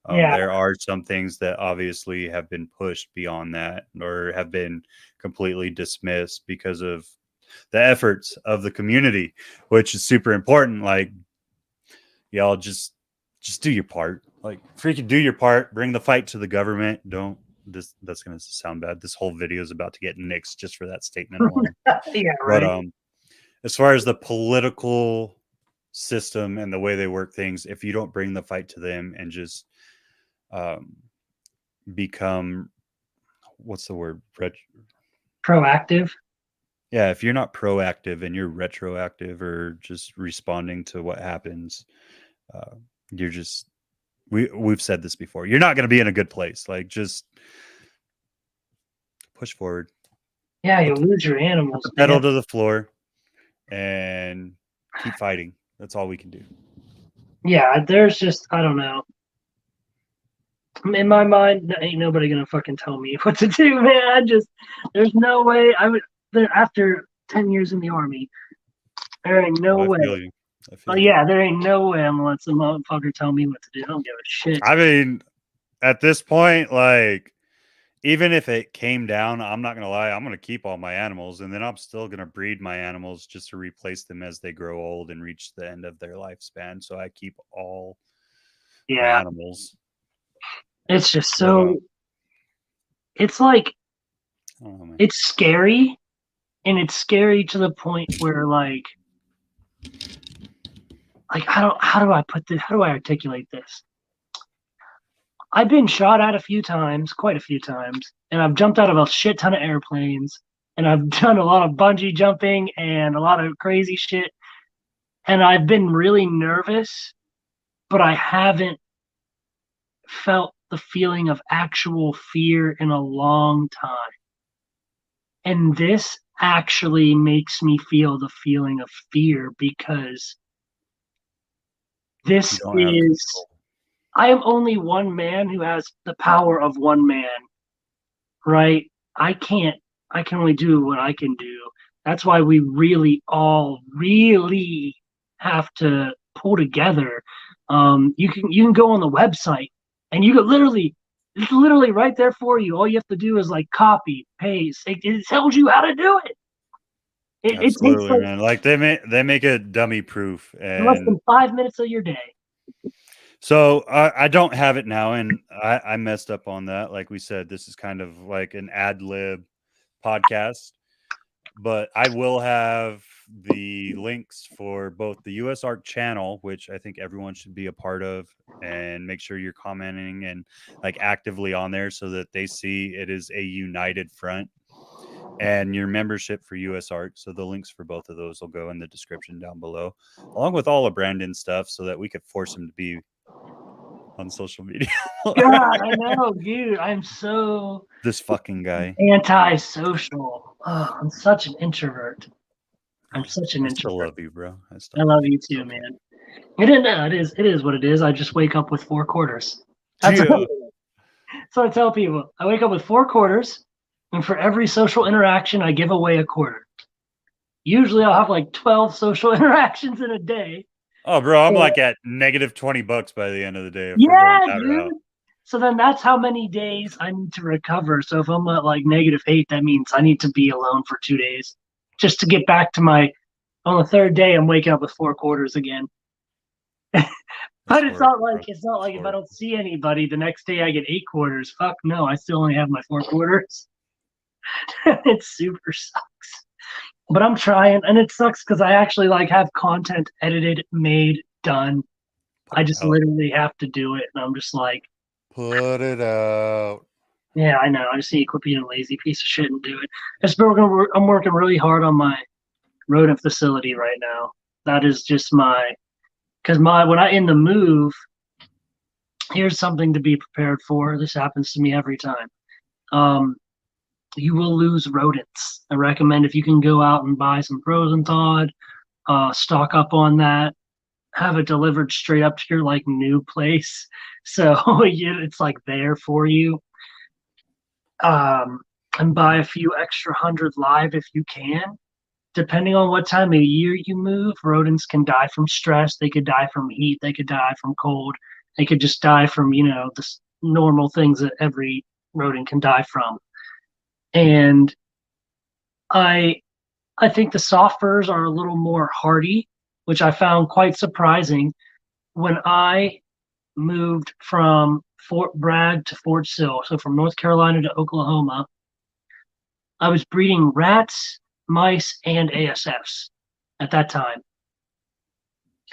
Yeah. There are some things that obviously have been pushed beyond that or have been completely dismissed because of the efforts of the community, which is super important. Like, y'all just do your part. Like, freaking do your part. Bring the fight to the government. Don't that's gonna sound bad. This whole video is about to get nixed just for that statement alone. Yeah. But Right. as far as the political system and the way they work things, if you don't bring the fight to them and just um, become, what's the word? Proactive. Yeah, if you're not proactive and you're retroactive or just responding to what happens, you're just we've said this before. You're not going to be in a good place. Like, just push forward, Yeah, you put lose your put animals, the man. pedal to the floor, and keep fighting. That's all we can do. Yeah, there's just I don't know. In my mind, ain't nobody gonna fucking tell me what to do, man. There's no way I would. After 10 years in the army, there ain't no Oh, I way. feel you. I Oh feel you. yeah, there ain't no way I'm gonna let some motherfucker tell me what to do. I don't give a shit. I mean, at this point, like, even if it came down, I'm not gonna lie, I'm gonna keep all my animals, and then I'm still gonna breed my animals just to replace them as they grow old and reach the end of their lifespan. So I keep all my Yeah, animals. it's just But so. It's like I don't know, man. it's scary, and it's scary to the point where I don't. How do I put this? How do I articulate this? I've been shot at a few times, quite a few times, and I've jumped out of a shit ton of airplanes, and I've done a lot of bungee jumping and a lot of crazy shit, and I've been really nervous, but I haven't felt the feeling of actual fear in a long time. And this actually makes me feel the feeling of fear because You this don't have is, control. I am only one man who has the power of one man, right? I can't, I can only do what I can do. That's why we really all really have to pull together. You can go on the website and you could literally, it's literally right there for you. All you have to do is like copy, paste. It tells you how to do it. It takes Absolutely, like man. Like, they make it dummy proof, less and than 5 minutes of your day. so I don't have it now, and I messed up on that. Like we said, this is kind of like an ad lib podcast, but I will have the links for both the US Art channel, which I think everyone should be a part of, and make sure you're commenting and like actively on there so that they see it is a united front, and your membership for US Art. So the links for both of those will go in the description down below, along with all of Brandon's stuff, so that we could force him to be on social media. God, I know, dude. I'm so This fucking guy. antisocial. Oh, I'm such an introvert. I'm such an I still introvert. love you, bro. I I still love love you. you It's too, okay. man. It is, no, it is what it is. I just wake up with 4 quarters. That's what, Yeah. that's what I tell people. I wake up with 4 quarters, and for every social interaction, I give away a quarter. Usually, I'll have like 12 social interactions in a day. Oh, bro, I'm So, like at negative $20 by the end of the day if we're going yeah, that dude. route. So then that's how many days I need to recover. So if I'm at like -8, that means I need to be alone for 2 days just to get back to my. On the third day, I'm waking up with 4 quarters again. That's But horrible, bro. it's not That's like if I horrible. don't see anybody, the next day I get 8 quarters. Fuck no, I still only have my 4 quarters. It super sucks. But I'm trying, and it sucks because I actually like have content edited, made, done. Put I it just out. literally have to do it, and I'm just like, Put it out. yeah, I know. I just need to quit being a lazy piece of shit and do it. I'm working really hard on my rodent facility right now. That is just because when I end the move, here's something to be prepared for. This happens to me every time. Um, you will lose rodents. I recommend if you can go out and buy some frozen thawed, stock up on that, have it delivered straight up to your like new place, so it's like there for you. Um, and buy a few extra hundred live if you can. Depending on what time of year you move, rodents can die from stress. They could die from heat. They could die from cold. They could just die from the normal things that every rodent can die from. And I I think the soft furs are a little more hardy, which I found quite surprising when I moved from Fort Bragg to Fort Sill, so from North Carolina to Oklahoma. I was breeding rats, mice, and ASFs at that time.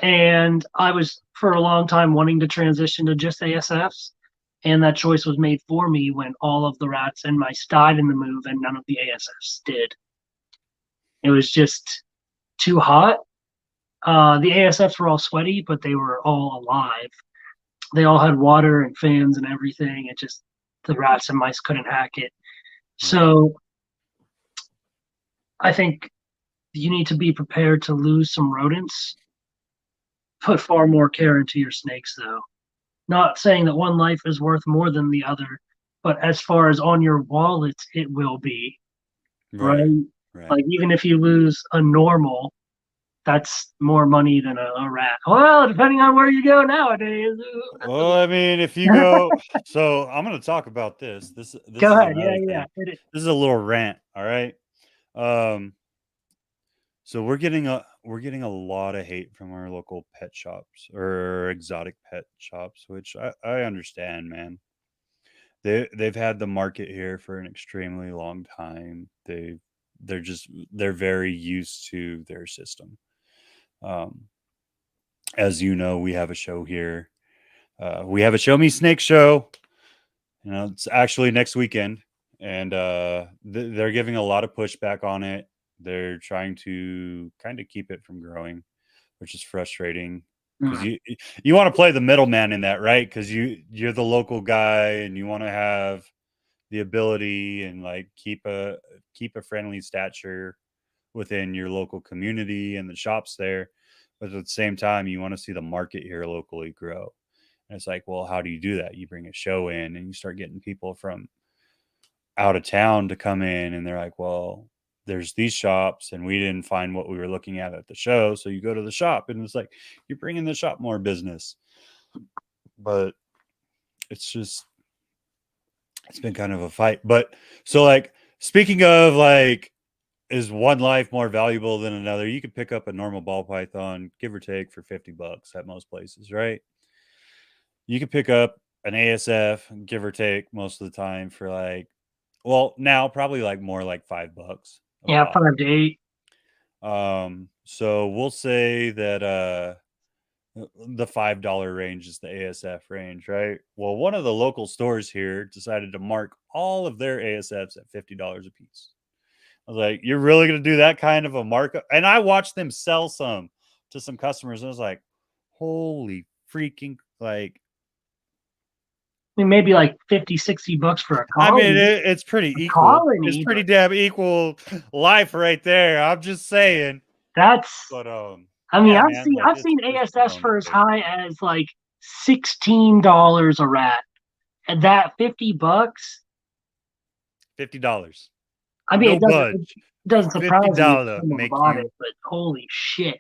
And I was for a long time wanting to transition to just ASFs. And that choice was made for me when all of the rats and mice died in the move and none of the ASFs did. It was just too hot. The ASFs were all sweaty, but they were all alive. They all had water and fans and everything. It just, the rats and mice couldn't hack it. Right. So I think you need to be prepared to lose some rodents. Put far more care into your snakes, though. Not saying that one life is worth more than the other, but as far as on your wallet, it will be, Right. right? Right. Like, even if you lose a normal, that's more money than a rat. Well, depending on where you go nowadays. Well, I mean, if you go, so I'm going to talk about this. This Go is ahead. Yeah, another yeah. thing. This is a little rant. All right. Um, so we're getting a lot of hate from our local pet shops or exotic pet shops, which I understand, man. They've had the market here for an extremely long time. They're very used to their system. Um, as you know, we have a show here. We have a Show Me Snake show. It's actually next weekend, and they're giving a lot of pushback on it. They're trying to kind of keep it from growing, which is frustrating because Mm. you want to play the middleman in that, right? Because you're the local guy, and you want to have the ability and like keep a friendly stature within your local community and the shops there, but at the same time, you want to see the market here locally grow. And it's like, well, how do you do that? You bring a show in and you start getting people from out of town to come in, and they're like, well, there's these shops and we didn't find what we were looking at the show. So you go to the shop, and it's like, you're bringing the shop more business. But it's just, it's been kind of a fight. But so, like, speaking of like, is one life more valuable than another? You could pick up a normal ball python, give or take, for $50 at most places, right? You could pick up an ASF, give or take, most of the time for like, well, now probably like more like $5 a Yeah, pop. 5 to 8. So we'll say that the $5 range is the ASF range, right? Well, one of the local stores here decided to mark all of their ASFs at $50 a piece. I was like, you're really going to do that kind of a markup? And I watched them sell some to some customers, and I was like, holy freaking, like, I mean, maybe like 50, $60 for a I mean, colony. it's pretty A equal. It's colony, pretty but damn equal life right there. I'm just saying. that's, But I mean, yeah, I've man, seen like I've it's seen there's some ASS tone to for as take. high as like $16 a rat. And that $50, $50. I mean, No it budge. doesn't Fifty surprise me if dollar someone make bought it, you but holy shit.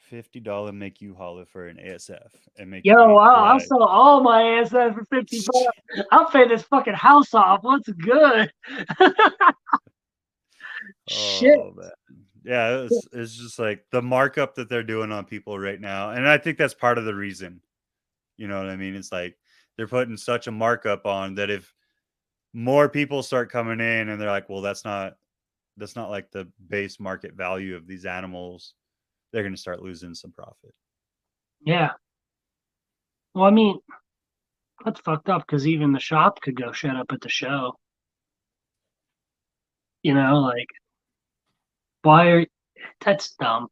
$50 make you holler for an ASF and make you Yo, hate your I'll life. sell all my ASS for $50. I'll pay this fucking house off. What's good? Shit. Oh man. Yeah, it's just like the markup that they're doing on people right now. And I think that's part of the reason. You know what I mean? It's like they're putting such a markup on that if more people start coming in and they're like, well, that's not like the base market value of these animals, they're going to start losing some profit. Yeah. Well, I mean, that's fucked up because even the shop could go shut up at the show. Like, why are that's dumb.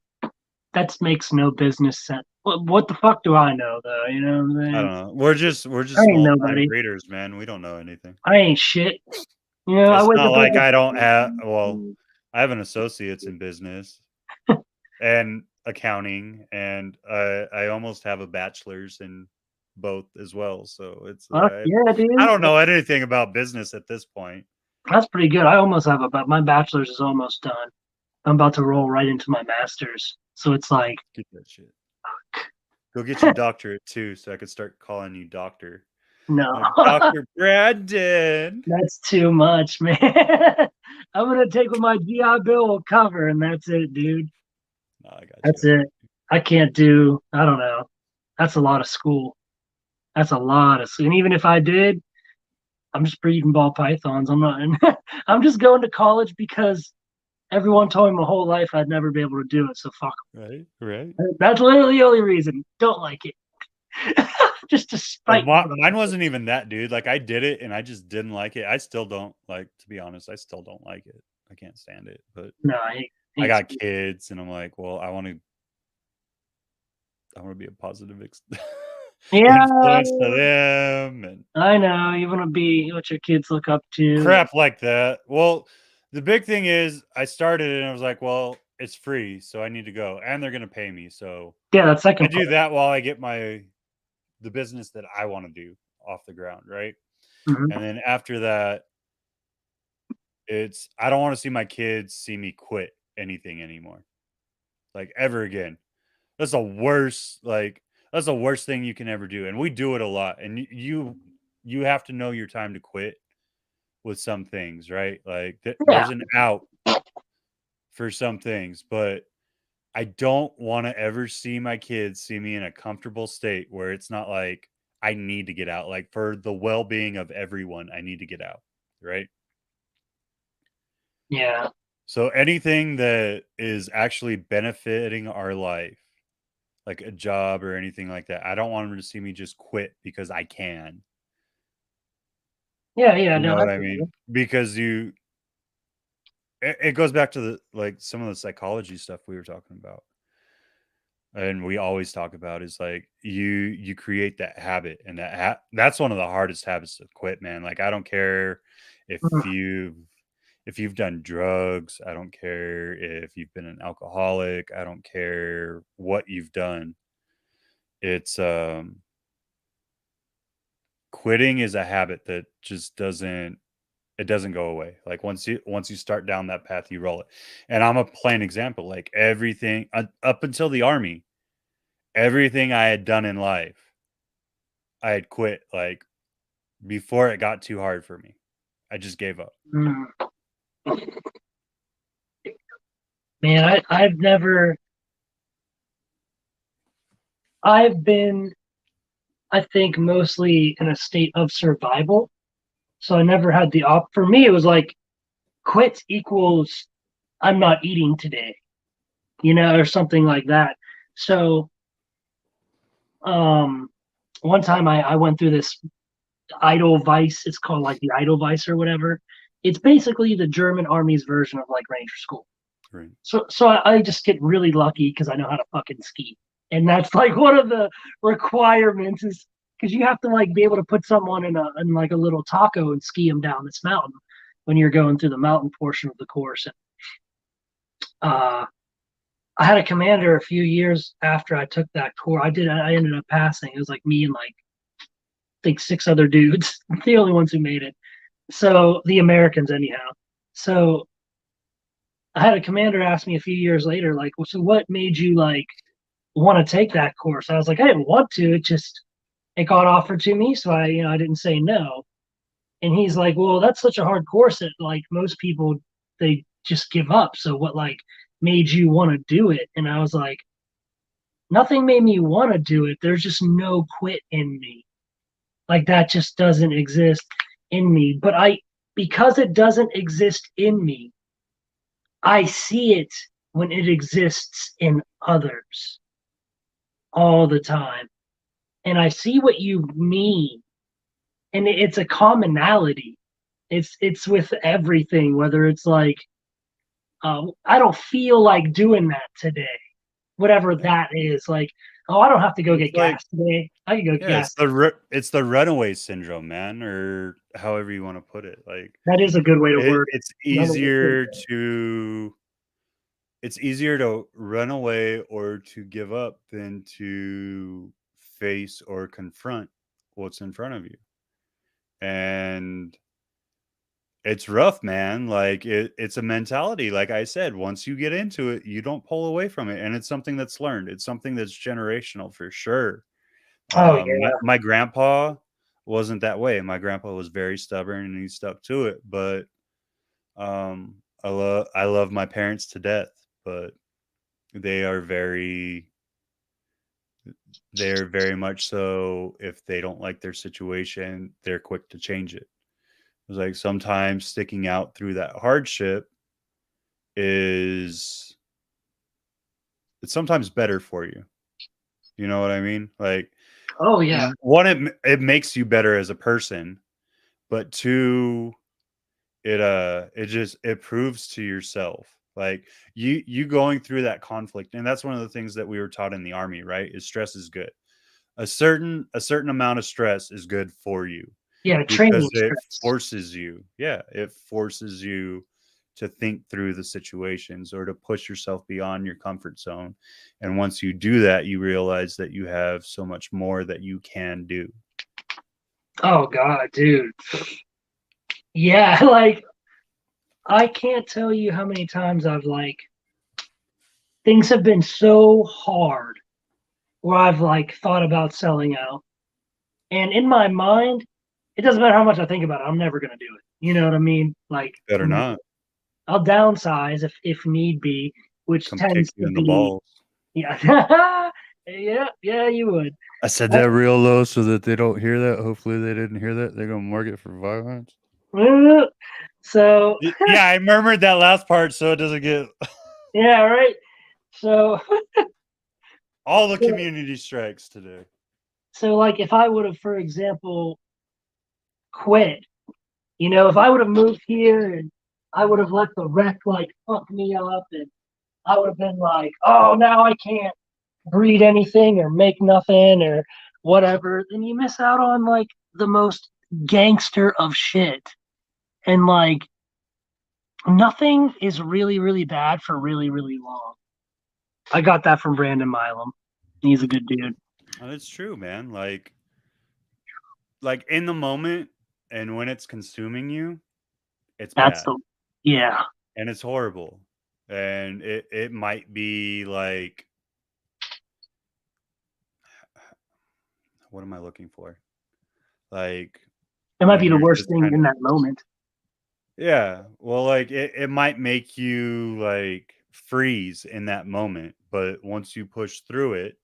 That makes no business sense. What the fuck do I know though? You know what I'm I saying? don't know. We're just I ain't small time nobody. breeders, man. We don't know anything. I ain't shit. I It's wake not up like I don't have, well, every I have an associate's in business and accounting, and I almost have a bachelor's in both as well. So it's fuck yeah, I dude. don't know anything about business at this point. That's pretty good. I almost have but my bachelor's is almost done. I'm about to roll right into my master's. So it's like, Get that shit. Go get your doctorate too, so I could start calling you doctor. no, Like Dr. Brandon. that's too much, man. I'm gonna take what my GI Bill will cover, and that's it, dude. No, I got That's you. it. I can't do. I don't know. That's a lot of school. That's a lot of. And even if I did, I'm just breeding ball pythons. I'm not. I'm just going to college because everyone told me my whole life I'd never be able to do it, so fuck Right, right. 'em. That's literally the only reason. Don't like it. Just to spite me. Mine wasn't even that, dude. Like, I did it and I just didn't like it. I still don't like, to be honest, I still don't like it. I can't stand it. But No, I I hate got school. kids and I'm like, well, I want to be a positive Yeah, influence to them and I know. You want to be what your kids look up to. crap like that. Well, the big thing is I started it and I was like, well, it's free, so I need to go and they're going to pay me. So Yeah, that I second do part. that while I get the business that I want to do off the ground, right? Mhm. And then after that, I don't want to see my kids see me quit anything anymore. Like ever again. That's the worst, that's the worst thing you can ever do. And we do it a lot. And you have to know your time to quit with some things, right? Like Yeah, there's an out for some things, but I don't want to ever see my kids see me in a comfortable state where it's not like I need to get out. Like for the well-being of everyone, I need to get out, right? yeah, So anything that is actually benefiting our life, like a job or anything like that, I don't want them to see me just quit because I can. yeah, yeah. You No, know I what I feel you. mean? Because it goes back to some of the psychology stuff we were talking about. And we always talk about is like you create that habit and that's one of the hardest habits to quit, man. Like I don't care if Mm, you've done drugs, I don't care if you've been an alcoholic, I don't care what you've done. It's quitting is a habit that just doesn't go away. Like once you start down that path, you roll it. And I'm a plain example. Like everything up until the army, everything I had done in life, I had quit like before it got too hard for me. I just gave up. mm. Man, I've never. I've been, I think, mostly in a state of survival. So I never had the op. For me, it was like quit equals I'm not eating today, or something like that. So, um, one time I went through this Idle Vice. It's called like the Idle Vice or whatever. It's basically the German army's version of like Ranger School. Right. So I just get really lucky because I know how to fucking ski, and that's like one of the requirements is because you have to like be able to put someone in like a little taco and ski them down this mountain when you're going through the mountain portion of the course. And uh, I had a commander a few years after I took that course. I ended up passing. It was like me and like I think six other dudes, the only ones who made it. So the Americans anyhow. So I had a commander ask me a few years later, like, well, so what made you like want to take that course? I was like, I didn't want to. It got offered to me, so I didn't say no. And he's like, well, that's such a hard course that like most people they just give up. So what like made you want to do it? And I was like, nothing made me want to do it. There's just no quit in me. Like that just doesn't exist in me. But because it doesn't exist in me, I see it when it exists in others all the time. And I see what you mean. And it's a commonality. It's with everything, whether it's like I don't feel like doing that today, whatever Yeah. that is. Like, oh, I don't have to go It's get like gas today. I can go get yeah, gas. it's the runaway syndrome, man, or however you want to put it. Like That is a good way to it, word it. it's easier to it's easier to run away or to give up than to face or confront what's in front of you. And it's rough, man. Like it's a mentality. Like I said, once you get into it, you don't pull away from it. And it's something that's learned. It's something that's generational for sure. Oh yeah. My grandpa wasn't that way. My grandpa was very stubborn and he stuck to it. But I love my parents to death, but they are very much so if they don't like their situation, they're quick to change it. It's like sometimes sticking out through that hardship is it's sometimes better for you. You know what I mean? Like, Oh yeah. one, it makes you better as a person, but two, it proves to yourself, like, you going through that conflict. And that's one of the things that we were taught in the army, right? Is stress is good. A certain amount of stress is good for you, Yeah, training because it stress. forces you, yeah, it forces you to think through the situations, or to push yourself beyond your comfort zone. And once you do that, you realize that you have so much more that you can do. Oh God, dude. Yeah, like I can't tell you how many times I've like things have been so hard where I've like thought about selling out. And in my mind, it doesn't matter how much I think about it, I'm never gonna do it. You know what I mean? Like Better not. I'll downsize if need be, which Come kick tends you to in the be balls. yeah. Yeah, you would. I said Uh, that real low so that they don't hear that. Hopefully they didn't hear that. They're gonna mark it for violence. So Yeah, I murmured that last part so it doesn't get yeah, right. So all the community strikes today. so like if I would have, for example, quit, if I would have moved here and I would have let the wreck like fuck me up and I would have been like, oh, now I can't breed anything or make nothing or whatever, then you miss out on like the most gangster of shit. And like nothing is really, really bad for really, really long. I got that from Brandon Milam. He's a good dude. And it's true, man. Like in the moment, and when it's consuming you, it's That's bad the yeah. and it's horrible. And it might be like, what am I looking for? Like, It might be the you're worst just thing kind in of, that moment. yeah. Well, like it might make you like freeze in that moment, but once you push through it,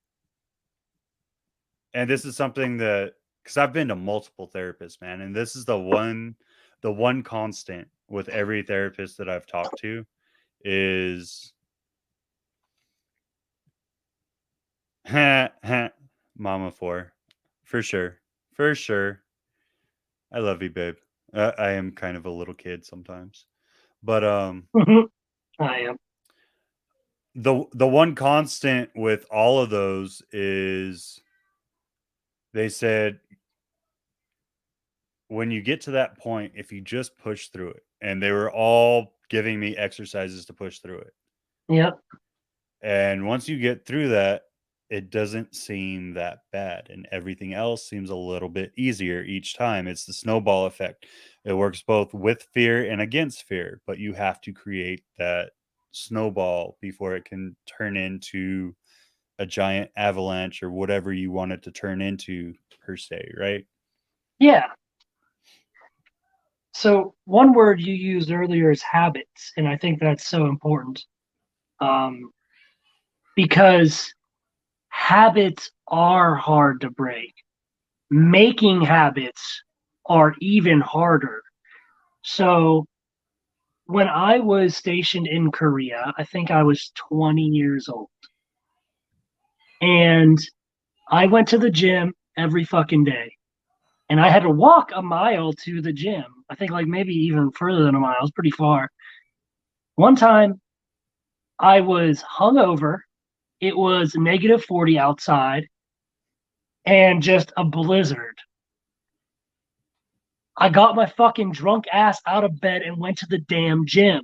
and this is something that, because I've been to multiple therapists, man, and this is the one constant with every therapist that I've talked to is mama for sure, for sure. I love you, babe. I am kind of a little kid sometimes, but I am. the one constant with all of those is they said, when you get to that point, if you just push through it, and they were all giving me exercises to push through it. Yep. And once you get through that, it doesn't seem that bad. And everything else seems a little bit easier each time. It's the snowball effect. It works both with fear and against fear, but you have to create that snowball before it can turn into a giant avalanche or whatever you want it to turn into, per se, right? Yeah. So one word you used earlier is habits, and I think that's so important. Um, because habits are hard to break. Making habits are even harder. So when I was stationed in Korea, I think I was 20 years old. And I went to the gym every fucking day. And I had to walk a mile to the gym. I think like maybe even further than a mile. It was pretty far. One time I was hungover. It was -40 outside and just a blizzard. I got my fucking drunk ass out of bed and went to the damn gym.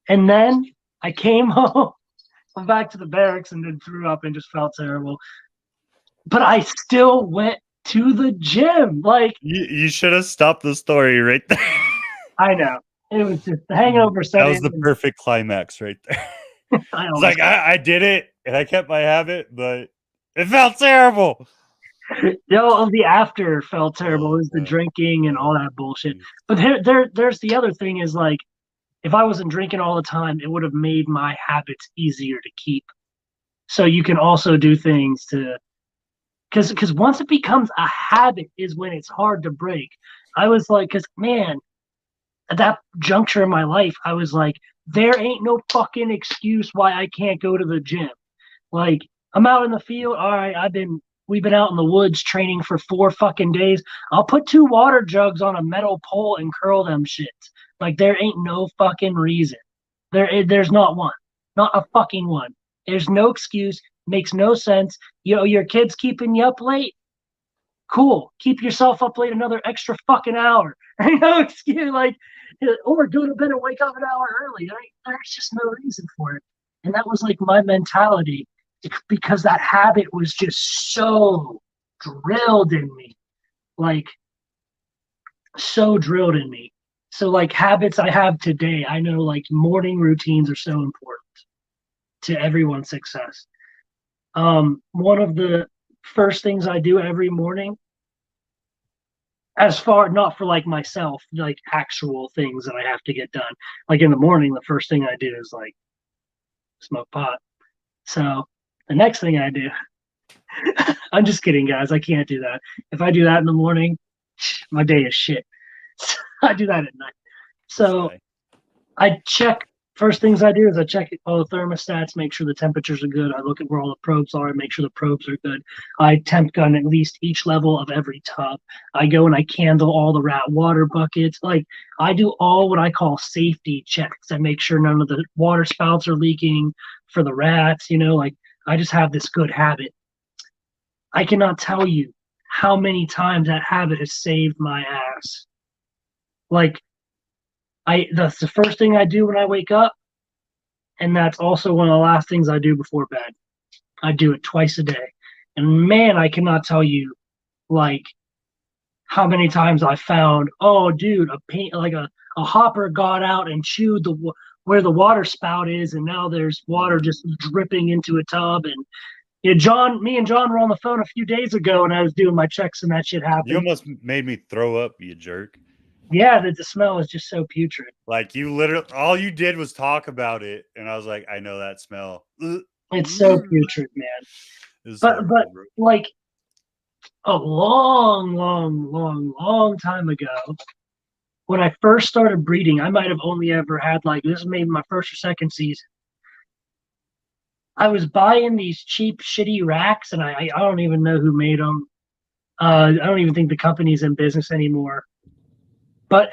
And then I came home, back to the barracks, and then threw up and just felt terrible. But I still went to the gym. Like, You should have stopped the story right there. I know. It was just the hangover That set was in. the perfect climax right there. I It's almost like, I did it and I kept my habit, but it felt terrible. the after felt terrible. It Oh, was the man. drinking and all Oh, that bullshit. geez. But there's the other thing is like, if I wasn't drinking all the time, it would have made my habits easier to keep. So you can also do things to because once it becomes a habit is when it's hard to break. I was like, because man, at that juncture in my life, I was like, there ain't no fucking excuse why I can't go to the gym. Like, I'm out in the field. All right, we've been out in the woods training for 4 fucking days. I'll put 2 water jugs on a metal pole and curl them shits. Like, there ain't no fucking reason. There's not one, not a fucking one. There's no excuse. Makes no sense. You know, your kid's keeping you up late. Cool. Keep yourself up late another extra fucking hour. No excuse. Like, or go to bed and wake up an hour early. There's just no reason for it. And that was like my mentality because that habit was just so drilled in me. Like, so drilled in me. So, like, habits I have today, I know like morning routines are so important to everyone's success. One of the first things I do every morning, as far not for like myself, like actual things that I have to get done. Like in the morning, the first thing I do is like smoke pot. So the next thing I do, I'm just kidding, guys. I can't do that. If I do that in the morning, my day is shit. I do that at night. This So guy. I check. First things I do is I check all the thermostats, make sure the temperatures are good. I look at where all the probes are, make sure the probes are good. I temp gun at least each level of every tub. I go and I candle all the rat water buckets. Like, I do all what I call safety checks. I make sure none of the water spouts are leaking for the rats. You know, like, I just have this good habit. I cannot tell you how many times that habit has saved my ass. Like, that's the first thing I do when I wake up, and that's also one of the last things I do before bed. I do it twice a day, and man, I cannot tell you like how many times I found, oh, dude, a paint like a hopper got out and chewed where the water spout is, and now there's water Mm. just dripping into a tub. And you know, John, me and John were on the phone a few days ago, and I was doing my checks, and that shit You happened. almost made me throw up, you jerk. Yeah, the smell is just so putrid. Like you literally, all you did was talk about it, and I was like, I know that smell. It's so putrid, man. It's But horrible, bro. like a long, long, long, long time ago, when I first started breeding, I might have only ever had like this is maybe my first or second season. I was buying these cheap, shitty racks, and I don't even know who made them. I don't even think the company's in business anymore. But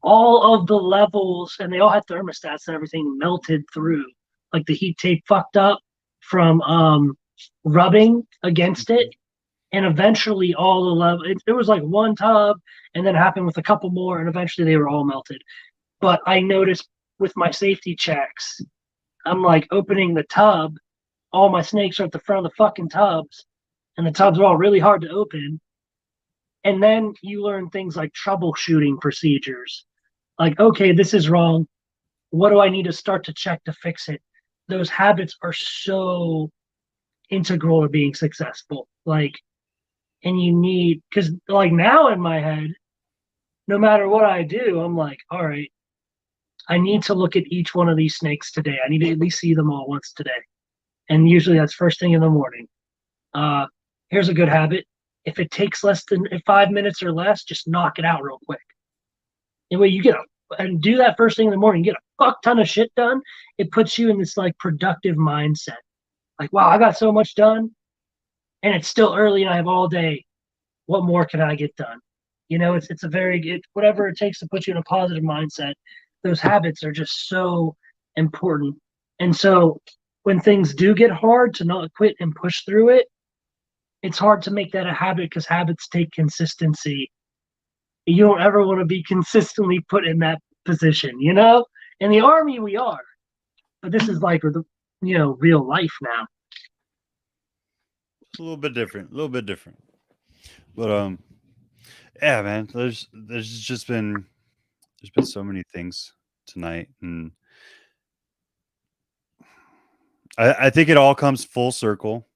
all of the levels, and they all had thermostats and everything, melted through. Like the heat tape fucked up from rubbing against it, Mhm. and eventually all the level. It was like one tub, and then it happened with a couple more, and eventually they were all melted. But I noticed with my safety checks, I'm like opening the tub. All my snakes are at the front of the fucking tubs, and the tubs are all really hard to open. And then you learn things like troubleshooting procedures. Like, okay, this is wrong. What do I need to start to check to fix it? Those habits are so integral to being successful. Like, and you need, because like now in my head, no matter what I do, I'm like, all right, I need to look at each one of these snakes today. I need to at least see them all once today. And usually that's first thing in the morning. Uh, Here's a good habit. If it takes less than 5 minutes or less, just knock it out real quick. Anyway, you get and do that first thing in the morning. Get a fuck ton of shit done. It puts you in this like productive mindset. Like, wow, I got so much done, and it's still early, and I have all day. What more can I get done? You know, it's a very whatever it takes to put you in a positive mindset. Those habits are just so important. And so when things do get hard, to not quit and push through it, it's hard to make that a habit because habits take consistency. You don't ever want to be consistently put in that position, you know? In the army, we are, but this is like the real life now. It's a little bit different, a little bit different. But yeah, man. There's been so many things tonight, and I think it all comes full circle.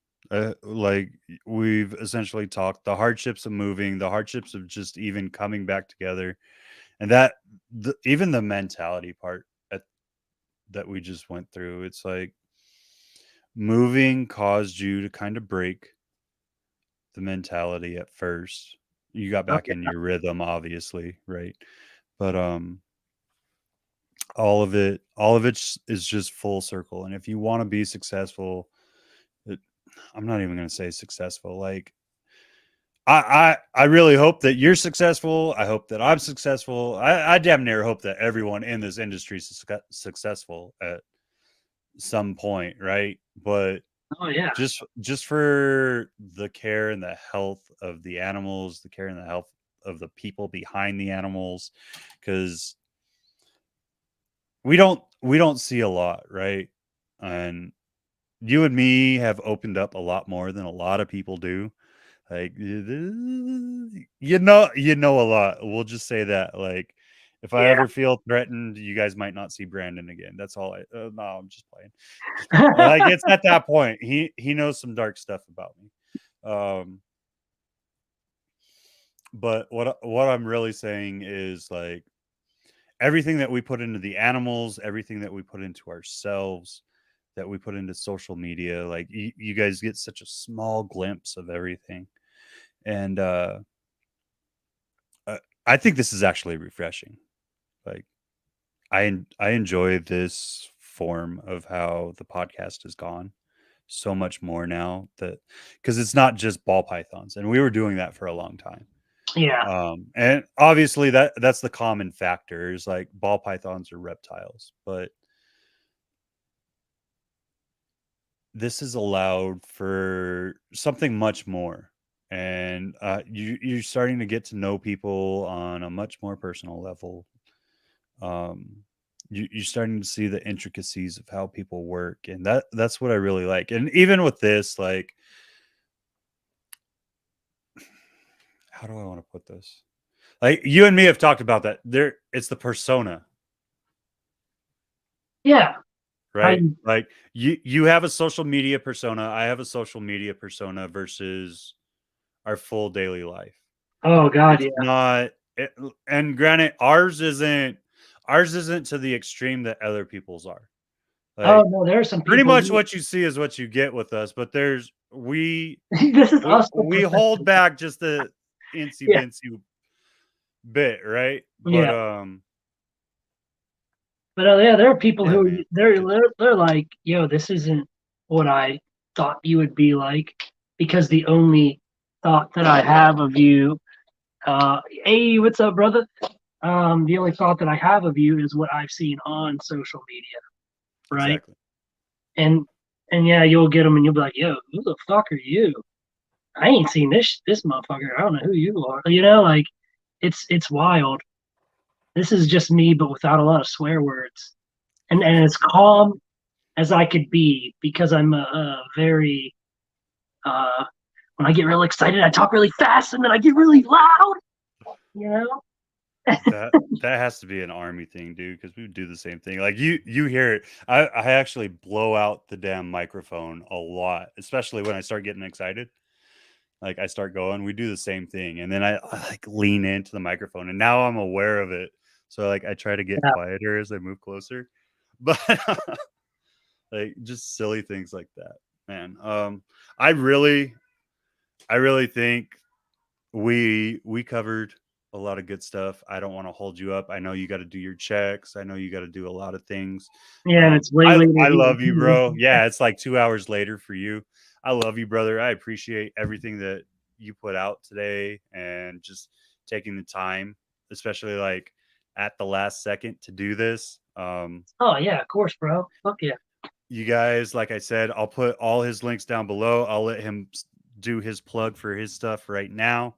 Like we've essentially talked the hardships of moving, the hardships of just even coming back together, and even the mentality part at, that we just went through. It's like moving caused you to kind of break the mentality at first. You got back Okay. in your rhythm, obviously, right? But all of it is just full circle. And if you want to be successful, it, I'm not even going to say successful. Like I really hope that you're successful. I hope that I'm successful. I damn near hope that everyone in this industry is successful at some point, right? But Oh yeah. just for the care and the health of the animals, the care and the health of the people behind the animals, because we don't see a lot, right? And you and me have opened up a lot more than a lot of people do. Like you know a lot. We'll just say that. Like if I Yeah. ever feel threatened, you guys might not see Brandon again. That's all I no, I'm just playing. Just playing. Like it's at that point. He knows some dark stuff about me. Um but what I'm really saying is like everything that we put into the animals, everything that we put into ourselves, that we put into social media, like you guys get such a small glimpse of everything. And I think this is actually refreshing. Like I enjoy this form of how the podcast has gone so much more now that because it's not just ball pythons, and we were doing that for a long time. Yeah. And obviously that's the common factor is like ball pythons are reptiles, but this is allowed for something much more. And you're starting to get to know people on a much more personal level. um you're starting to see the intricacies of how people work, and that's what I really like. And even with this, like, how do I want to put this? Like you and me have talked about that. It's the persona, Yeah. I right? Like you have a social media persona, I have a social media persona versus our full daily life. oh god, It's yeah. not it, and granted ours isn't to the extreme that other people's are. Oh Like no, there are some pretty people much what you see is what you get with us, but there's this is we us the we hold perfection. back just the incy Yeah. bincy bit, right? But Yeah. But yeah, there are people yeah, who man. they're like, yo, this isn't what I thought you would be like, because the only thought that I have of you, hey, what's up, brother? The only thought that I have of you is what I've seen on social media, right? Exactly. And and yeah, you'll get them and you'll be like, yo, who the fuck are you? I ain't seen this motherfucker. I don't know who you are. You know, like it's wild. This is just me, but without a lot of swear words, and as calm as I could be, because I'm a very when I get real excited, I talk really fast and then I get really loud. You know? That has to be an army thing, dude, because we would do the same thing. Like you hear it. I actually blow out the damn microphone a lot, especially when I start getting excited. Like I start going, we do the same thing, and then I like lean into the microphone, and now I'm aware of it. So like I try to get Yeah, quieter as I move closer, but like just silly things like that, man. I really, I really think we covered a lot of good stuff. I don't want to hold you up. I know you got to do your checks. I know you got to do a lot of things. yeah, and it's way I later I here love you, too. bro. Yeah, it's like 2 hours later for you. I love you, brother. I appreciate everything that you put out today and just taking the time, especially like at the last second to do this. Oh yeah, of course, bro. Fuck yeah. You guys, like I said, I'll put all his links down below. I'll let him do his plug for his stuff right now,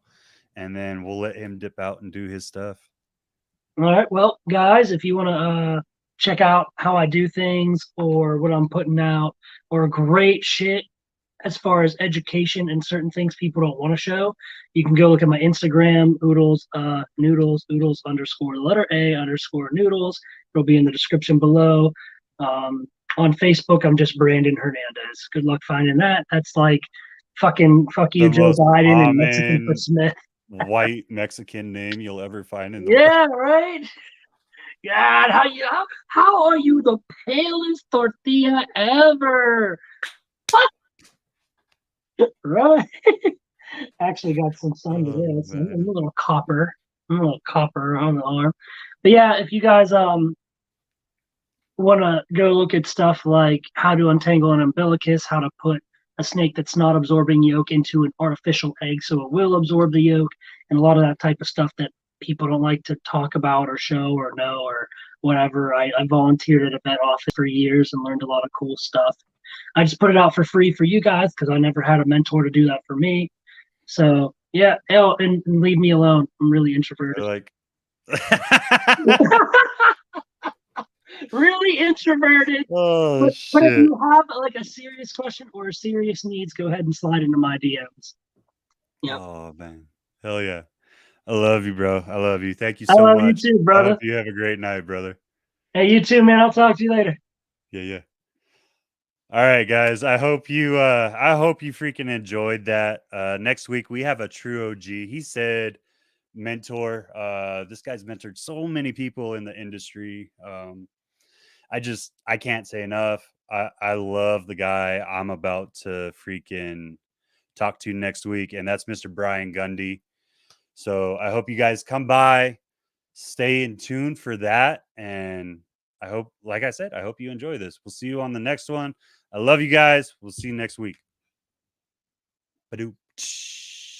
and then we'll let him dip out and do his stuff. All right, well, guys, if you want to check out how I do things or what I'm putting out or great shit as far as education and certain things people don't want to show, you can go look at my Instagram, Oodles, Noodles, Oodles underscore the letter A underscore Noodles. It'll be in the description below. Um, on Facebook, I'm just Brandon Hernandez. Good luck finding that. That's like fucking fuck The you, Joe most Biden and Mexican for common Smith. white Mexican name you'll ever find in the world. Yeah, right. God, how are you the palest tortilla ever? Right. Actually got some sun Oh today. So I'm man. a little copper. I'm a little copper on the arm. But yeah, if you guys want to go look at stuff like how to untangle an umbilicus, how to put a snake that's not absorbing yolk into an artificial egg so it will absorb the yolk, and a lot of that type of stuff that people don't like to talk about or show or know or whatever. I volunteered at a vet office for years and learned a lot of cool stuff. I just put it out for free for you guys because I never had a mentor to do that for me. So yeah, and leave me alone. I'm really introverted. Like, Really introverted. oh But if shit. you have like a serious question or serious needs, go ahead and slide into my DMs. Yep. Oh man. Hell yeah. I love you, bro. I love you. Thank you I so love you much. too, I hope brother. you have a great night, brother. Hey, you too, man. I'll talk to you later. Yeah, yeah. All right, guys. I hope you freaking enjoyed that. Next week we have a true OG. He said mentor. This guy's mentored so many people in the industry. I can't say enough. I love the guy I'm about to freaking talk to next week, and that's Mr. Brian Gundy. So I hope you guys come by, stay in tune for that, and I hope, like I said, I hope you enjoy this. We'll see you on the next one. I love you guys. We'll see you next week. Badoo.